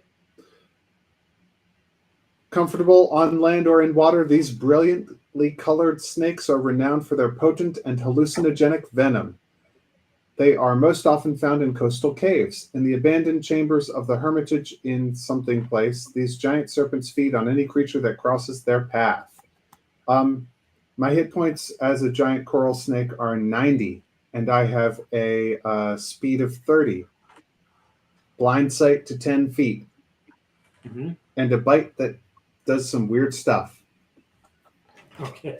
Comfortable on land or in water, these brilliantly colored snakes are renowned for their potent and hallucinogenic venom. They are most often found in coastal caves. In the abandoned chambers of the Hermitage in something place, these giant serpents feed on any creature that crosses their path. My hit points as a giant coral snake are 90, and I have a speed of 30, blind sight to 10 feet, and a bite that does some weird stuff. Okay.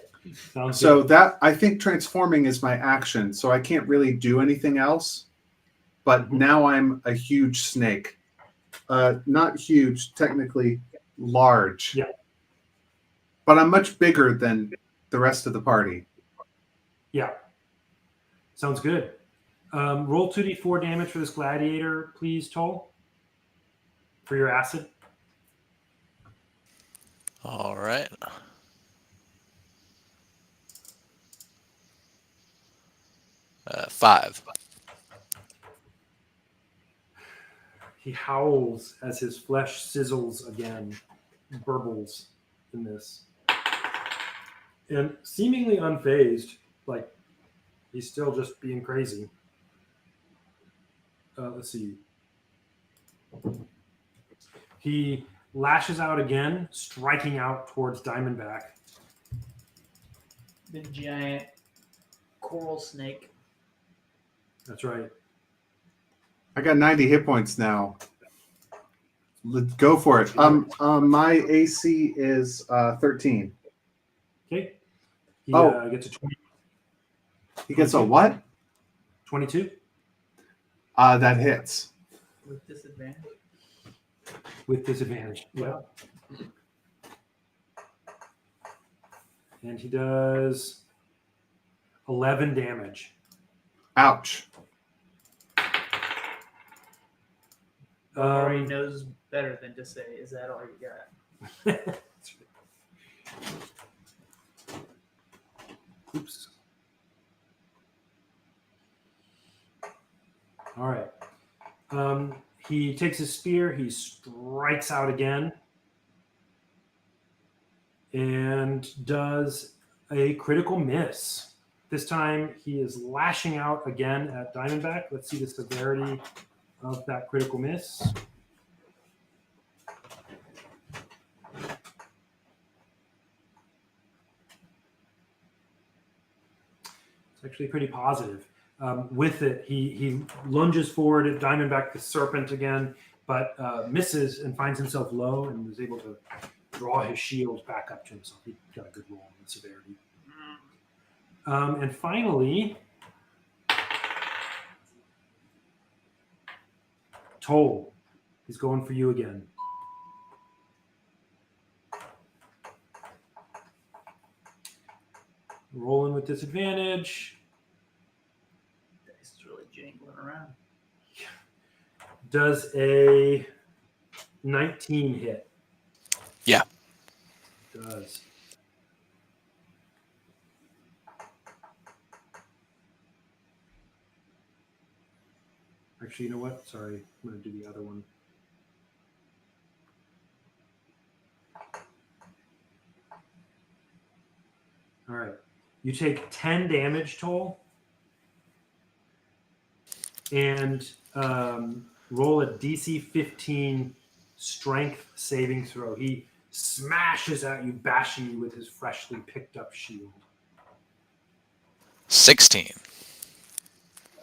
Sounds So good. that, I think transforming is my action, so I can't really do anything else. But now I'm a huge snake. Not huge, technically large. Yeah. But I'm much bigger than the rest of the party. Yeah. Sounds good. Roll 2d4 damage for this gladiator, please, Toll. For your acid. All right. Five. He howls as his flesh sizzles again, burbles in this. And seemingly unfazed, like he's still just being crazy. Let's see. He lashes out again, striking out towards Diamondback. The giant coral snake. That's right. I got 90 hit points now. Let's go for it. My AC is 13. Okay. He Oh. gets a 20, He gets a what? 22 That hits. With disadvantage. with disadvantage. Yeah. And he does 11 damage. Ouch. Already knows better than to say, "Is that all you got?" Oops. All right. He takes his spear, he strikes out again, and does a critical miss. This time he is lashing out again at Diamondback. Let's see the severity of that critical miss. It's actually pretty positive. With it, he lunges forward at Diamondback the serpent again, but misses and finds himself low and is able to draw his shield back up to himself. He got a good roll on the severity. And finally, Toll. He's going for you again. Rolling with disadvantage. Dice is really jangling around. Does a 19 hit? Yeah. Does. Actually, you know what? Sorry, I'm going to do the other one. All right. You take 10 damage toll and roll a DC 15 strength saving throw. He smashes at you, bashing you with his freshly picked up shield. 16.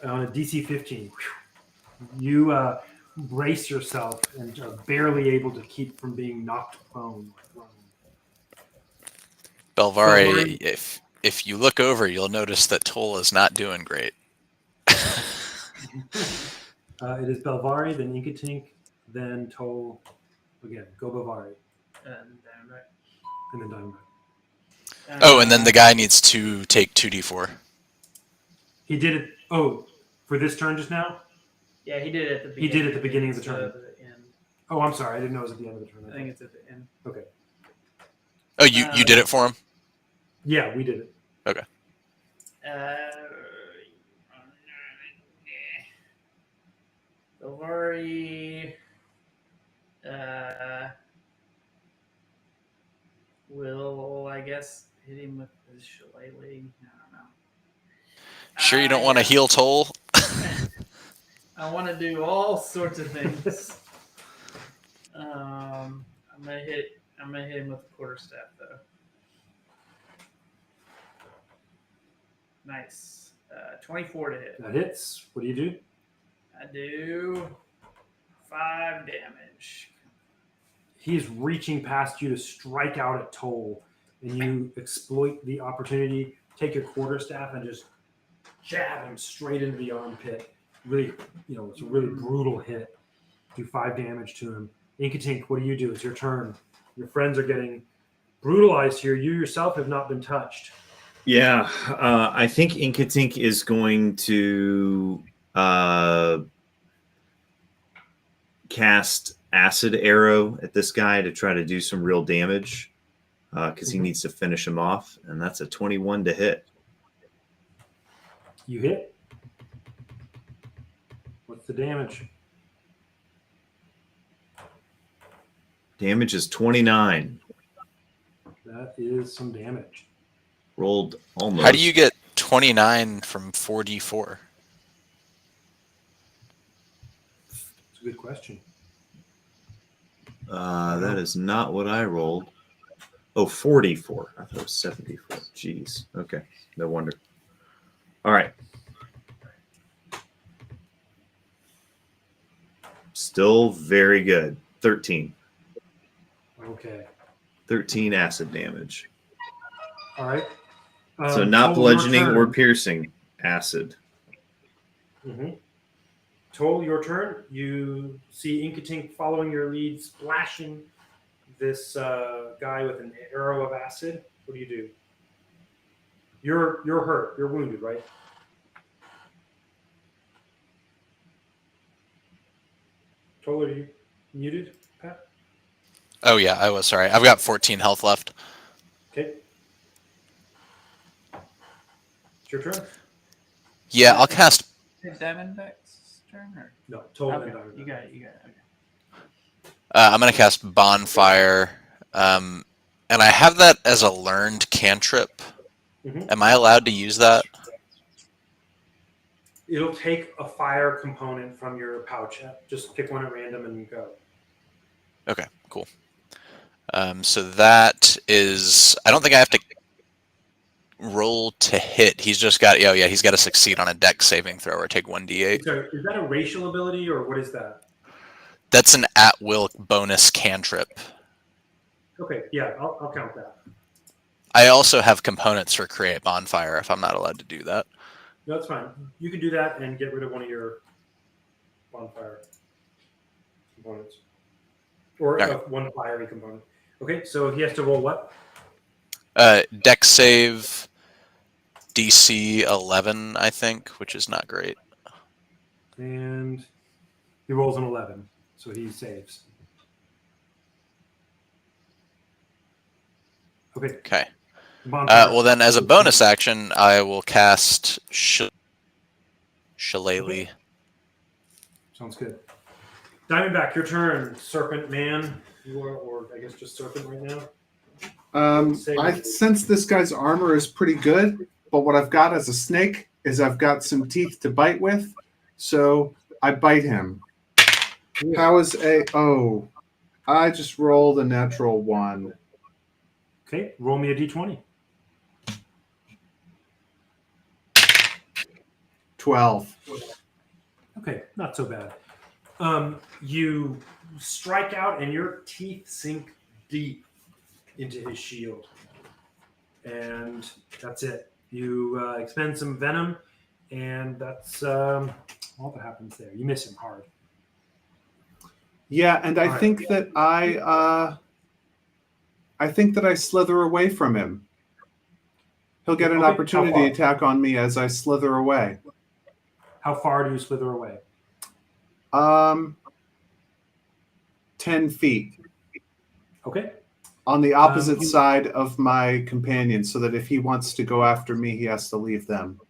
On a DC 15, you brace yourself and are barely able to keep from being knocked prone. Belvari, if you look over, you'll notice that Toll is not doing great. It is Belvari, then Inkatink, then Toll. Again, go Belvari, And Diamondback. and then Diamondback. Oh, and then the guy needs to take 2d4. He did it. Oh, for this turn just now? Yeah, he did it at the He beginning. did at the beginning of the instead turn. of the end. Oh, I'm sorry. I didn't know it was at the end of the turn. I think it's at the end. Okay. Oh, you did it for him? Yeah, we did it. Okay. Belvari will, I guess, hit him with his shillelagh. I don't know. Sure you don't want to heal Toll? I want to do all sorts of things. I'm gonna hit him with a quarterstaff though. Nice. 24 to hit. That hits. What do you do? I do 5 damage. He's reaching past you to strike out at Toll, and you exploit the opportunity, take your quarterstaff and just jab him straight into the armpit. Really, it's a really brutal hit. Do 5 damage to him. Inkatink, what do you do? It's your turn. Your friends are getting brutalized here. You yourself have not been touched. Yeah, I think Inkatink is going to cast Acid Arrow at this guy to try to do some real damage because he needs to finish him off, and that's a 21 to hit. You hit. What's the damage? Damage is 29. That is some damage. Rolled almost. How do you get 29 from 4d4? It's a good question. That is not what I rolled. Oh, 44. I thought it was 74. Jeez. Okay. No wonder. All right. Still very good. 13. Okay. 13 acid damage. All right. So not Toll, your bludgeoning turn. or piercing. Acid. Mm-hmm. Toll, your turn. You see Inkatink following your lead, splashing this guy with an arrow of acid. What do you do? You're hurt. You're wounded, right? Toll, are you muted, Pat? Oh, yeah, I was sorry. I've got 14 health left. Okay. It's your turn. Yeah, I'll cast. Is Diamondback's turn? Or? No, Toll. Okay, and Diamondback. you got it. Okay. I'm going to cast Bonfire. And I have that as a learned cantrip. Mhm. Am I allowed to use that? It'll take a fire component from your pouch. Just pick one at random and go. Okay, cool. So that is. I don't think I have to roll to hit. He's just got. Oh, yeah, he's got to succeed on a dex saving throw or take 1d8. Sorry, is that a racial ability or what is that? That's an at-will bonus cantrip. Okay, yeah, I'll count that. I also have components for create bonfire if I'm not allowed to do that. No, that's fine. You can do that and get rid of one of your bonfire components. Or Right. one fiery component. Okay, so he has to roll what? Dex save DC 11, I think, which is not great. And he rolls an 11, so he saves. Okay. Okay. Bonfire. Well, then, as a bonus action, I will cast Shillelagh. Sounds good. Diamondback, your turn. Serpent man. You are, or I guess just serpent right now. I sense this guy's armor is pretty good, but what I've got as a snake is I've got some teeth to bite with, so I bite him. How is a... Oh, I just rolled a natural 1. Okay, roll me a d20. 12. Okay, not so bad. You strike out and your teeth sink deep into his shield. And that's it. You expend some venom, and that's all that happens there. You miss him hard. Yeah, and I All right. think that I think that I slither away from him. He'll get an Okay, how opportunity far? attack on me as I slither away. How far do you slither away? 10 feet Okay. on the opposite you- side of my companion, so that if he wants to go after me, he has to leave them.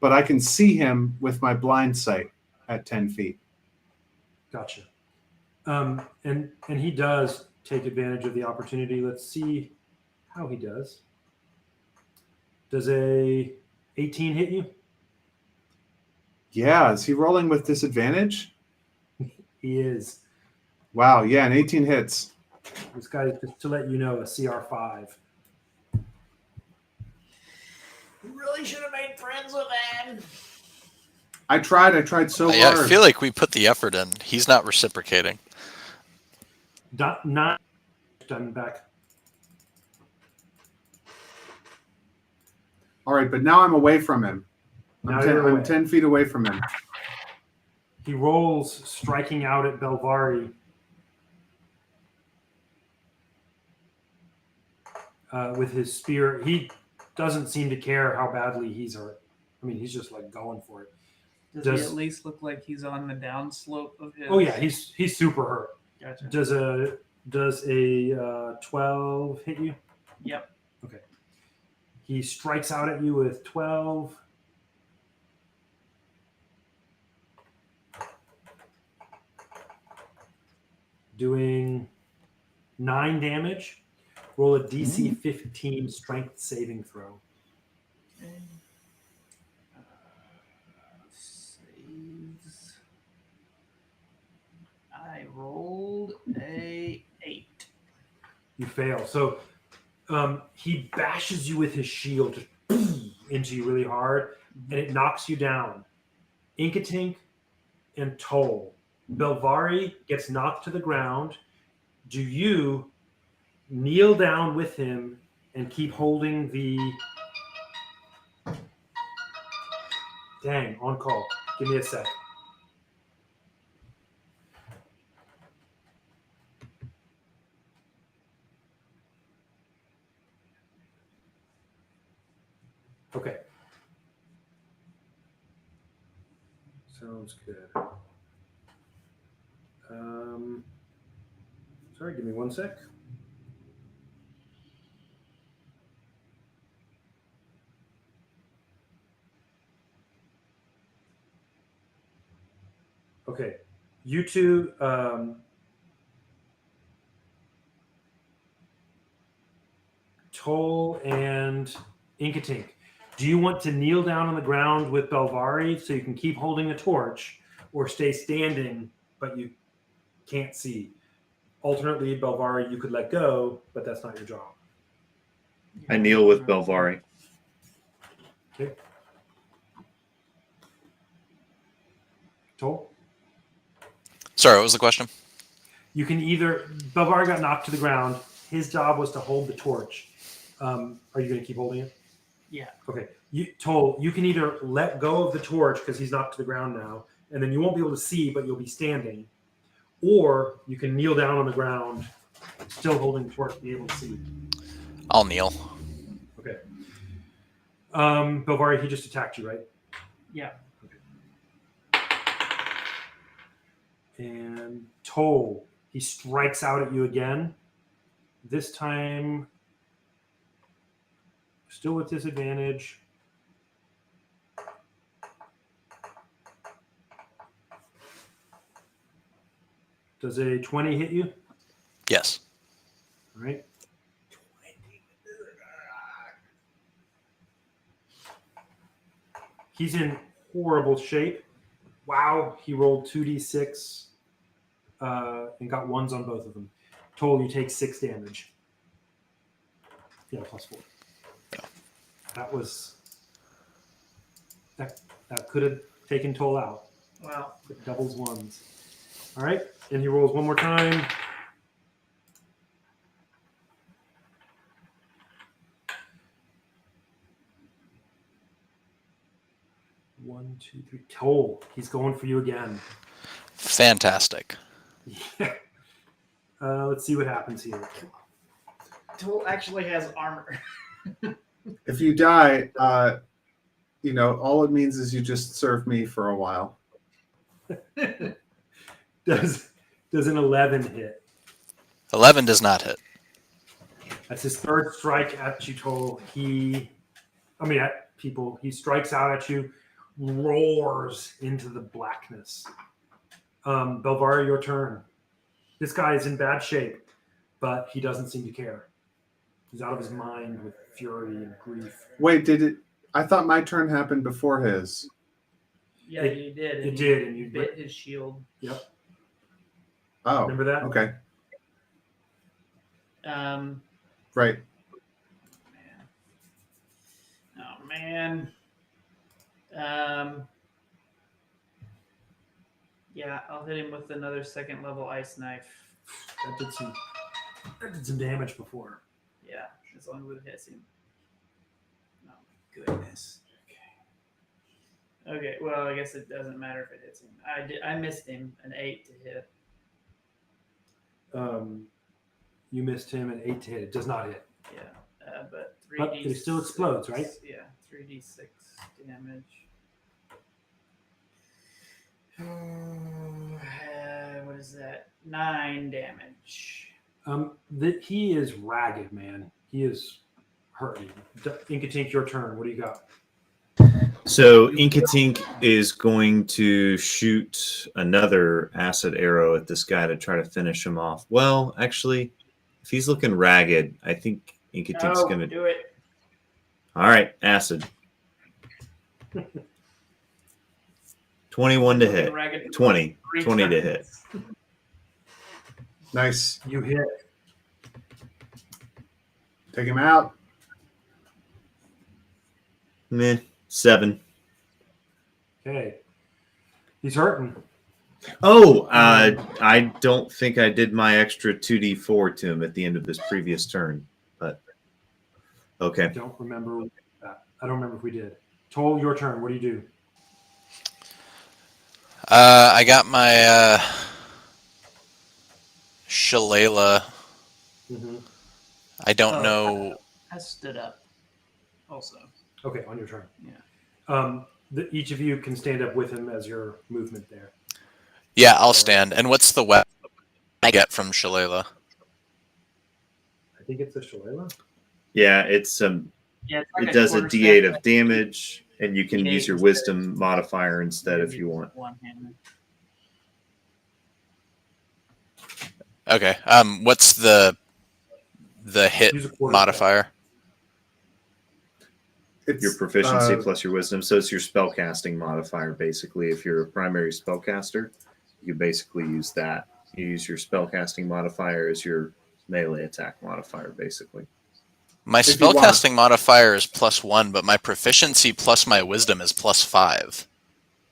But I can see him with my blind sight at 10 feet. Gotcha. And he does take advantage of the opportunity. Let's see how he does. Does a 18 hit you? Yeah, is he rolling with disadvantage? He is. Wow, yeah, an 18 hits. This guy, just to let you know, a CR5. You really should have made friends with him. I tried so Yeah, hard. I feel like we put the effort in. He's not reciprocating. Not done back. All right, but now I'm away from him. Now you're I'm away. 10 feet away from him. He rolls, striking out at Belvari. With his spear. He doesn't seem to care how badly he's hurt. I mean, he's just like going for it. Does Does- he at least look like he's on the downslope of his? Oh yeah, he's super hurt. Gotcha. Does a 12 hit you? Yep. Okay. He strikes out at you with 12. Doing 9 damage. Roll a DC 15 strength saving throw. Okay. Saves. I rolled a 8. You fail. So he bashes you with his shield just into you really hard, and it knocks you down. Inkatink and Toll. Belvari gets knocked to the ground. Do you kneel down with him and keep holding the... Dang, on call. Give me a sec. Okay. Sounds good. Sorry, give me one sec. Okay. You two, Toll and Inkatink, do you want to kneel down on the ground with Belvari so you can keep holding a torch, or stay standing but you can't see? Alternately, Belvari, you could let go, but that's not your job. I kneel with Belvari. Okay. Toll? Sorry, what was the question? You can either... Belvari got knocked to the ground. His job was to hold the torch. Are you going to keep holding it? Yeah. Okay. Toll, you can either let go of the torch because he's knocked to the ground now, and then you won't be able to see, but you'll be standing. Or you can kneel down on the ground, still holding the torch, be able to see. I'll kneel. Okay. Belvari, he just attacked you, right? Yeah. And Toll, he strikes out at you again. This time, still with disadvantage. Does a 20 hit you? Yes. All right. He's in horrible shape. Wow, he rolled 2d6 and got ones on both of them. Toll, you take 6 damage. Yeah, +4. Yeah. That was that could have taken Toll out. Wow. It doubles ones. All right, and he rolls one more time. One, two, three. Toll. He's going for you again. Fantastic. Yeah. Let's see what happens here. Tool actually has armor. If you die, all it means is you just serve me for a while. Does an 11 hit? 11 does not hit. That's his third strike at you, Toll. At people. He strikes out at you, roars into the blackness. Belvara, your turn. This guy is in bad shape, but he doesn't seem to care. He's out of his mind with fury and grief. Wait, did it? I thought my turn happened before his. Yeah, you did. It did, and you bit his shield. Yep. Oh, Remember that? okay, right. Oh man. Yeah, I'll hit him with another second level ice knife. That did some damage before. Yeah, as long as it hits him. Oh my goodness. Okay, well I guess it doesn't matter if it hits him. I missed him an 8 to hit. You missed him an 8 to hit. It does not hit. Yeah, but 3d6. But it still explodes, right? Yeah, 3d6 damage. What is that? 9 damage. He is ragged, man. He is hurting. Inkatink, your turn. What do you got? So Inkatink is going to shoot another acid arrow at this guy to try to finish him off. Well, actually, if he's looking ragged, I think Inkatink's going to do it. All right, acid. 21 to hit. 20 to hit. Nice. You hit. Take him out. Meh, 7. Okay. He's hurting. Oh, I don't think I did my extra 2d4 to him at the end of this previous turn, but okay. I don't remember that. I don't remember if we did. Toll, your turn. What do you do? I got my shillelagh. Mm-hmm. I don't know. I stood up also. Okay, on your turn. Yeah. Each of you can stand up with him as your movement there. Yeah, I'll stand. And what's the weapon I get from shillelagh? I think it's a shillelagh. Yeah, it's Yeah, it's like it does a quarter d8 staff. of damage, and you can D8 use your instead. wisdom modifier instead if you want. One-handed. Okay. What's the hit Use a quarter modifier? It's Your proficiency plus your wisdom. So it's your spellcasting modifier, basically. If you're a primary spellcaster, you basically use that. You use your spellcasting modifier as your melee attack modifier, basically. My If you want. spellcasting modifier is +1, but my proficiency plus my wisdom is +5.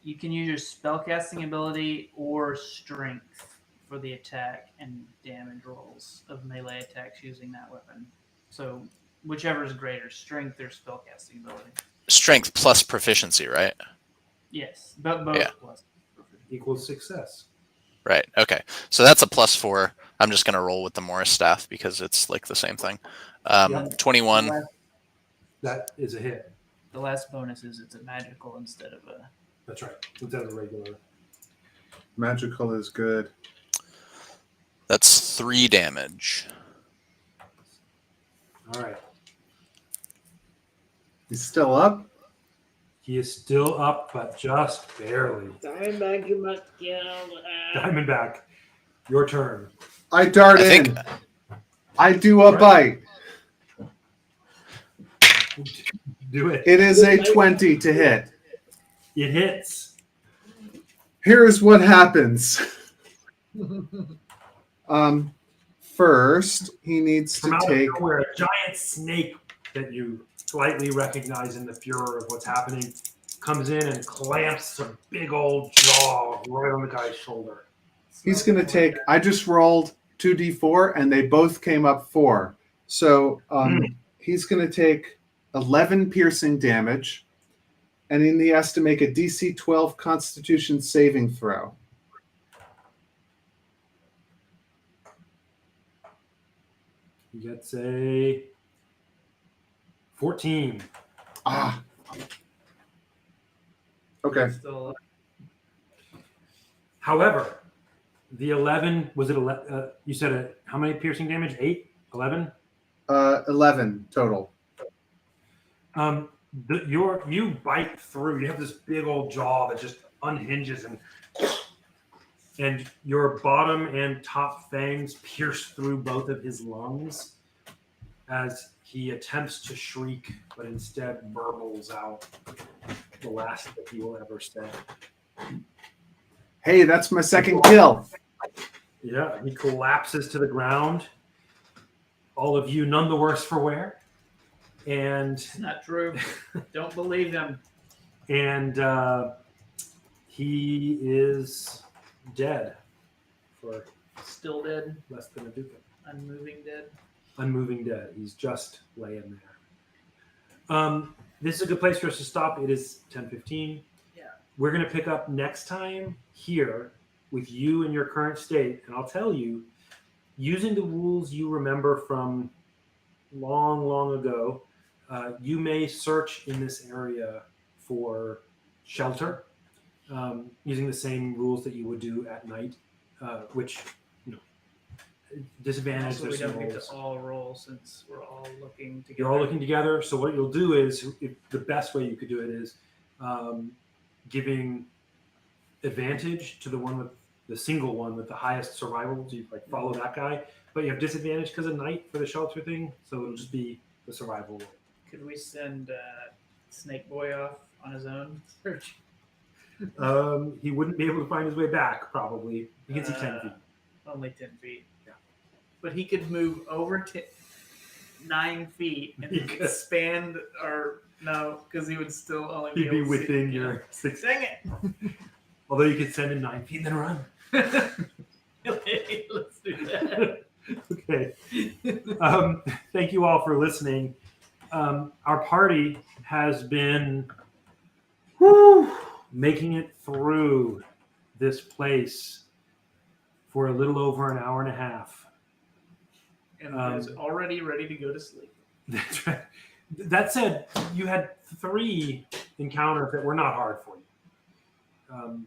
You can use your spellcasting ability or strength for the attack and damage rolls of melee attacks using that weapon. So whichever is greater, strength or spellcasting ability. Strength plus proficiency, right? Yes, but both Yeah. plus. Equals success. Right. Okay. So that's a +4. I'm just gonna roll with the Morris staff because it's like the same thing. Yep. 21. That is a hit. The last bonus is it's a magical instead of a. That's right. Instead of a regular. magical is good. That's 3 damage. All right. He's still up. He is still up, but just barely. Diamondback, you must kill. Diamondback. Your turn. I dart I in. think I do a bite. Do it. It is a 20 to hit. It hits. Here's what happens. First, he needs From to out of take. nowhere, a giant snake that you slightly recognize in the furor of what's happening comes in and clamps a big old jaw right on the guy's shoulder. He's going to take. I just rolled 2d4, and they both came up 4. So he's going to take 11 piercing damage, and then he has to make a DC 12 Constitution saving throw. He gets a 14. Ah. Okay. Still, However, the 11 was it? You said how many piercing damage? 8, 11. 11 total. You bite through. You have this big old jaw that just unhinges and your bottom and top fangs pierce through both of his lungs as he attempts to shriek, but instead burbles out the last that he will ever say. Hey, that's my second kill. Yeah, he collapses to the ground. All of you none the worse for wear. And it's not true. Don't believe him. And he is dead for Still dead. less than a ducat. Unmoving dead. Unmoving dead. He's just laying there. This is a good place for us to stop. It is 10:15. Yeah. We're going to pick up next time here with you in your current state. And I'll tell you, using the rules you remember from long, long ago, you may search in this area for shelter using the same rules that you would do at night, which, disadvantage. Also, we there's some don't get rolls. to all roll since we're all looking together. You're all looking together. So what you'll do is, the best way you could do it is giving advantage to the single one with the highest survival. So you follow that guy, but you have disadvantage because of night for the shelter thing. So it'll just be the survival roll. Could we send Snake Boy off on his own search? He wouldn't be able to find his way back, probably. He can see 10 feet. Only 10 feet. Yeah. But he could move over 9 feet and He could. expand, or no, because he would still only be He'd be able to see, within your 6. Dang it! Although you could send him 9 feet and then run. Let's do that. Okay. Thank you all for listening. Our party has been making it through this place for a little over an hour and a half. And is already ready to go to sleep. That's right. That said, you had 3 encounters that were not hard for you.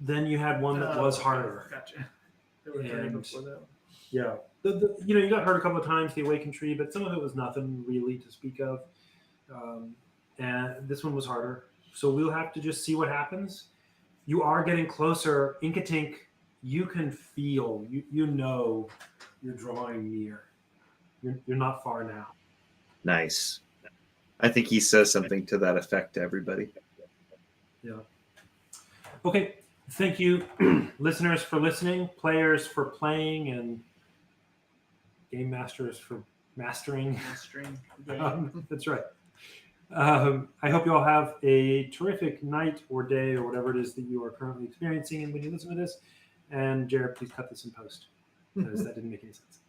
Then you had one that was harder. Gotcha. There were 3 And- before that. Yeah. You got hurt a couple of times, the awakened tree, but some of it was nothing really to speak of. And this one was harder. So we'll have to just see what happens. You are getting closer. Inkatink, you can feel, you know you're drawing near. You're not far now. Nice. I think he says something to that effect to everybody. Yeah. Okay. Thank you, listeners, for listening, players for playing, and game masters for mastering. Mastering the game. That's right. I hope you all have a terrific night or day or whatever it is that you are currently experiencing and when you listen to this. And Jared, please cut this in post because that didn't make any sense.